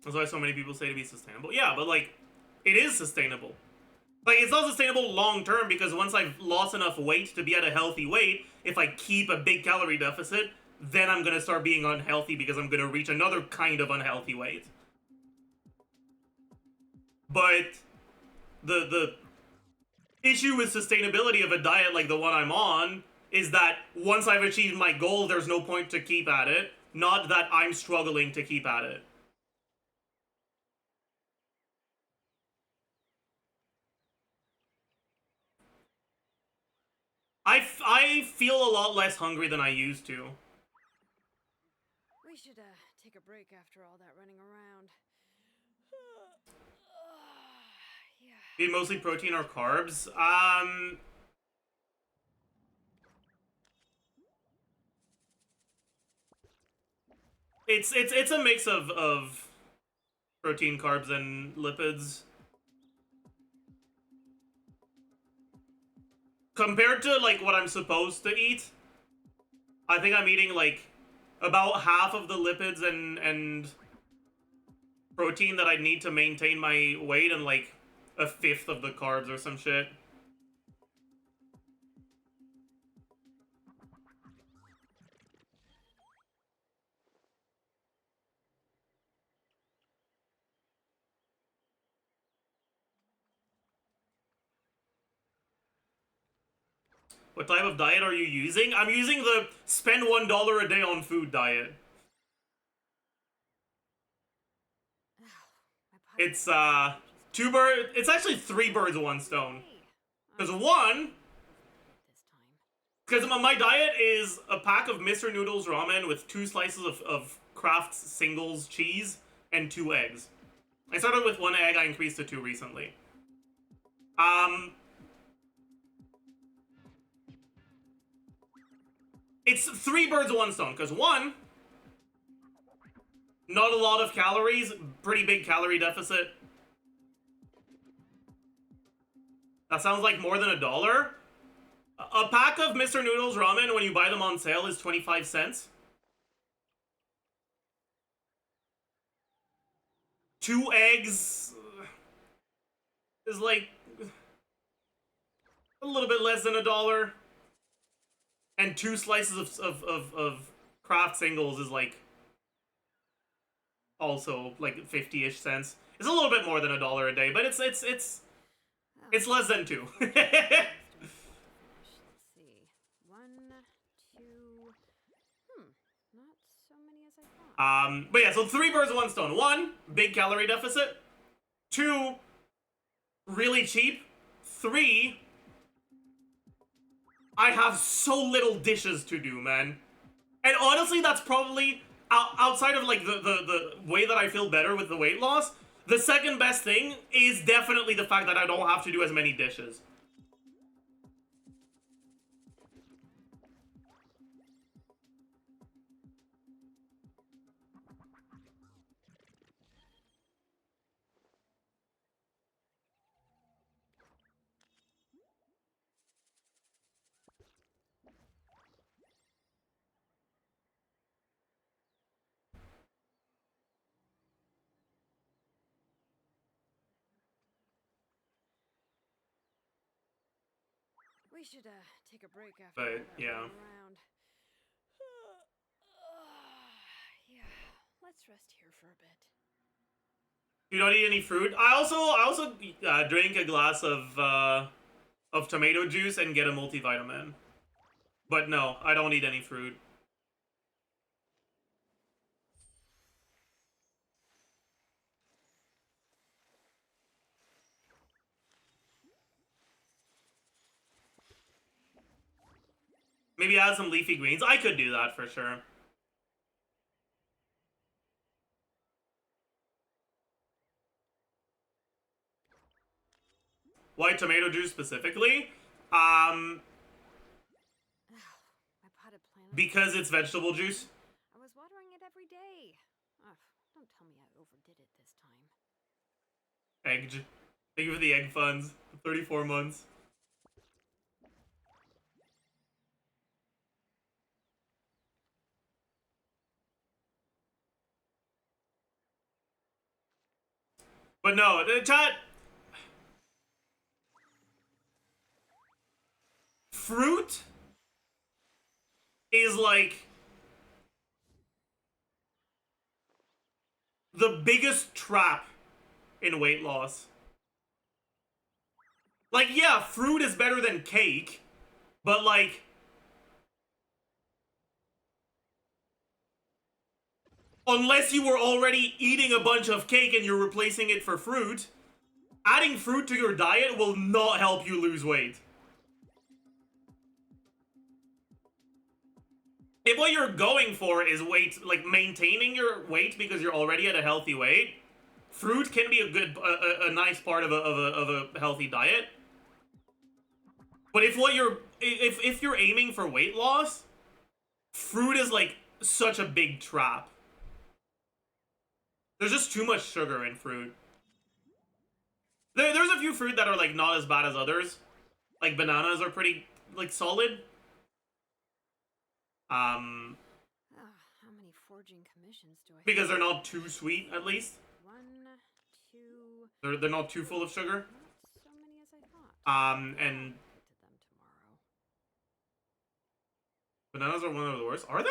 That's why so many people say to be sustainable. Yeah, but like, it is sustainable. Like, it's not sustainable long term because once I've lost enough weight to be at a healthy weight, if I keep a big calorie deficit, then I'm gonna start being unhealthy because I'm gonna reach another kind of unhealthy weight. But the issue with sustainability of a diet like the one I'm on is that once I've achieved my goal, there's no point to keep at it. Not that I'm struggling to keep at it. I feel a lot less hungry than I used to. We should take a break after all that running around. Yeah. Eat mostly protein or carbs. It's a mix of protein, carbs, and lipids. Compared to like what I'm supposed to eat, I think I'm eating like about half of the lipids and protein that I need to maintain my weight, and like a fifth of the carbs or some shit. What type of diet are you using? I'm using the spend $1 a day on food diet. It's it's actually 3 birds with 1 stone. Because my diet is a pack of Mr. Noodles ramen with 2 slices of Kraft Singles cheese and 2 eggs. I started with 1 egg, I increased to 2 recently. It's 3 birds with 1 stone, because 1, not a lot of calories, pretty big calorie deficit. That sounds like more than $1. A pack of Mr. Noodles ramen, when you buy them on sale, is 25 cents. 2 eggs is like a little bit less than $1. And 2 slices of Kraft Singles is like also like 50-ish cents. It's a little bit more than $1 a day, but it's less than 2. Let's see. 1, 2. Not so many as I thought. But yeah, so 3 birds with 1 stone. 1, big calorie deficit. 2, really cheap. 3, I have so little dishes to do, man. And honestly, that's probably, outside of like the way that I feel better with the weight loss, the second best thing is definitely the fact that I don't have to do as many dishes. We should take a break after But, all that yeah. running around. Yeah, let's rest here for a bit. You don't eat any fruit? I also drink a glass of tomato juice and get a multivitamin. But no, I don't eat any fruit. Maybe add some leafy greens. I could do that for sure. White tomato juice specifically? My potted plant. Because it's vegetable juice. I was watering it every day. Don't tell me I overdid it this time. Egg. Thank you for the egg funds. 34 months. But no, the chat. Fruit is like the biggest trap in weight loss. Like, yeah, fruit is better than cake, but like, unless you were already eating a bunch of cake and you're replacing it for fruit, adding fruit to your diet will not help you lose weight. If what you're going for is weight, like maintaining your weight because you're already at a healthy weight, fruit can be a good, a nice part of a healthy diet. But if what you're, if you're aiming for weight loss, fruit is like such a big trap. There's just too much sugar in fruit. There's a few fruit that are like not as bad as others. Like bananas are pretty like solid. How many forging commissions do I Because they're not too sweet, at least. 1, 2. They're not too full of sugar. Not so many as I thought. And Get to them tomorrow. bananas are one of the worst. Are they?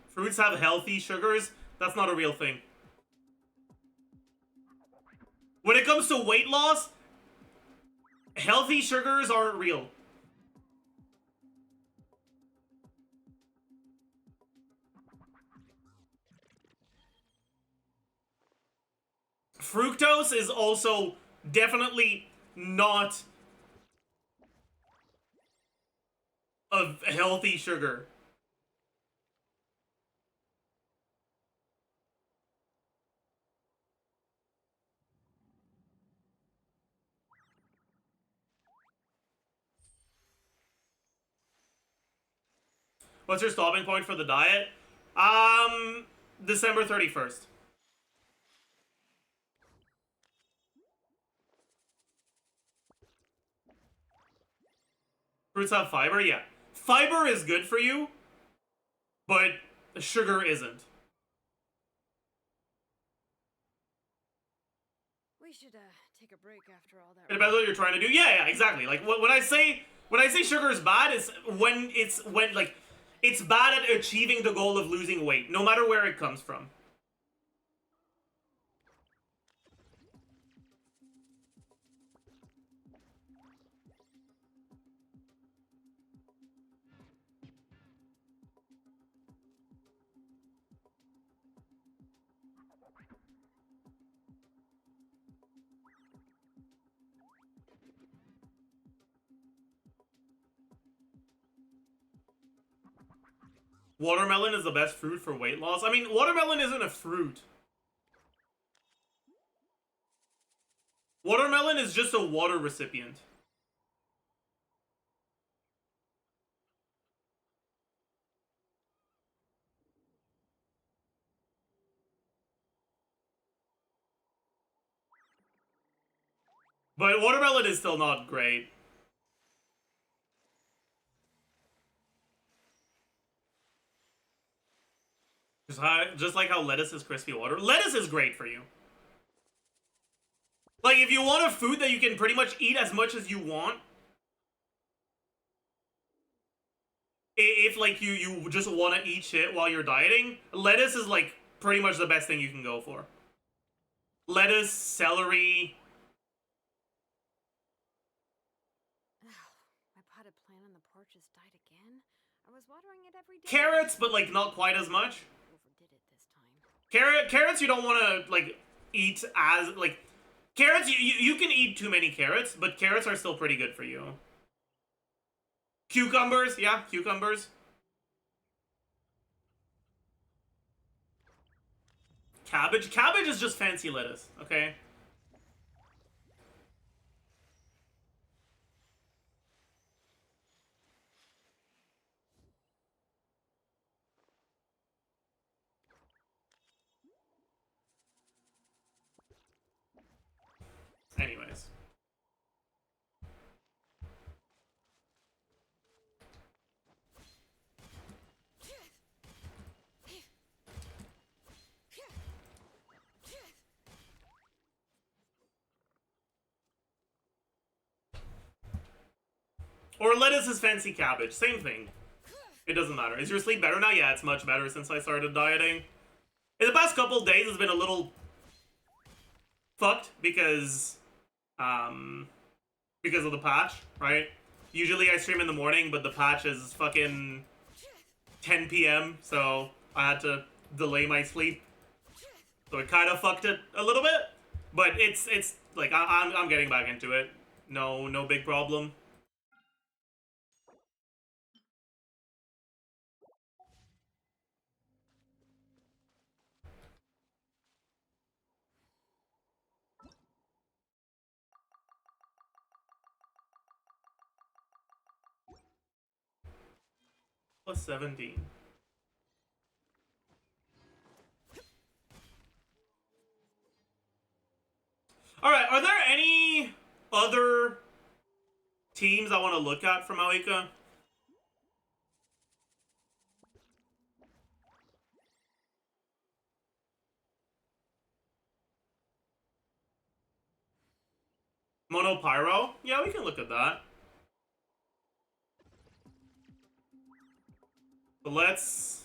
Fruits have healthy sugars. That's not a real thing. When it comes to weight loss, healthy sugars aren't real. Fructose is also definitely not a healthy sugar. What's your stopping point for the diet? December 31st. Fruits have fiber? Yeah. Fiber is good for you, but sugar isn't. We should take a break after all that. It depends what you're trying to do. Yeah, exactly. Like when I say sugar is bad, it's when it's bad at achieving the goal of losing weight, no matter where it comes from. Watermelon is the best fruit for weight loss. I mean, watermelon isn't a fruit. Watermelon is just a water recipient. But watermelon is still not great. Just like how lettuce is crispy water. Lettuce is great for you. Like, if you want a food that you can pretty much eat as much as you want, if like you just want to eat shit while you're dieting, lettuce is like pretty much the best thing you can go for. Lettuce, celery. My potted plant on the porch has died again. I was watering it every day. Carrots, but like not quite as much. Overdid it this time. Carrots you don't want to like eat as like carrots you can eat too many carrots, but carrots are still pretty good for you. Cucumbers, yeah, cucumbers. Cabbage is just fancy lettuce, okay? Anyways. Or lettuce is fancy cabbage. Same thing. It doesn't matter. Is your sleep better now? Yeah, it's much better since I started dieting. In the past couple days, it's been a little fucked because of the patch, right? Usually I stream in the morning, but the patch is fucking 10 p.m., so I had to delay my sleep. So it kind of fucked it a little bit, but it's like I'm getting back into it. No big problem. Plus 17. Alright, are there any other teams I want to look at from Mavuika? Mono Pyro? Yeah, we can look at that. But let's...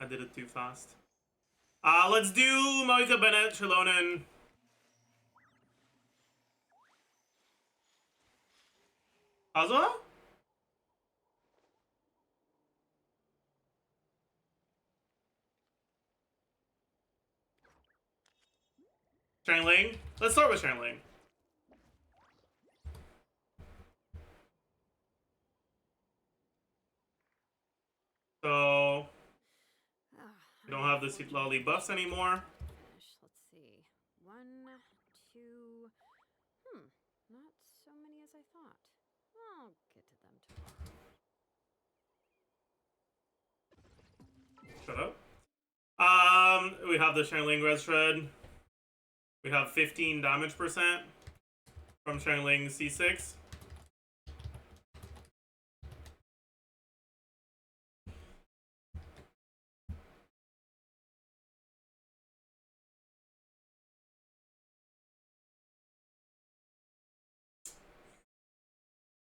I did it too fast. Let's do Mavuika, Bennett, Trilonin. Kazuha? Shangling? Let's start with Shangling. So... we don't have the Sweet Lolly buffs anymore. Finish. Let's see. 1, 2. Not so many as I thought. I'll get to them tomorrow. Shut up. We have the Shangling Res Shred. We have 15 damage percent from Shangling C6.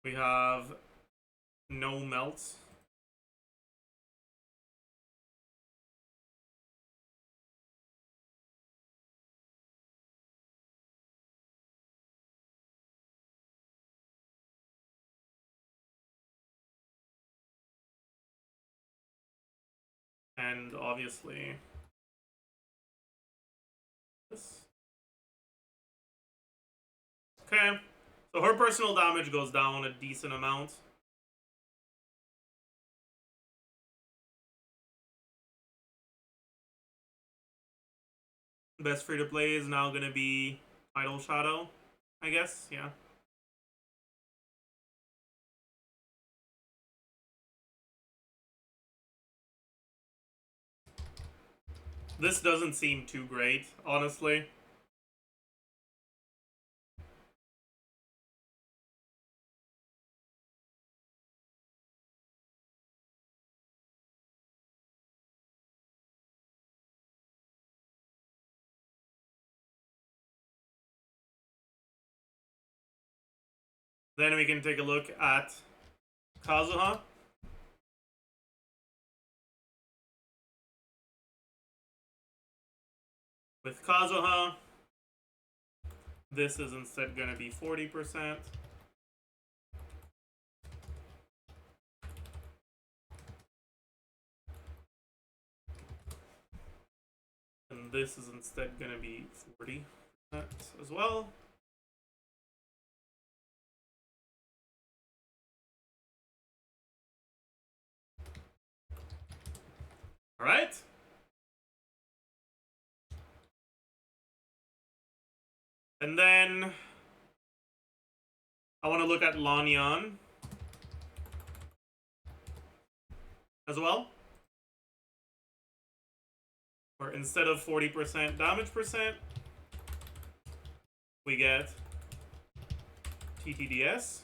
We have no melts. And obviously this. Okay. So her personal damage goes down a decent amount. Best free to play is now gonna be Idle Shadow, I guess, yeah. This doesn't seem too great, honestly. Then we can take a look at Kazuha. With Kazuha, this is instead going to be 40%. And this is instead going to be 40% as well. All right. And then I want to look at Lanyan as well. Where instead of 40% damage percent, we get TTDS.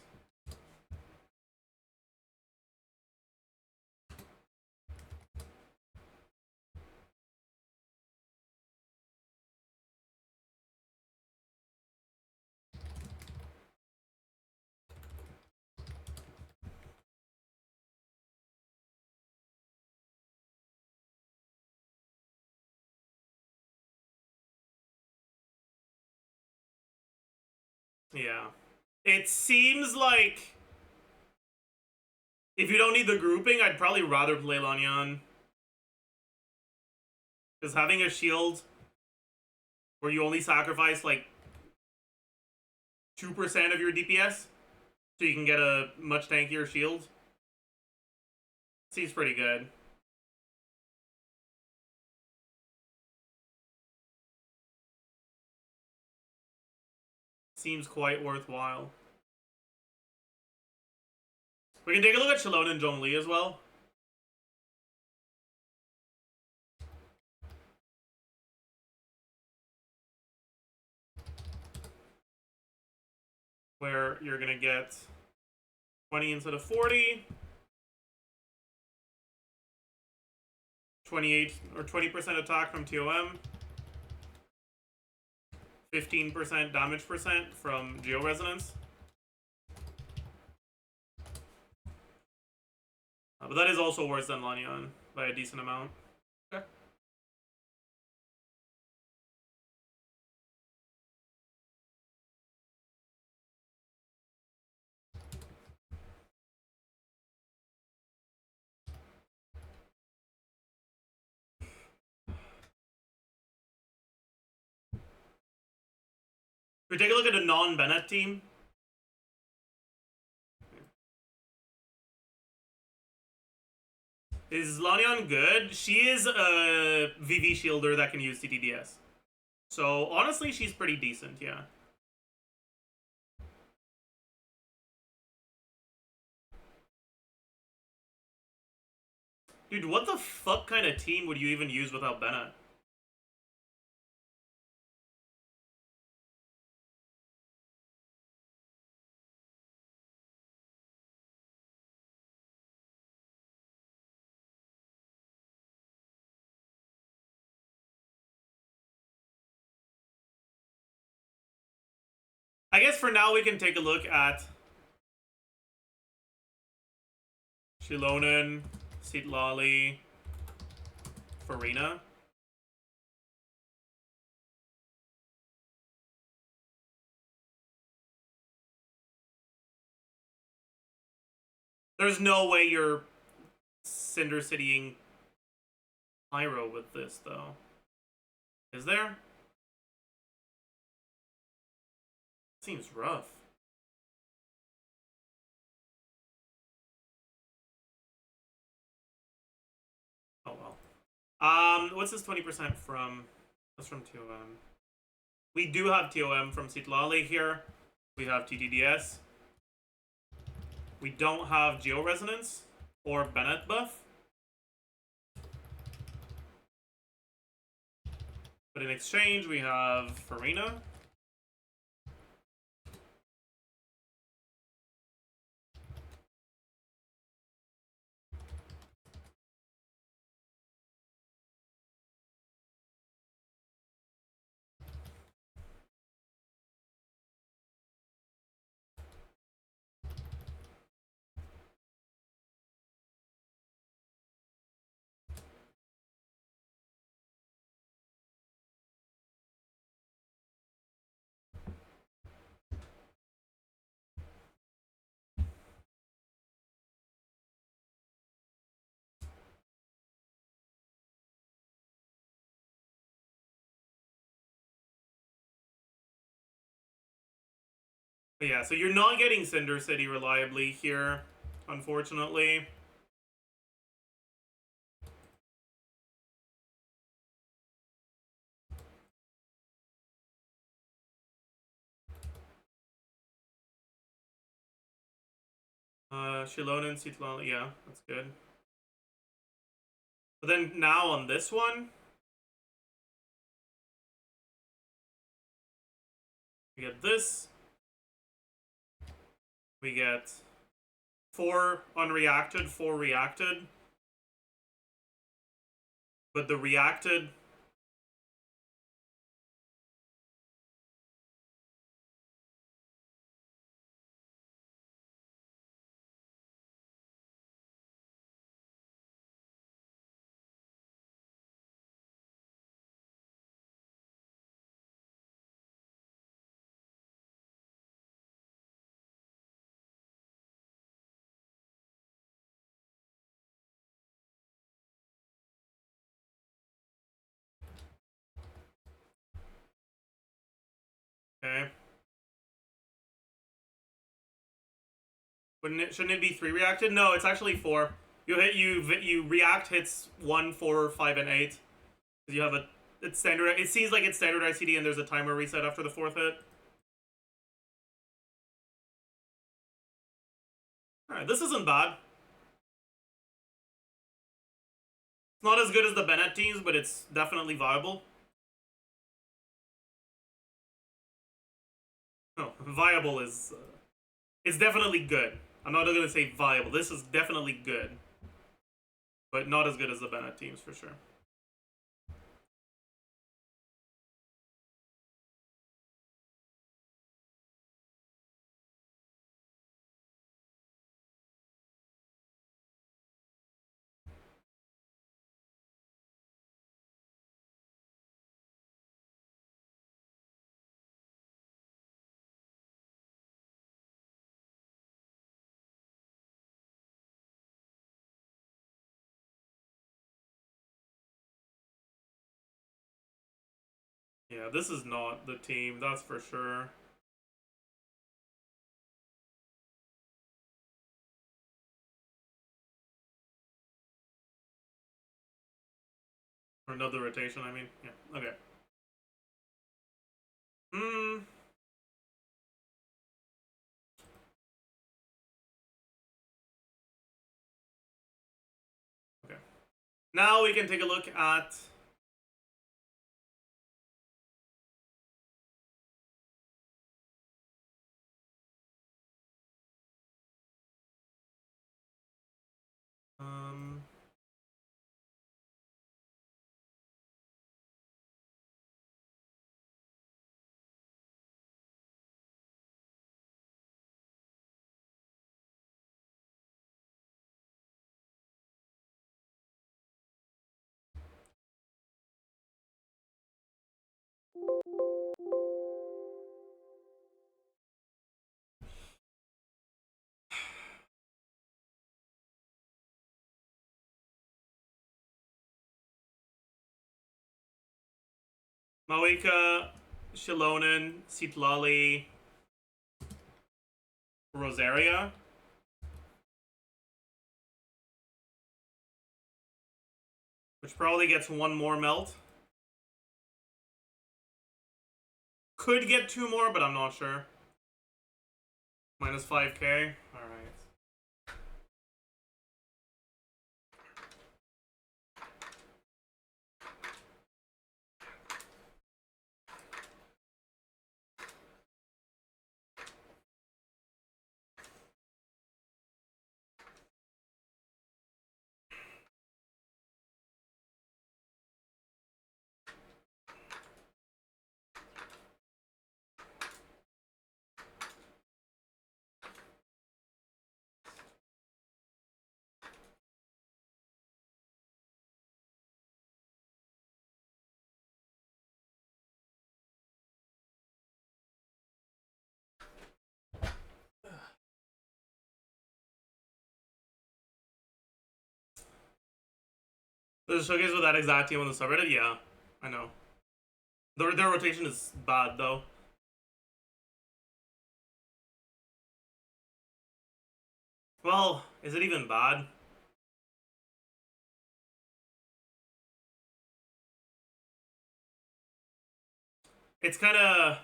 Yeah. It seems like if you don't need the grouping, I'd probably rather play Lanyan. Because having a shield where you only sacrifice like 2% of your DPS so you can get a much tankier shield seems pretty good. Seems quite worthwhile. We can take a look at Shalon and Zhongli as well. Where you're gonna get 20 instead of 40. 28 or 20% attack from TOM. 15% damage percent from Geo Resonance. But that is also worse than Lanyan by a decent amount. Okay. We take a look at a non-Bennett team. Is Lanyan good? She is a VV shielder that can use TTDS. So honestly, she's pretty decent, yeah. Dude, what the fuck kind of team would you even use without Bennett? I guess for now we can take a look at Shilonen, Sitlali, Farina. There's no way you're Cinder Citying Pyro with this, though. Is there? Seems rough. Oh well. What's this 20% from? That's from TOM. We do have TOM from Sitlali here. We have TTDS. We don't have Geo Resonance or Bennett buff. But in exchange, we have Farina. But yeah, so you're not getting Cinder City reliably here, unfortunately. Shilonen, Citlali, yeah, that's good. But then now on this one, we get this. We get 4 unreacted, 4 reacted. But the reacted... Okay. Shouldn't it be 3 reacted? No, it's actually 4. You react hits 1, 4, 5, and 8. You have it's standard. It seems like it's standardized CD, and there's a timer reset after the 4th hit. All right, this isn't bad. It's not as good as the Bennett teams, but it's definitely viable. No, viable is it's definitely good. I'm not gonna say viable. This is definitely good, but not as good as the Bennett teams for sure. Yeah, this is not the team, that's for sure. Or another rotation, I mean. Yeah, okay. Okay. Now we can take a look at Mavuika, Shilonen, Citlali, Rosaria. Which probably gets 1 more melt. Could get 2 more, but I'm not sure. Minus 5k. Alright. There's a showcase with that exact team on the subreddit? Yeah, I know. Their rotation is bad, though. Well, is it even bad? It's kind of...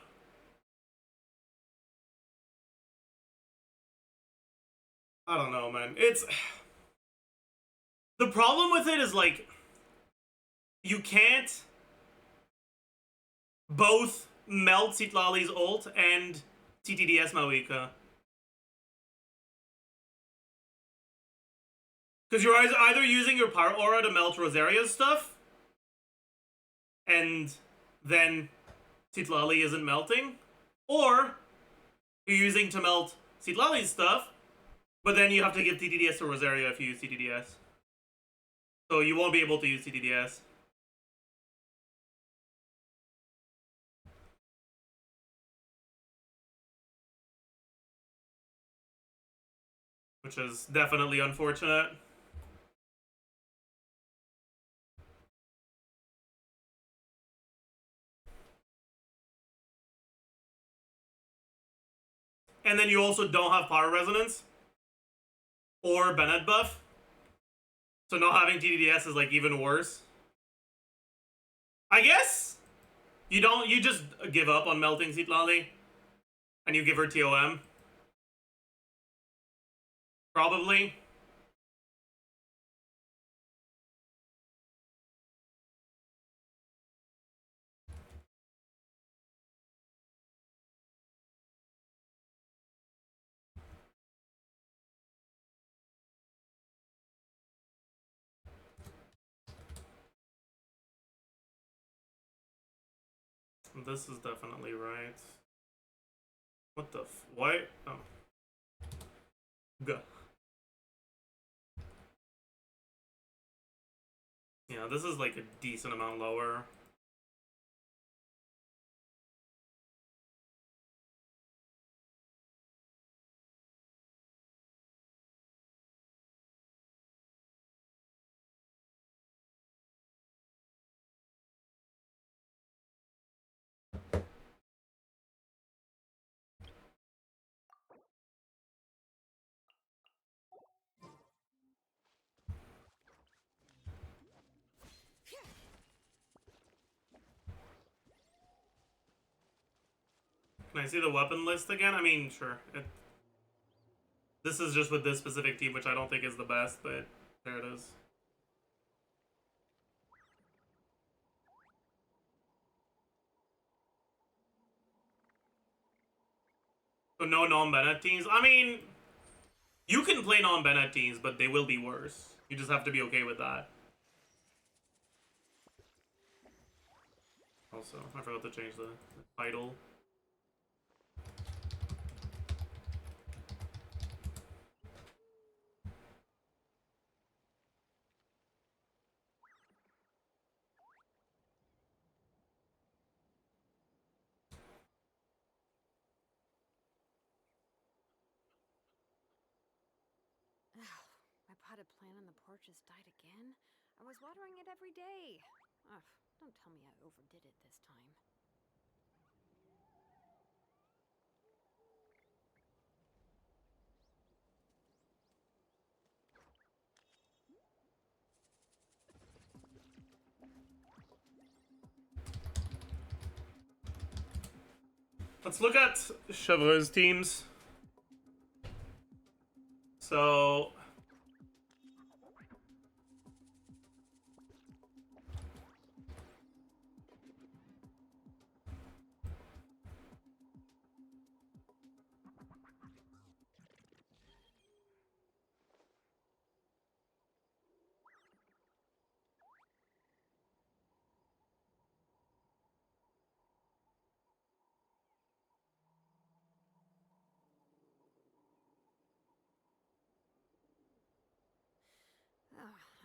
I don't know, man. It's the problem with it is like you can't both melt Citlali's ult and TTDS Mavuika. Because you're either using your power aura to melt Rosaria's stuff, and then Citlali isn't melting, or you're using to melt Citlali's stuff, but then you have to give TTDS to Rosaria if you use TTDS. So you won't be able to use TTDS. Which is definitely unfortunate. And then you also don't have power resonance or Bennett buff. So not having TDDS is like even worse. I guess you just give up on melting Citlali and you give her TOM. Probably. This is definitely right. What the what? Oh. Go. Yeah, this is like a decent amount lower. Can I see the weapon list again? I mean, sure. This is just with this specific team, which I don't think is the best, but there it is. So no non-Bennett teams. I mean, you can play non-Bennett teams, but they will be worse. You just have to be okay with that. Also, I forgot to change the title. My potted plant on the porch has died again? I was watering it every day. Ugh, don't tell me I overdid it this time. Let's look at ChesseBurgers teams. So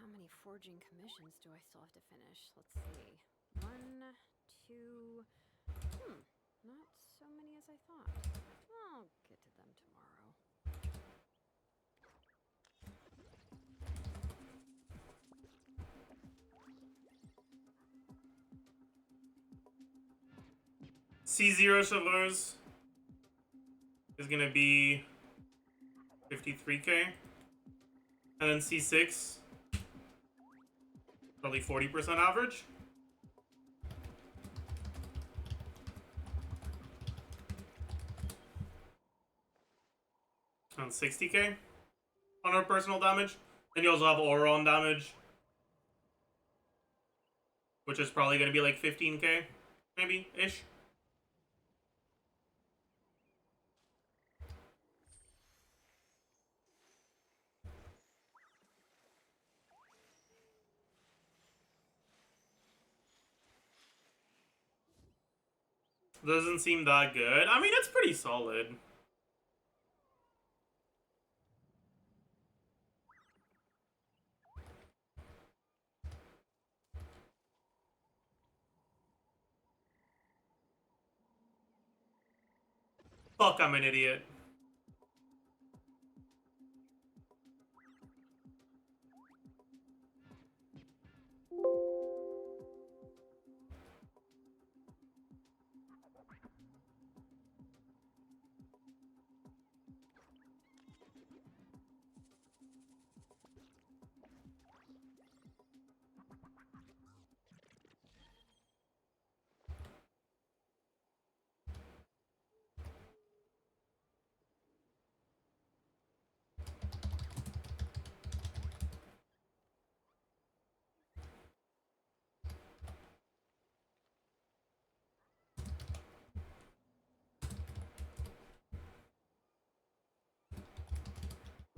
How many forging commissions do I still have to finish? Let's see. 1, 2... not so many as I thought. I'll get to them tomorrow. C0 ChesseBurgers is gonna be 53k. And then C6, probably 40% average. On 60k. on her personal damage. Then you also have aura on damage, which is probably going to be like 15k, maybe, ish. Doesn't seem that good. I mean, it's pretty solid. Fuck, I'm an idiot.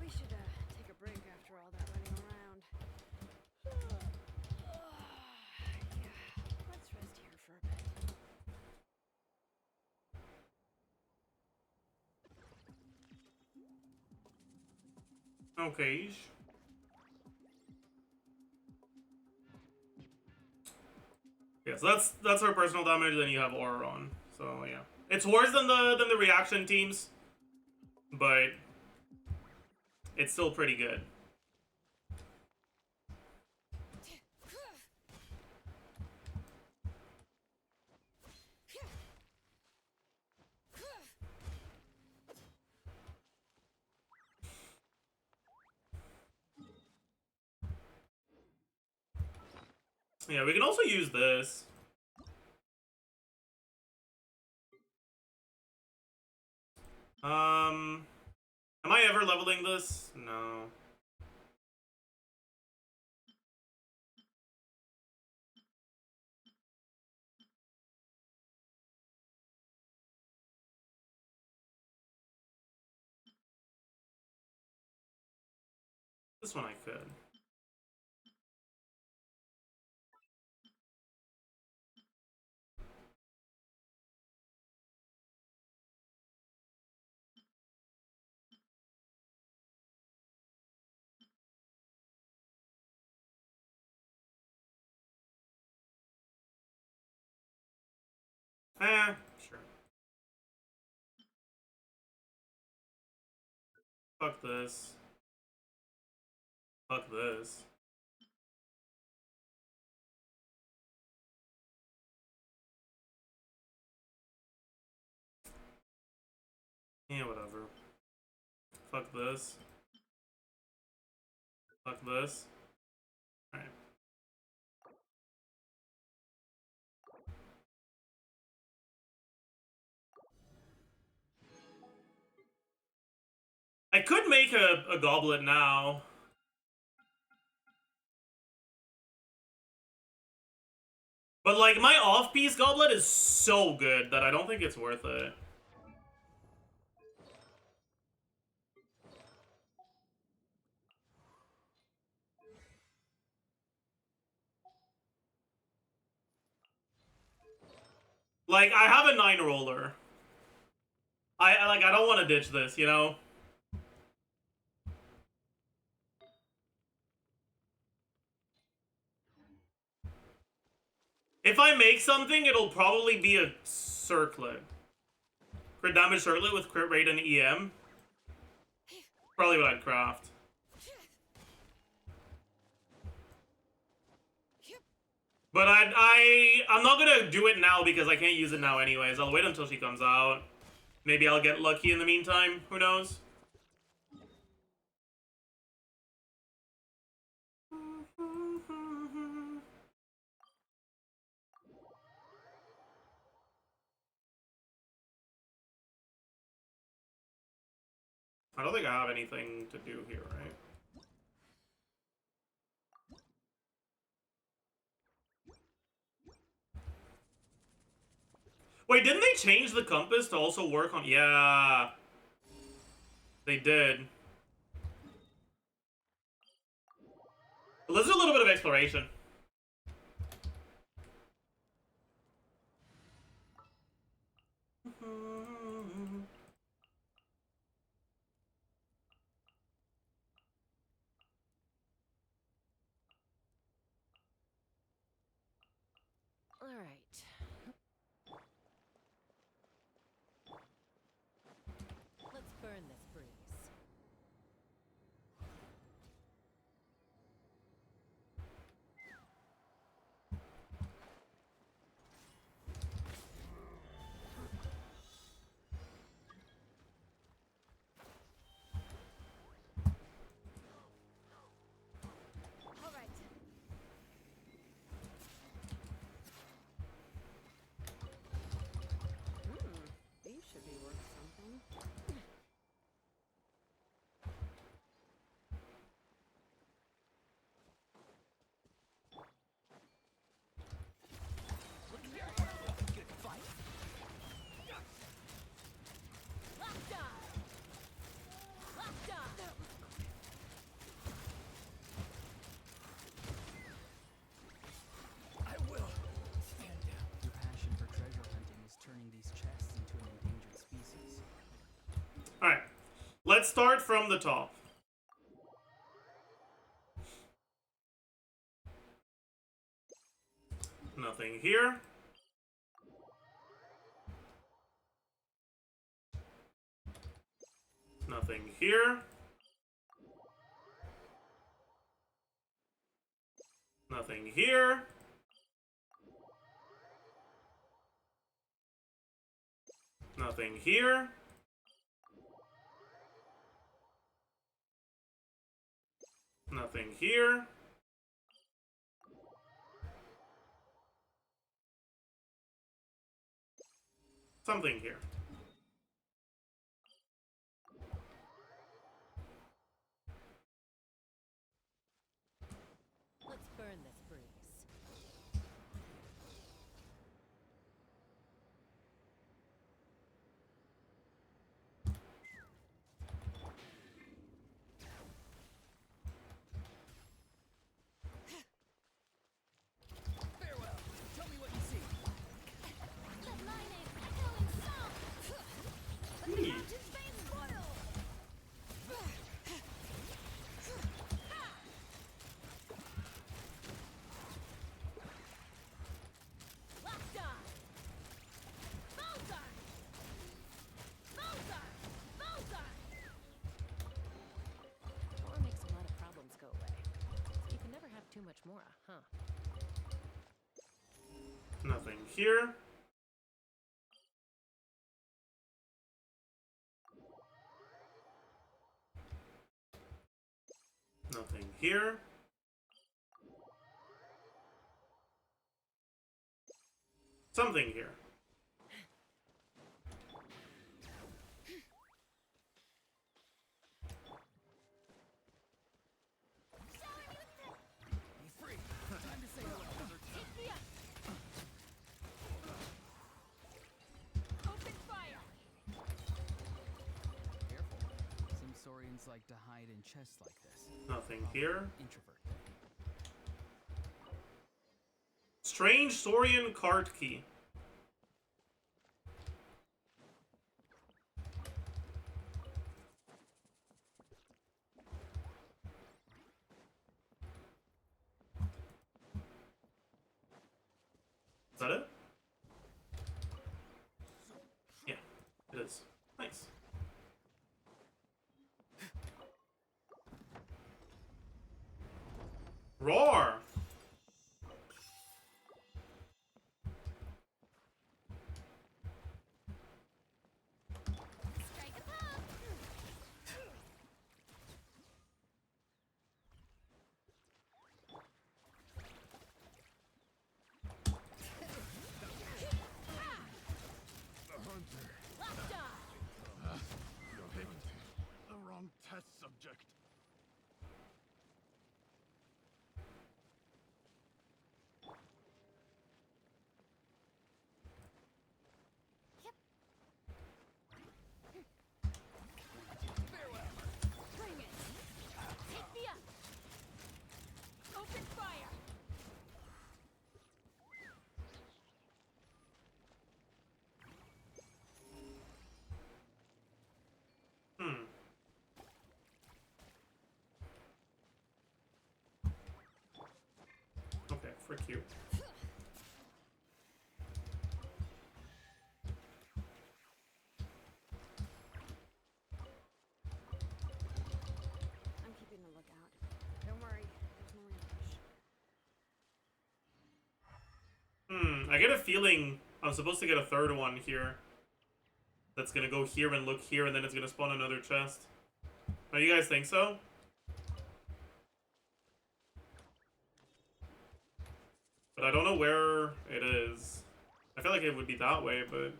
We should take a break after all that running around. Yeah, let's rest here for a bit. Okay. Yeah, so that's her personal damage. Then you have aura on. So yeah, it's worse than the reaction teams, but it's still pretty good. Yeah, we can also use this. Am I ever leveling this? No. This one I could. Sure. Fuck this. Fuck this. Yeah, whatever. Fuck this. Fuck this. Alright. I could make a goblet now. But, like, my off-piece goblet is so good that I don't think it's worth it. Like, I have a 9 roller. I don't want to ditch this, you know? If I make something, it'll probably be a circlet. Crit damage circlet with crit rate and EM. Probably what I'd craft. But I'm not gonna do it now because I can't use it now anyways. I'll wait until she comes out. Maybe I'll get lucky in the meantime. Who knows? I don't think I have anything to do here, right? Wait, didn't they change the compass to also work on... Yeah. They did. Let's do a little bit of exploration. All right. Let's burn this breeze. All right. These should be worth something. Your passion for treasure hunting is turning these chests into an endangered species. Alright. Let's start from the top. Nothing here. Nothing here. Nothing here. Nothing here. Nothing here. Something here. Let's burn this breeze. Farewell. Tell me what you see. The mining echoing song. Let the mountains veins boil. Locked on. Bullseye. Bullseye. Bullseye. More makes a lot of problems go away. So you can never have too much more, huh? Nothing here. Nothing here. Something here. Be free. Time to say hello. Hit me up. Open fire. Careful. Some saurians like to hide in chests like this. Nothing here. Introvert. Strange Saurian card key. Is that it? Yeah, it is. Nice. Roar! Strike a pop. Locked on. frick you. I'm keeping a lookout. Don't worry, there's no ambush. I get a feeling I'm supposed to get a third one here. That's gonna go here and look here, and then it's gonna spawn another chest. Oh, you guys think so? But I don't know where it is. I feel like it would be that way, but...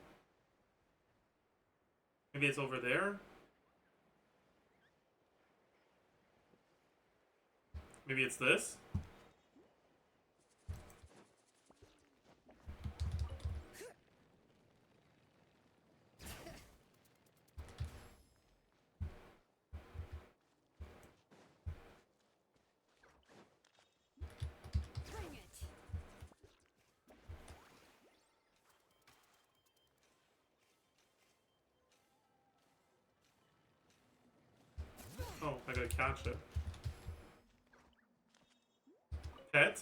maybe it's over there? Maybe it's this? Bring it! Oh, I gotta catch it. Pet?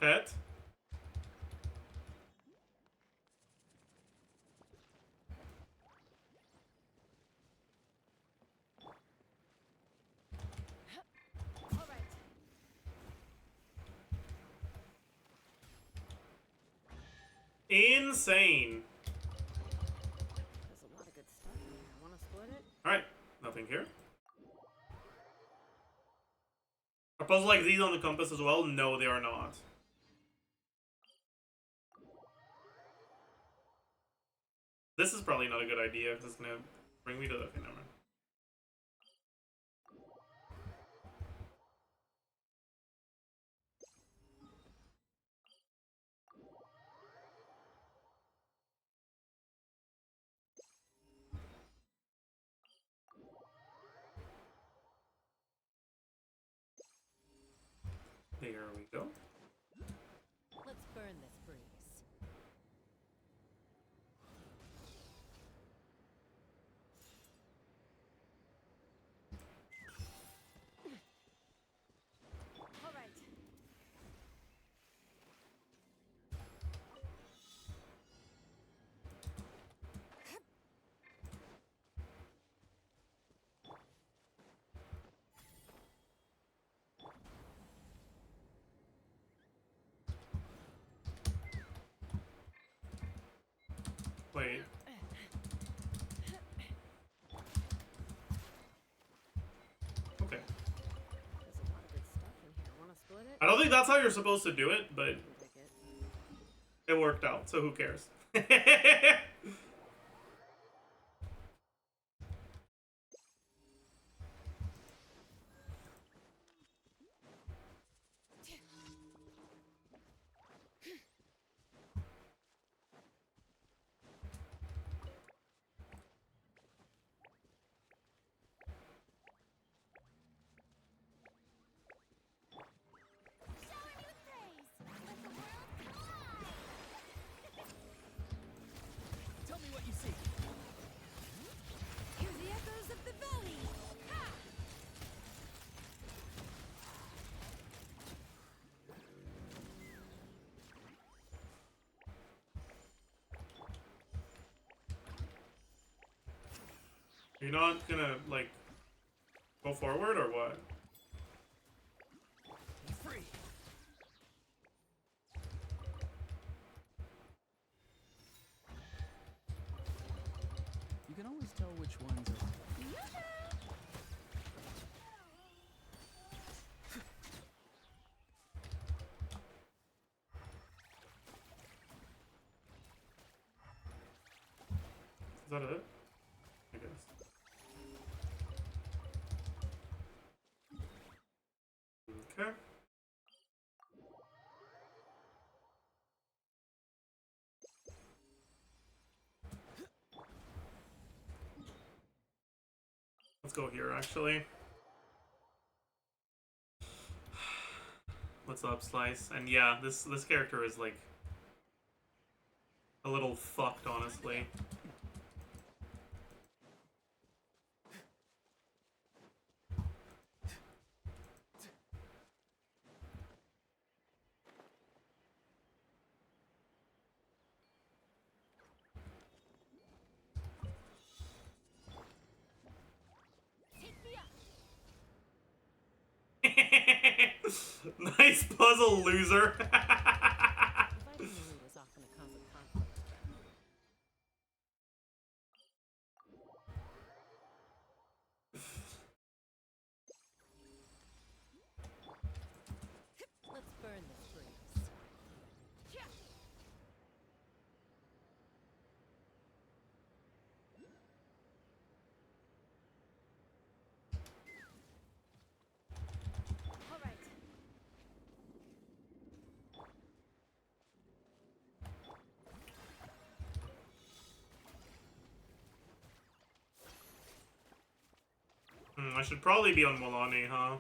Pet? All right. Insane. There's a lot of good stuff in here. Want to split it? Alright, nothing here. Are puzzles like these on the compass as well? No, they are not. This is probably not a good idea because it's gonna bring me to the... okay, never mind. There we go. Let's burn this breeze. All right. Wait. Okay. There's a lot of good stuff in here. Want to split it? I don't think that's how you're supposed to do it, but I'll take it. it worked out, so who cares? Tell me what you see. Hear the echoes of the valley. Ha! You're not gonna, like, go forward or what? Be free. You can always tell which ones are. Is that it? I guess. Okay. Let's go here, actually. What's up, Slice? And yeah, this character is like a little fucked, honestly. Nice puzzle, loser. Fighting Moew was often a cause of conflict. Let's burn this breeze. All right. I should probably be on Milani, huh?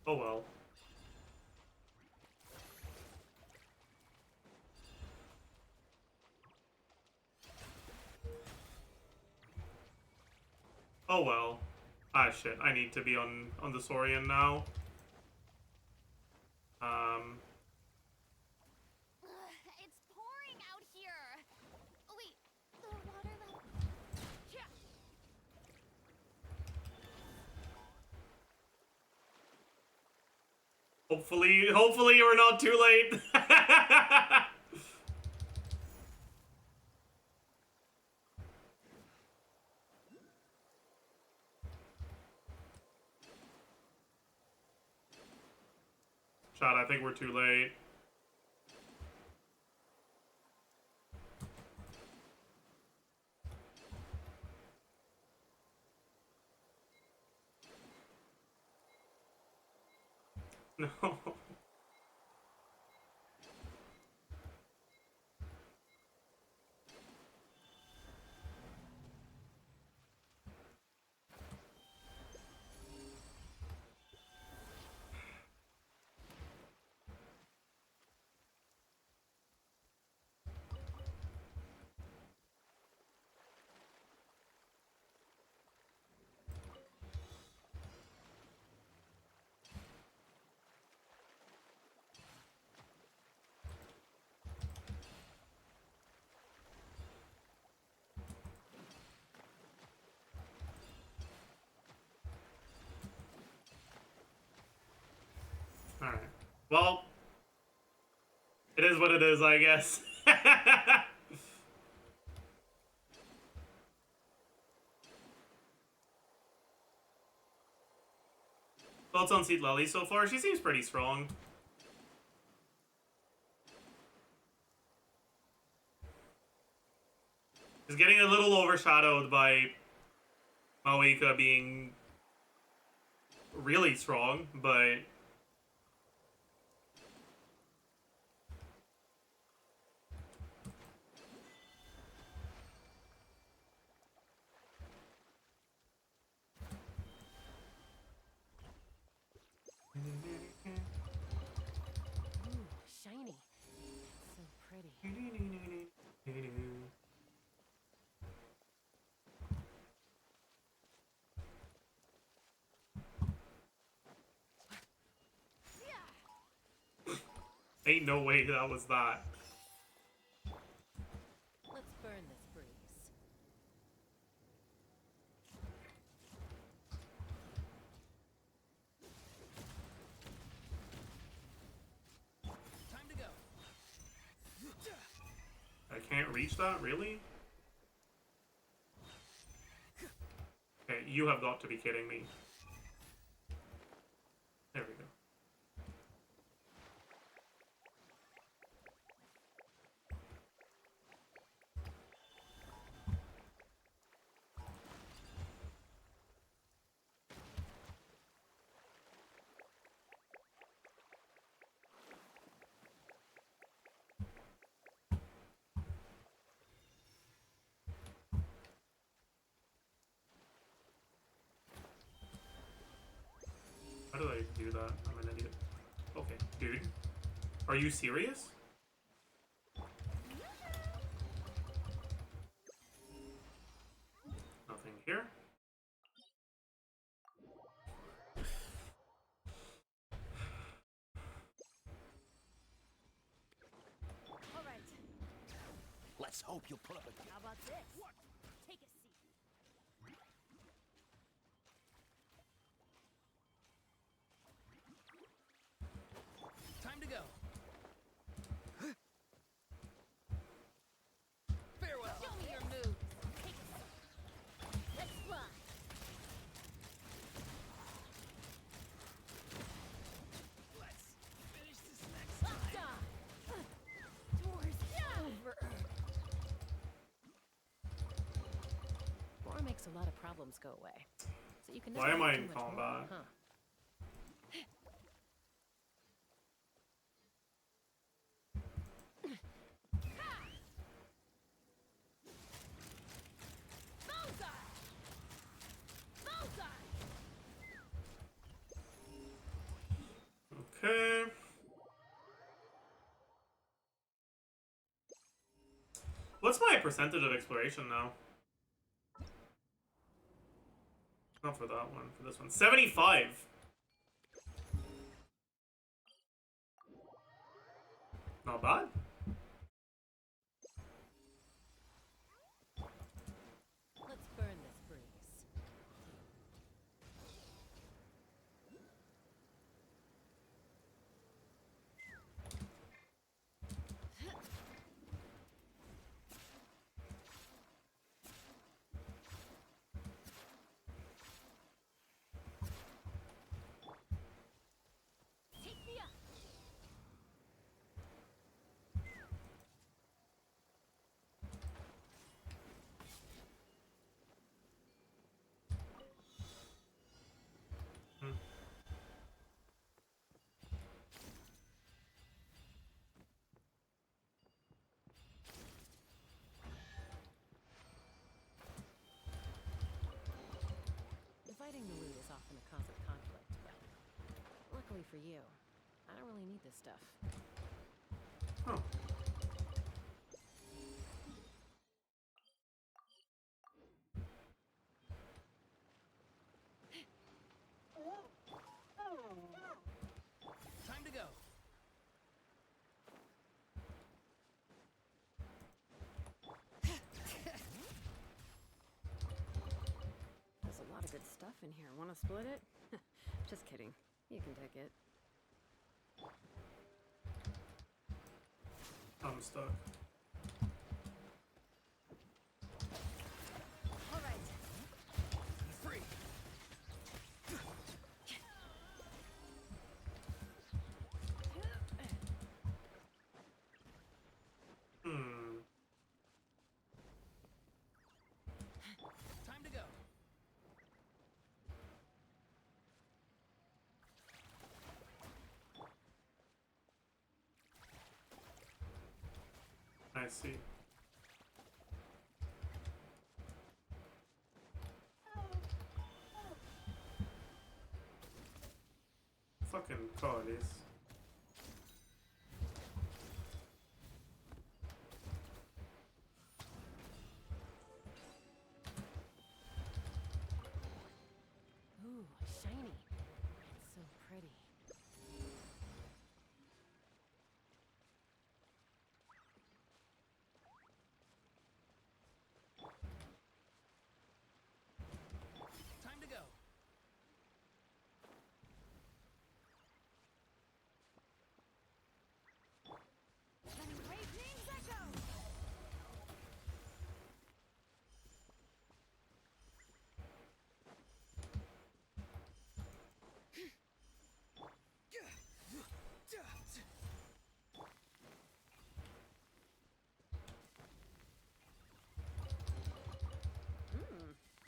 Oh well. Oh well. Ah shit, I need to be on the Saurian now. It's pouring out here. Oh, wait, the water level. Hopefully we're not too late. Chad, I think we're too late. No. Alright. Well, it is what it is, I guess. Thoughts on Seed Lily so far? She seems pretty strong. She's getting a little overshadowed by Mavuika being really strong, but Ooh, shiny. So pretty. ain't no way that was that. Let's burn this breeze. Time to go. I can't reach that, really? Okay, you have got to be kidding me. There we go. dude. Are you serious? Nothing here. All right. Let's hope you'll put up a... How about this? Take a seat. Time to go. Farewell. Show me your moves. Take a seat. Let's fly. Let's finish this next Up time. die. Doors over. War makes a lot of problems go away. So you can Why never am have I too in much more, combat? Huh? Bullseye. Bullseye. Okay. What's my percentage of exploration now? Not for that one, for this one. 75! Not bad. Let's burn this breeze. Take me up. Dividing the loot is often a cause of conflict, but luckily for you, I don't really need this stuff. Huh. Time to go. There's a lot of good stuff in here. Want to split it? Just kidding. You can take it. I'm stuck. All right. Free. Hmm. Time to go. I see. Fucking collies. Ooh, shiny. It's so pretty. Time to go. Sending ravening echo.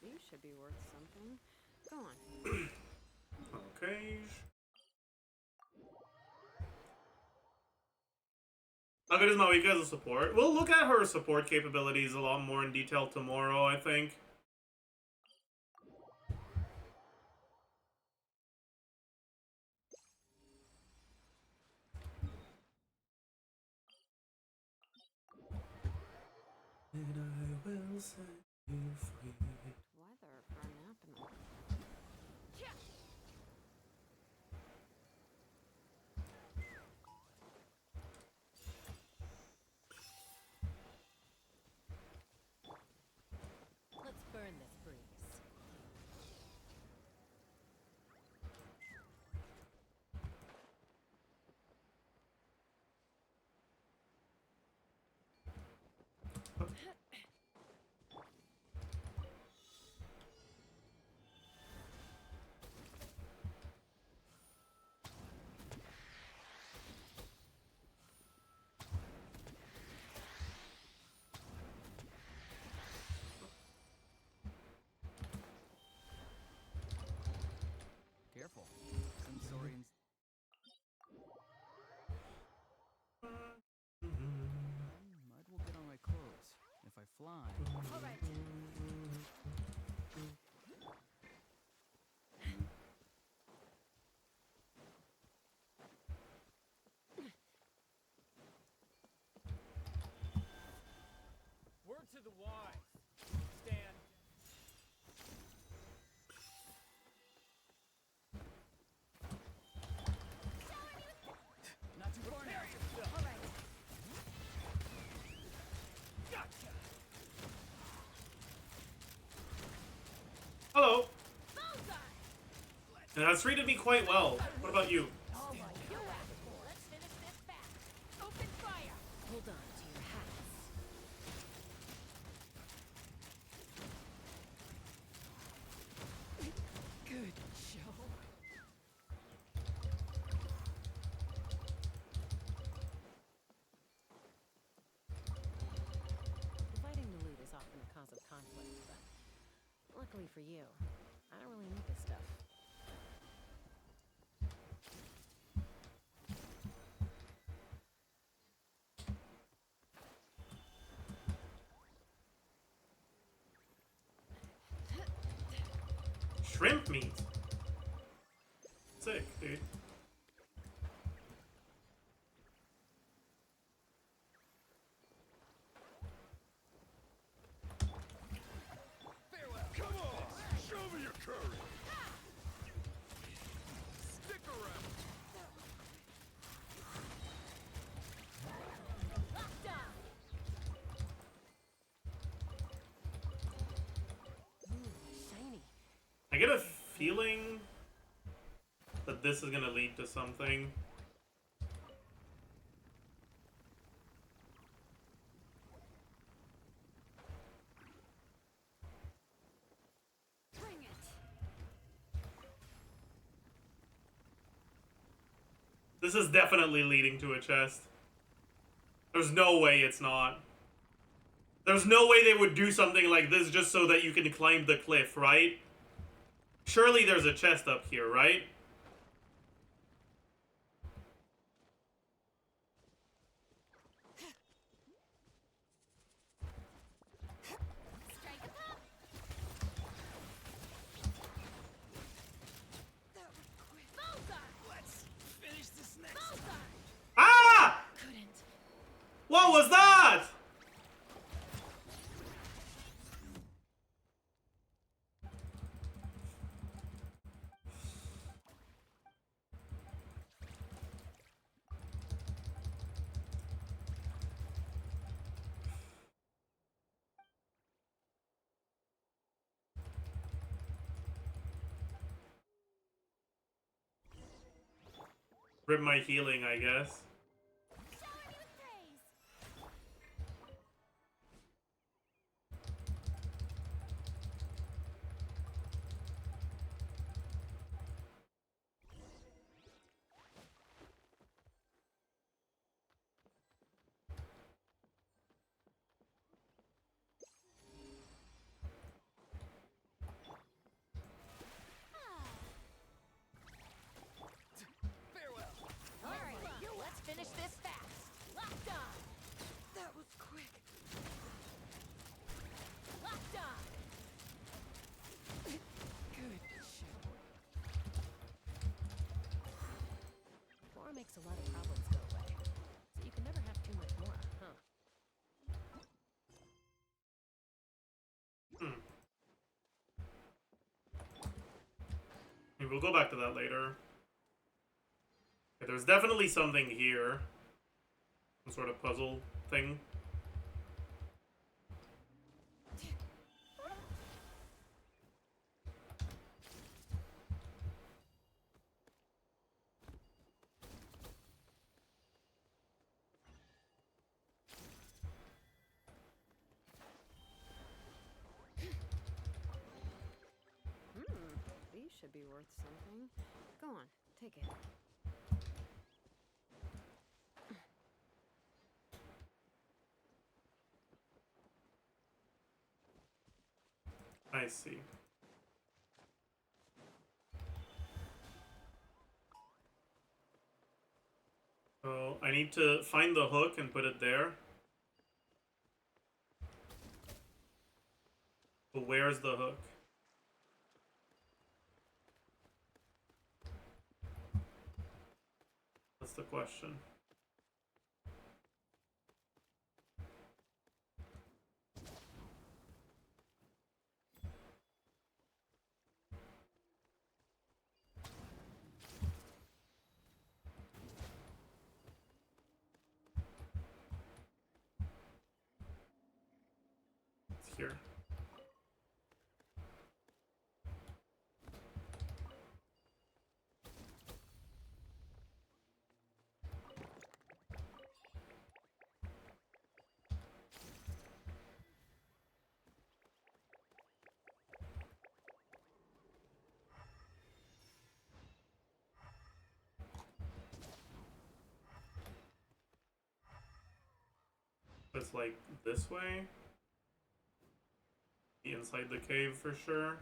You should be worth something. Go on. Okay. How good is Mavuika as a support? We'll look at her support capabilities a lot more in detail tomorrow, I think. And I will set you free. Weather for a nap in the... Let's burn this breeze. Careful. Sensorians. Mud will get on my clothes. If I fly. All right. Word to the wise. Stand. Not too far now. All right. Gotcha. Hello. And that's treated me quite well. What about you? All right, you asked for. Let's finish this fast. Open fire. Hold on to your hats. Good show. Dividing the loot is often a cause of conflict, but luckily for you, I don't really need this stuff. Shrimp meat. Sick, dude. Farewell. Come on. Show me your courage. Stick around. Shiny. I get a feeling that this is gonna lead to something. Bring it. This is definitely leading to a chest. There's no way it's not. There's no way they would do something like this just so that you can climb the cliff, right? Surely there's a chest up here, right? Strike a pop. Bullseye. Let's finish this next. Bullseye. Ah! Couldn't. What was that? Rip my healing, I guess. Shower me with praise. Farewell. All right, let's finish We'll go back to that later. Okay, there's definitely something here. Some sort of puzzle thing. These should be worth something. Go on, take it. I see. So I need to find the hook and put it there. But where's the hook? That's the question. It's here. It's like this way. Be inside the cave for sure.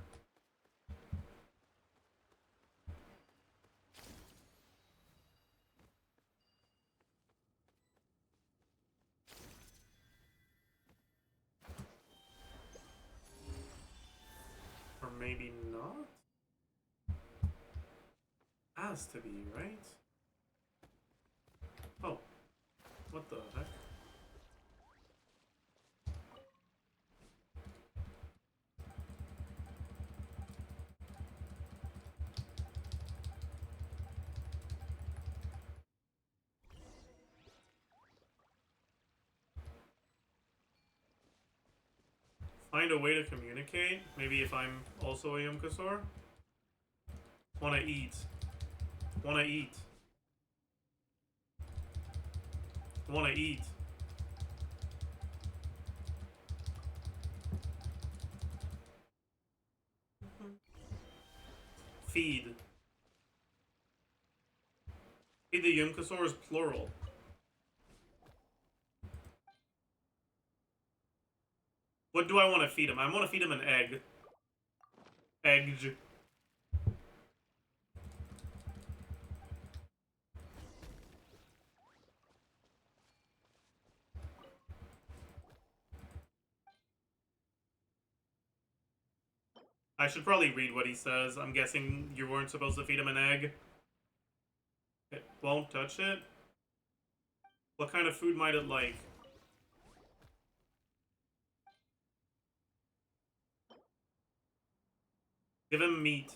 Or maybe not? Has to be, right? Oh. What the heck? Find a way to communicate? Maybe if I'm also a Yumkasor? Wanna eat. Wanna eat. Wanna eat. Feed. Feed the Yumkasor is plural. What do I want to feed him? I want to feed him an egg. Egg. I should probably read what he says. I'm guessing you weren't supposed to feed him an egg. It won't touch it? What kind of food might it like? Give him meat.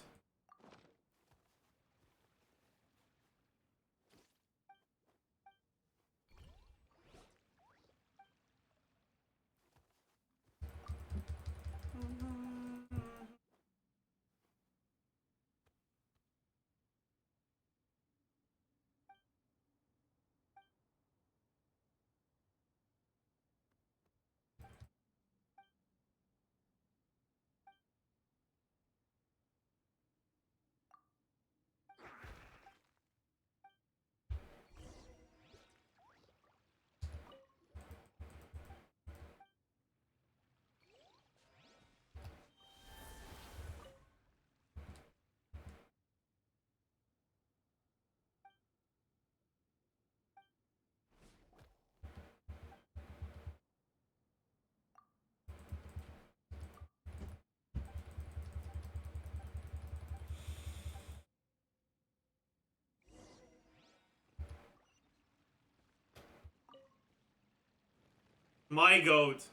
My goat.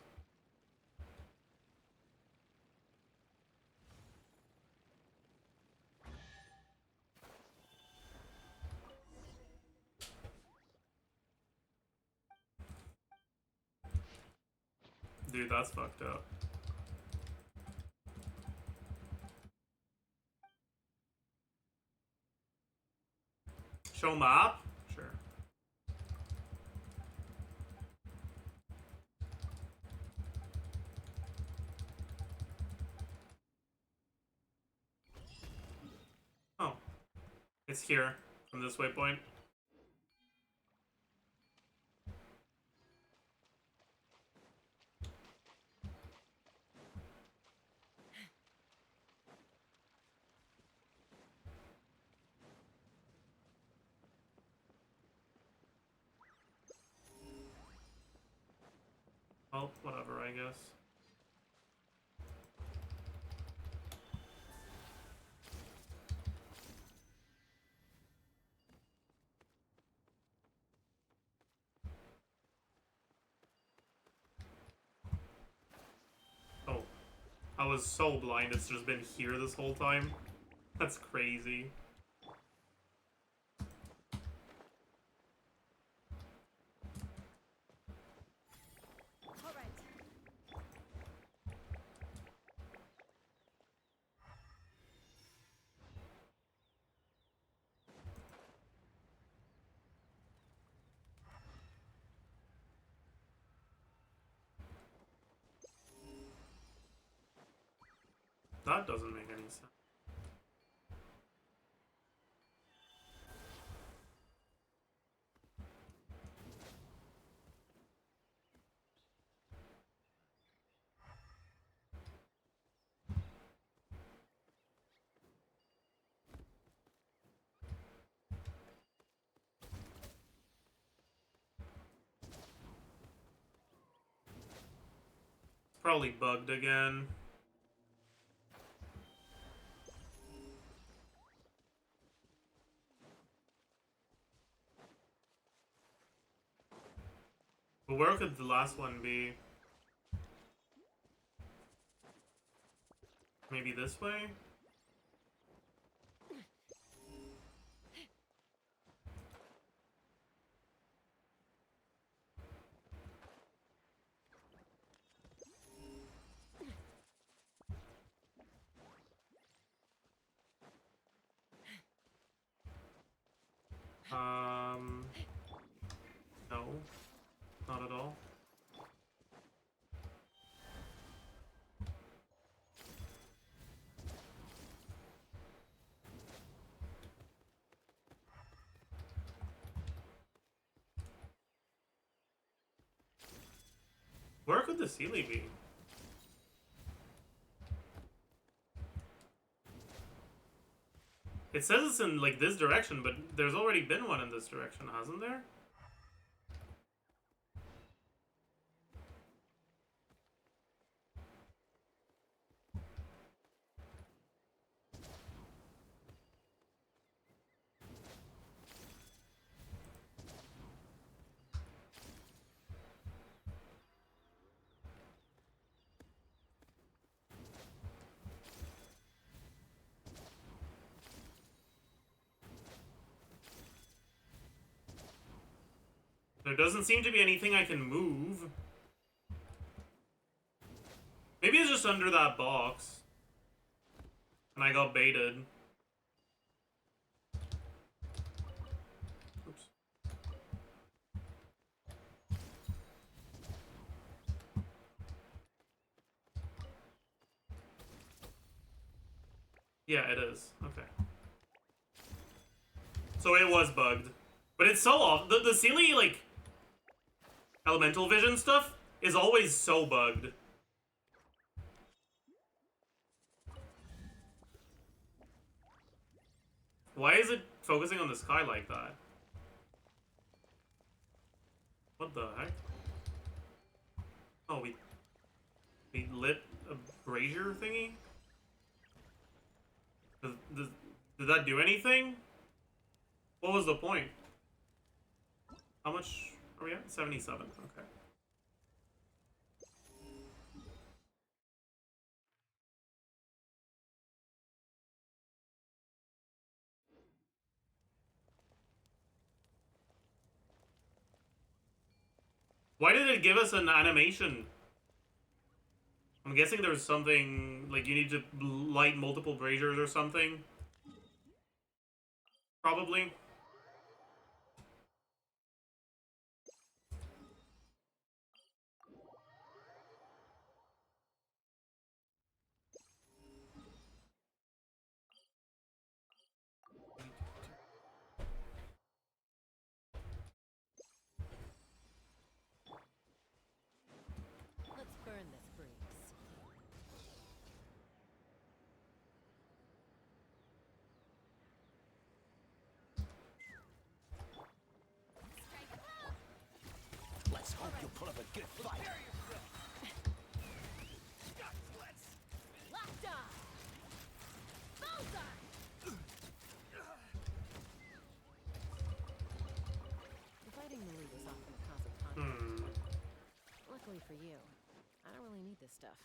Dude, that's fucked up. Show map? Sure. Oh. It's here, from this waypoint. Well, whatever, I guess. Oh. I was so blind, it's just been here this whole time. That's crazy. That doesn't make any sense. It's probably bugged again. But where could the last one be? Maybe this way? No. Not at all. Where could the Sealy be? It says it's in, like, this direction, but there's already been one in this direction, hasn't there? There doesn't seem to be anything I can move. Maybe it's just under that box. And I got baited. Oops. Yeah, it is. Okay. So it was bugged. But it's so off. The Sealy, like, elemental vision stuff is always so bugged. Why is it focusing on the sky like that? What the heck? Oh, we lit a brazier thingy? Did that do anything? What was the point? How much are we at? 77. Okay. Why did it give us an animation I'm guessing there's something, like, you need to light multiple braziers or something. Probably. Let's burn this breeze. Let's hope you'll put up a good fight. Locked on! Bullseye! Fighting the lead is often a cause of conflict. Luckily for you, I don't really need this stuff.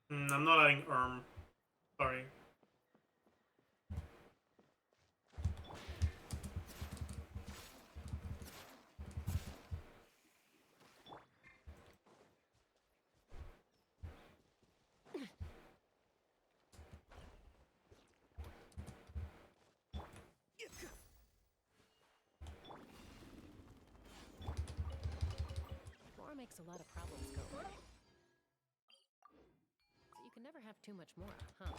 I'm not adding Sorry. More makes a lot of problems go away. So you can never have too much more, huh?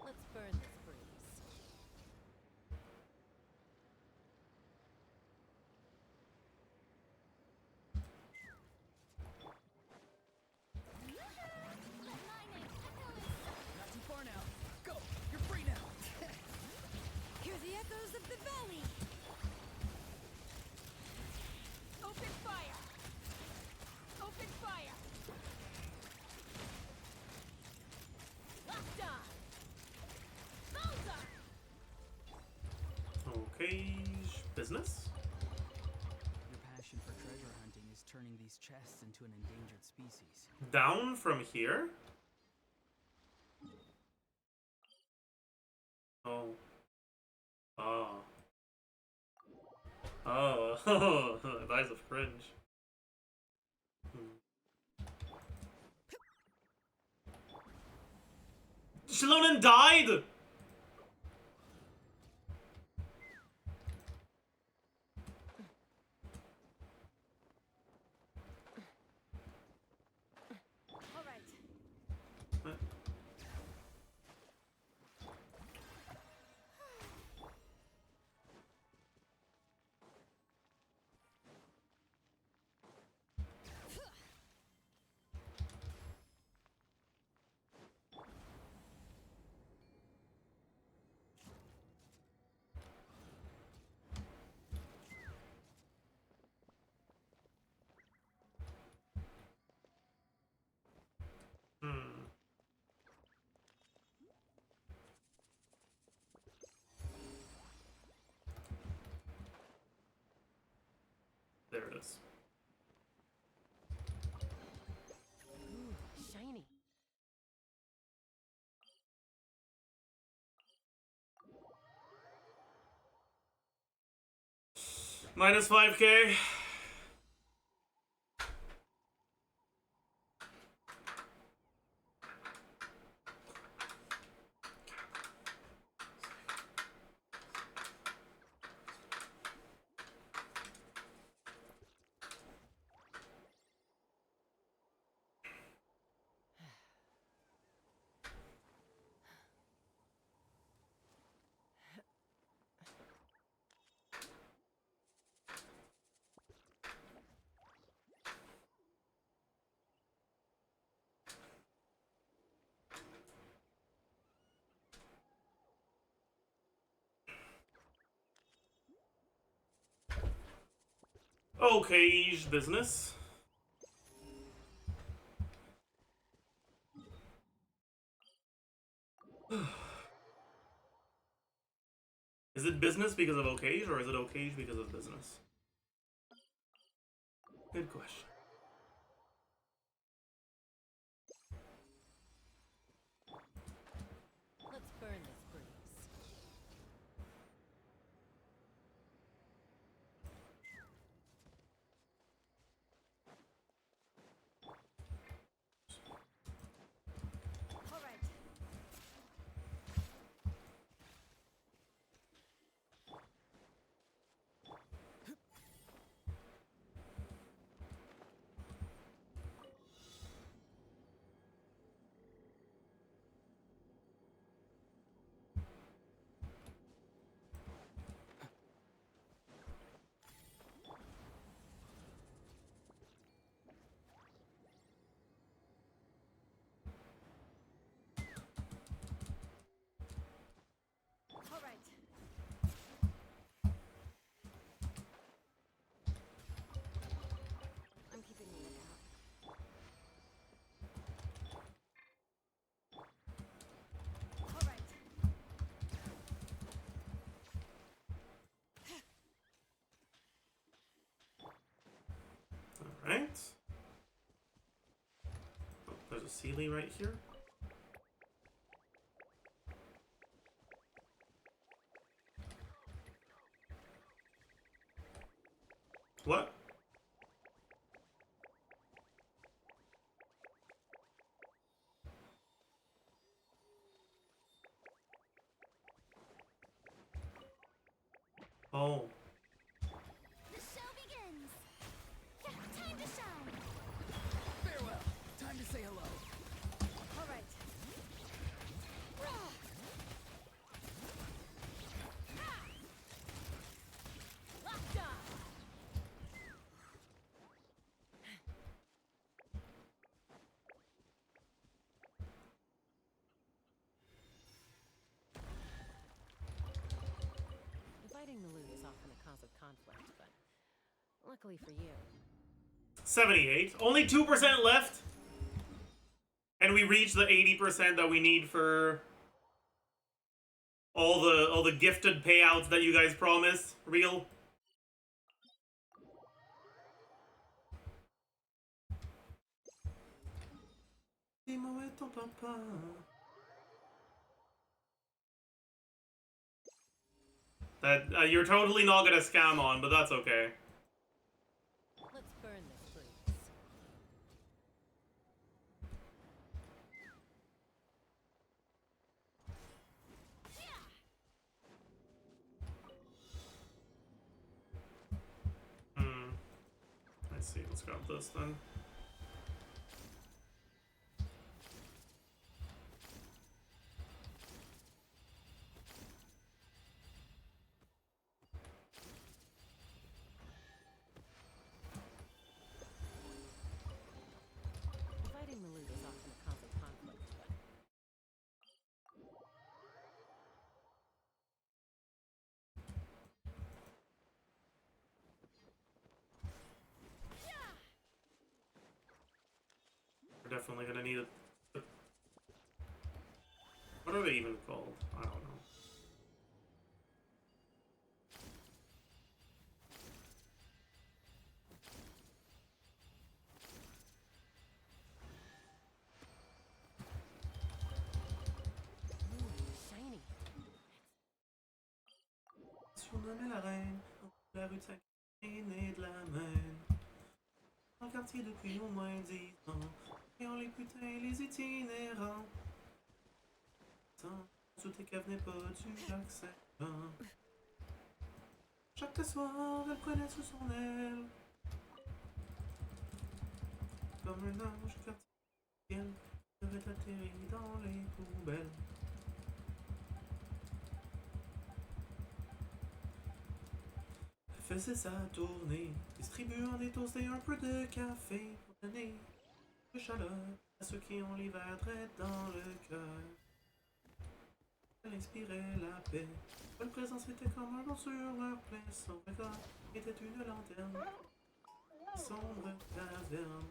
Let's burn this breeze. Not too far now. Go! You're free now! Hear the echoes of the valley! Open fire! Open fire! Locked on! Bullseye! Okay, business? Your passion for treasure hunting is turning these chests into an endangered species. Down from here? Oh. Oh. Oh. Eyes of cringe. Shilonen died! All right. There it is. Ooh, shiny. Minus 5k. Okay, business. Is it business because of okay, or is it okay because of business? Good question. there's a Sealy right here. What? Oh. The show begins. Time to shine. Farewell. Time to say hello. All right. Locked on. Fighting the loot is often a cause of conflict, but luckily for you, 78. Only 2% left. And we reach the 80% that we need for all the gifted payouts that you guys promised. Real. That you're totally not gonna scam on, but that's okay. let's burn this, please. I see. Let's grab this then. Fighting the loot is often a cause of conflict, but We're definitely gonna need it. What are they even called? I don't know. shiny. Surnommée la reine, la rue de Saint-Catherine de la Maine. Dans le quartier depuis au moins 10 ans. Et on les putains, les itinérants. Sans douter qu'elle venait pas du lac Saint-Jean. Chaque soir, elle prenait sous son aile. Comme un ange quartier, elle devait atterrir dans les poubelles. Elle faisait sa tournée, distribuant des toasts et un peu de café pour donner de chaleur à ceux qui ont l'hiver très dans le cœur. Elle inspirait la paix. Sa présence était comme un vent sur leur plein. Son regard était une lanterne. Sombre caverne.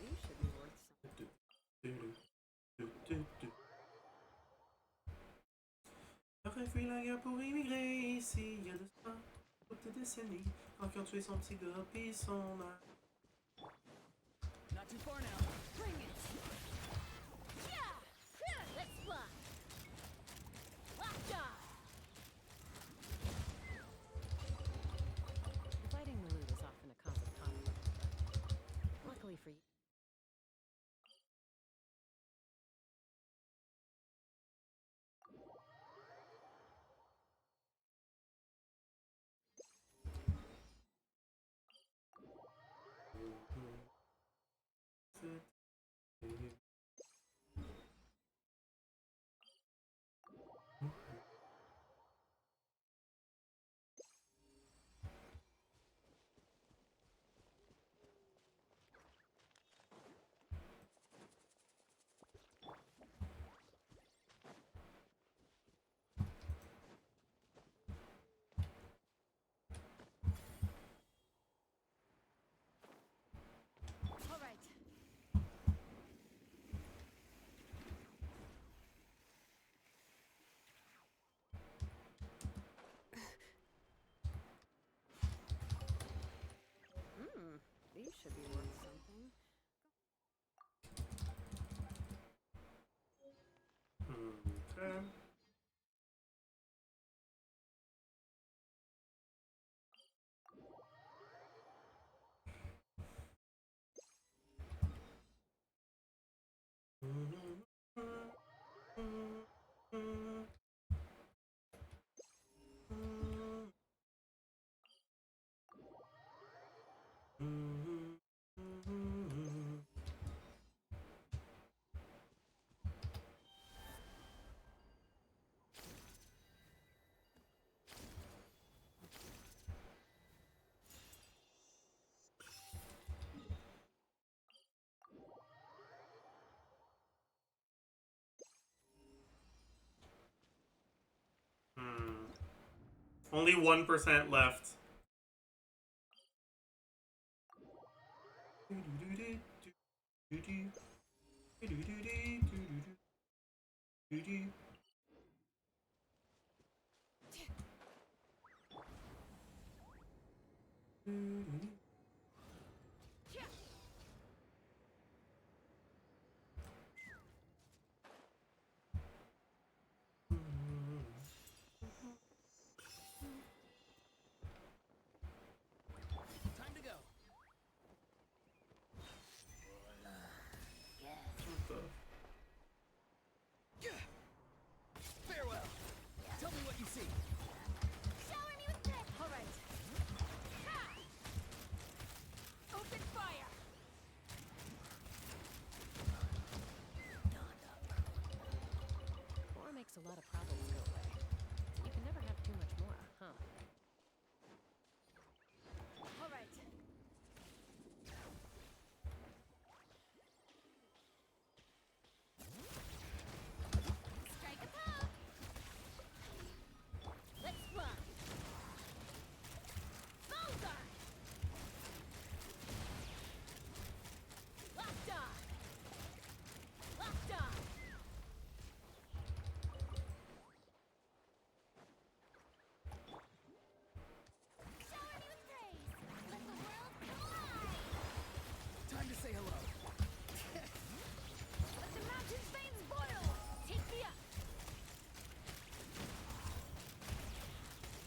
These should be worth some. Aurait fui la guerre pour immigrer ici. Il y a de ça toutes des décennies. Quand ils ont tué son petit gars pis son mère. Not too far now. Bring it. Let's fly. Locked on. Fighting the loot is often a cause of conflict, but luckily for you. Only 1% left. Time to go. Farewell. Tell me what you see. Shower me with this! All right. Open fire! More makes a lot of problems go away. You can never have too much more, huh? All right. Strike a pose! Let's run! Bullseye! Locked on! Locked on! Shower me with praise! Let the world come alive! Time to say hello. Let the mountain's veins boil! Take me up!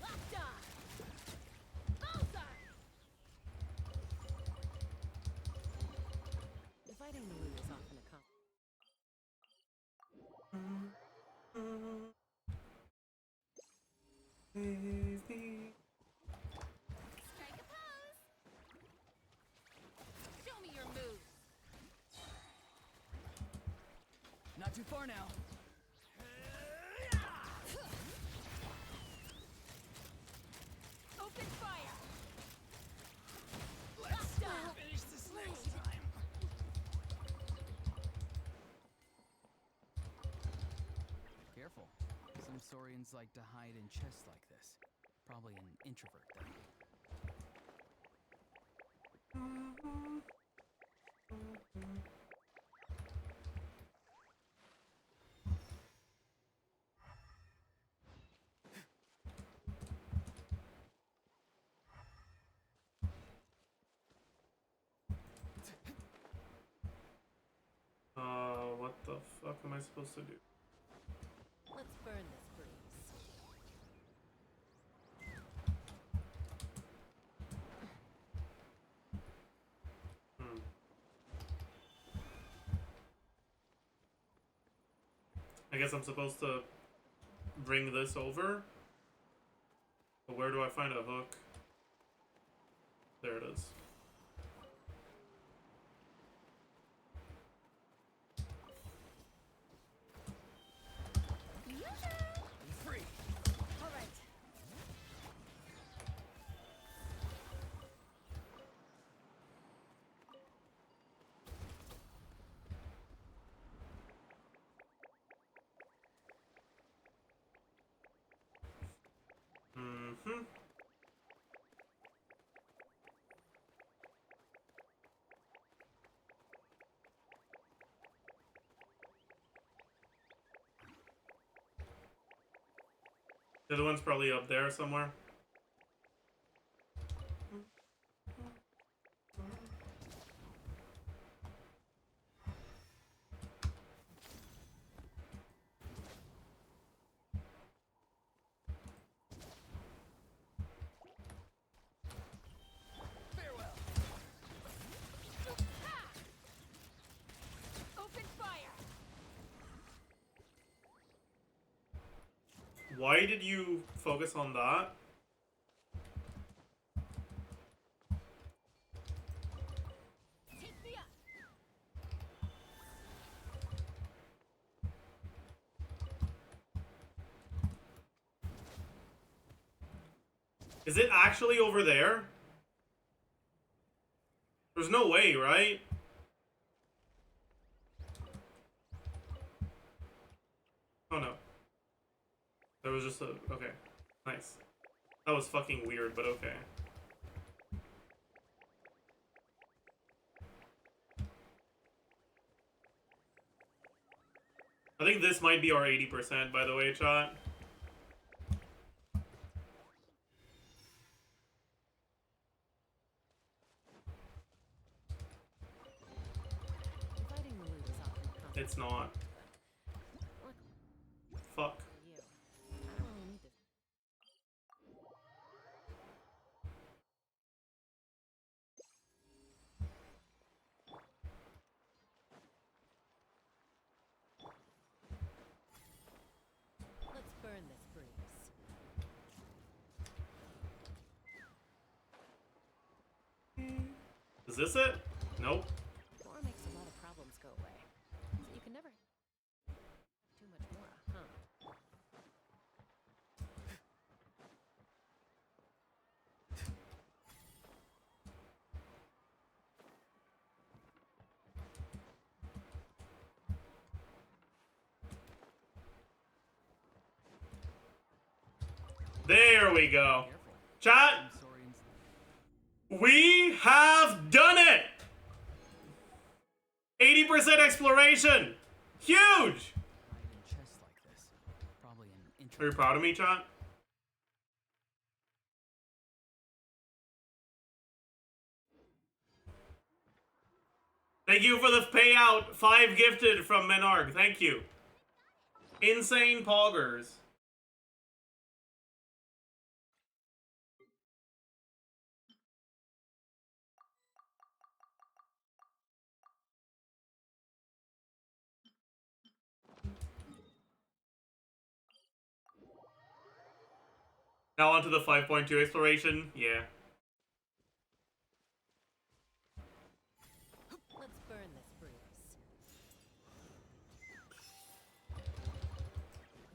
Locked on! Bullseye! Dividing the loot is often a Strike a pose! Show me your moves! Not too far now. Open fire! Let's Locked on! finish this next time. Careful. Some saurians like to hide in chests like this. Probably an introvert thing. What the fuck am I supposed to do? Let's burn this breeze. I guess I'm supposed to bring this over? But where do I find a hook? There it is. Free. All right. Mm-hmm. The other one's probably up there somewhere. Why did you focus on that? Is it actually over there? There's no way, right? Oh no. There was just a... Okay. Nice. That was fucking weird, but okay. I think this might be our 80%, by the way, chat. Fighting the loot is often a constant It's not. Fuck. for you. I don't really need to. Let's burn this breeze. Is this it? Nope. War makes a lot of problems go away. So you can never too much more, huh? There we go. Careful. Chat, Saurians. we have done it! 80% exploration! Huge! Hide in chests like this. Probably an Are you proud of me, chat? Thank you for the payout. 5 gifted from Menarg. Thank you. Insane poggers. Now onto the 5.2 exploration. Yeah. Let's burn this breeze.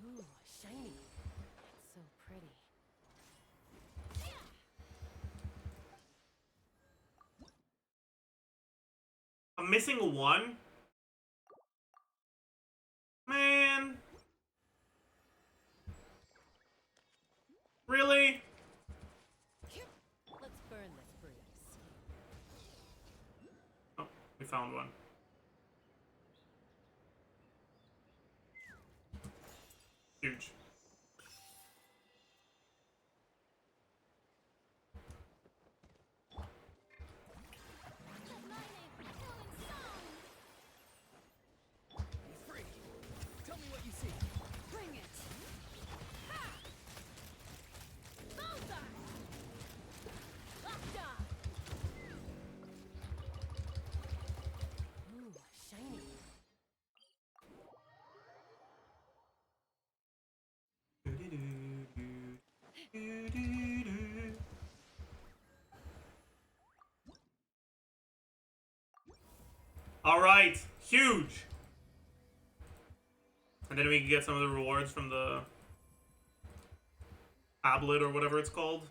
Ooh, shiny. It's so pretty. I'm missing 1. Man. Really? Let's burn this breeze. Oh, we found one. Huge. Be free. Tell me what you see. Bring it! Ooh, shiny. Alright, huge! And then we can get some of the rewards from the tablet or whatever it's called.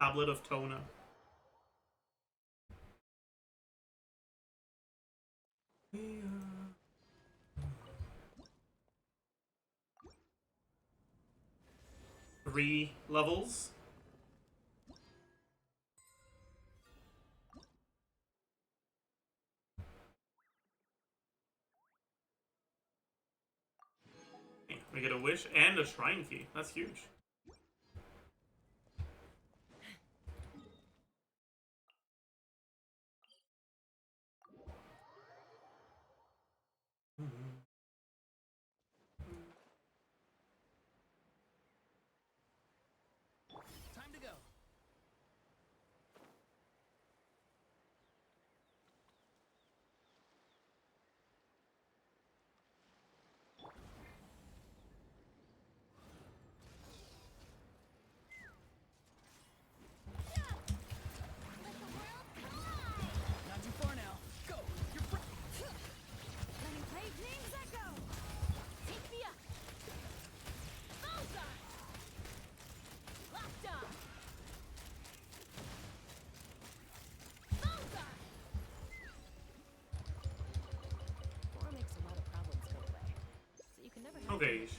Tablet of Tona. Three levels. We get a wish and a shrine key. That's huge. Time to go. Beige.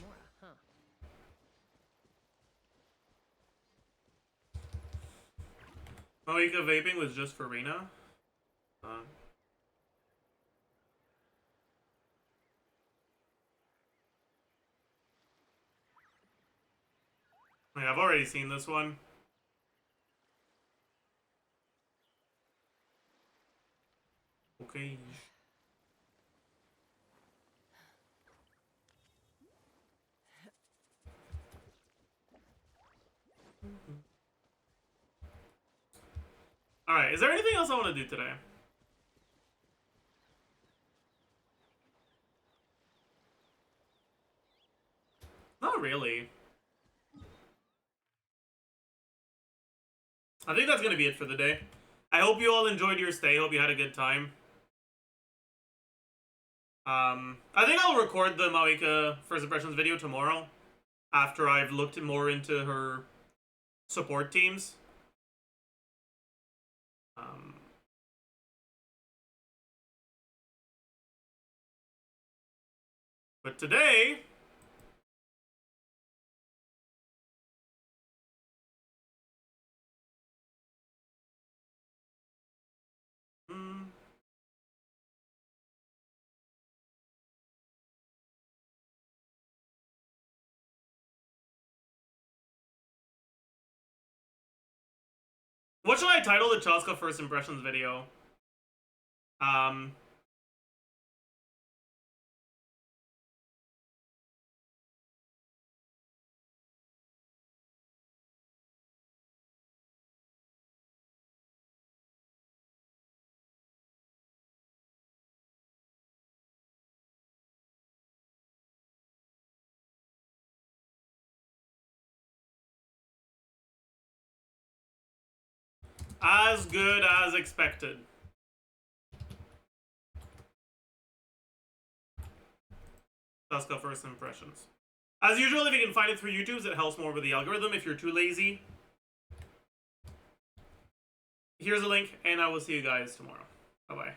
Huh. Mavuika vaping was just for Rena. I've already seen this one. Okay. Alright, is there anything else I want to do today? Not really. I think that's gonna be it for the day. I hope you all enjoyed your stay. Hope you had a good time. I think I'll record the Mavuika First Impressions video tomorrow after I've looked more into her support teams. But today... What should I title the Chaska First Impressions video? As good as expected. Chaska First Impressions. As usual, if you can find it through YouTube, it helps more with the algorithm. If you're too lazy, here's a link, and I will see you guys tomorrow. Bye-bye.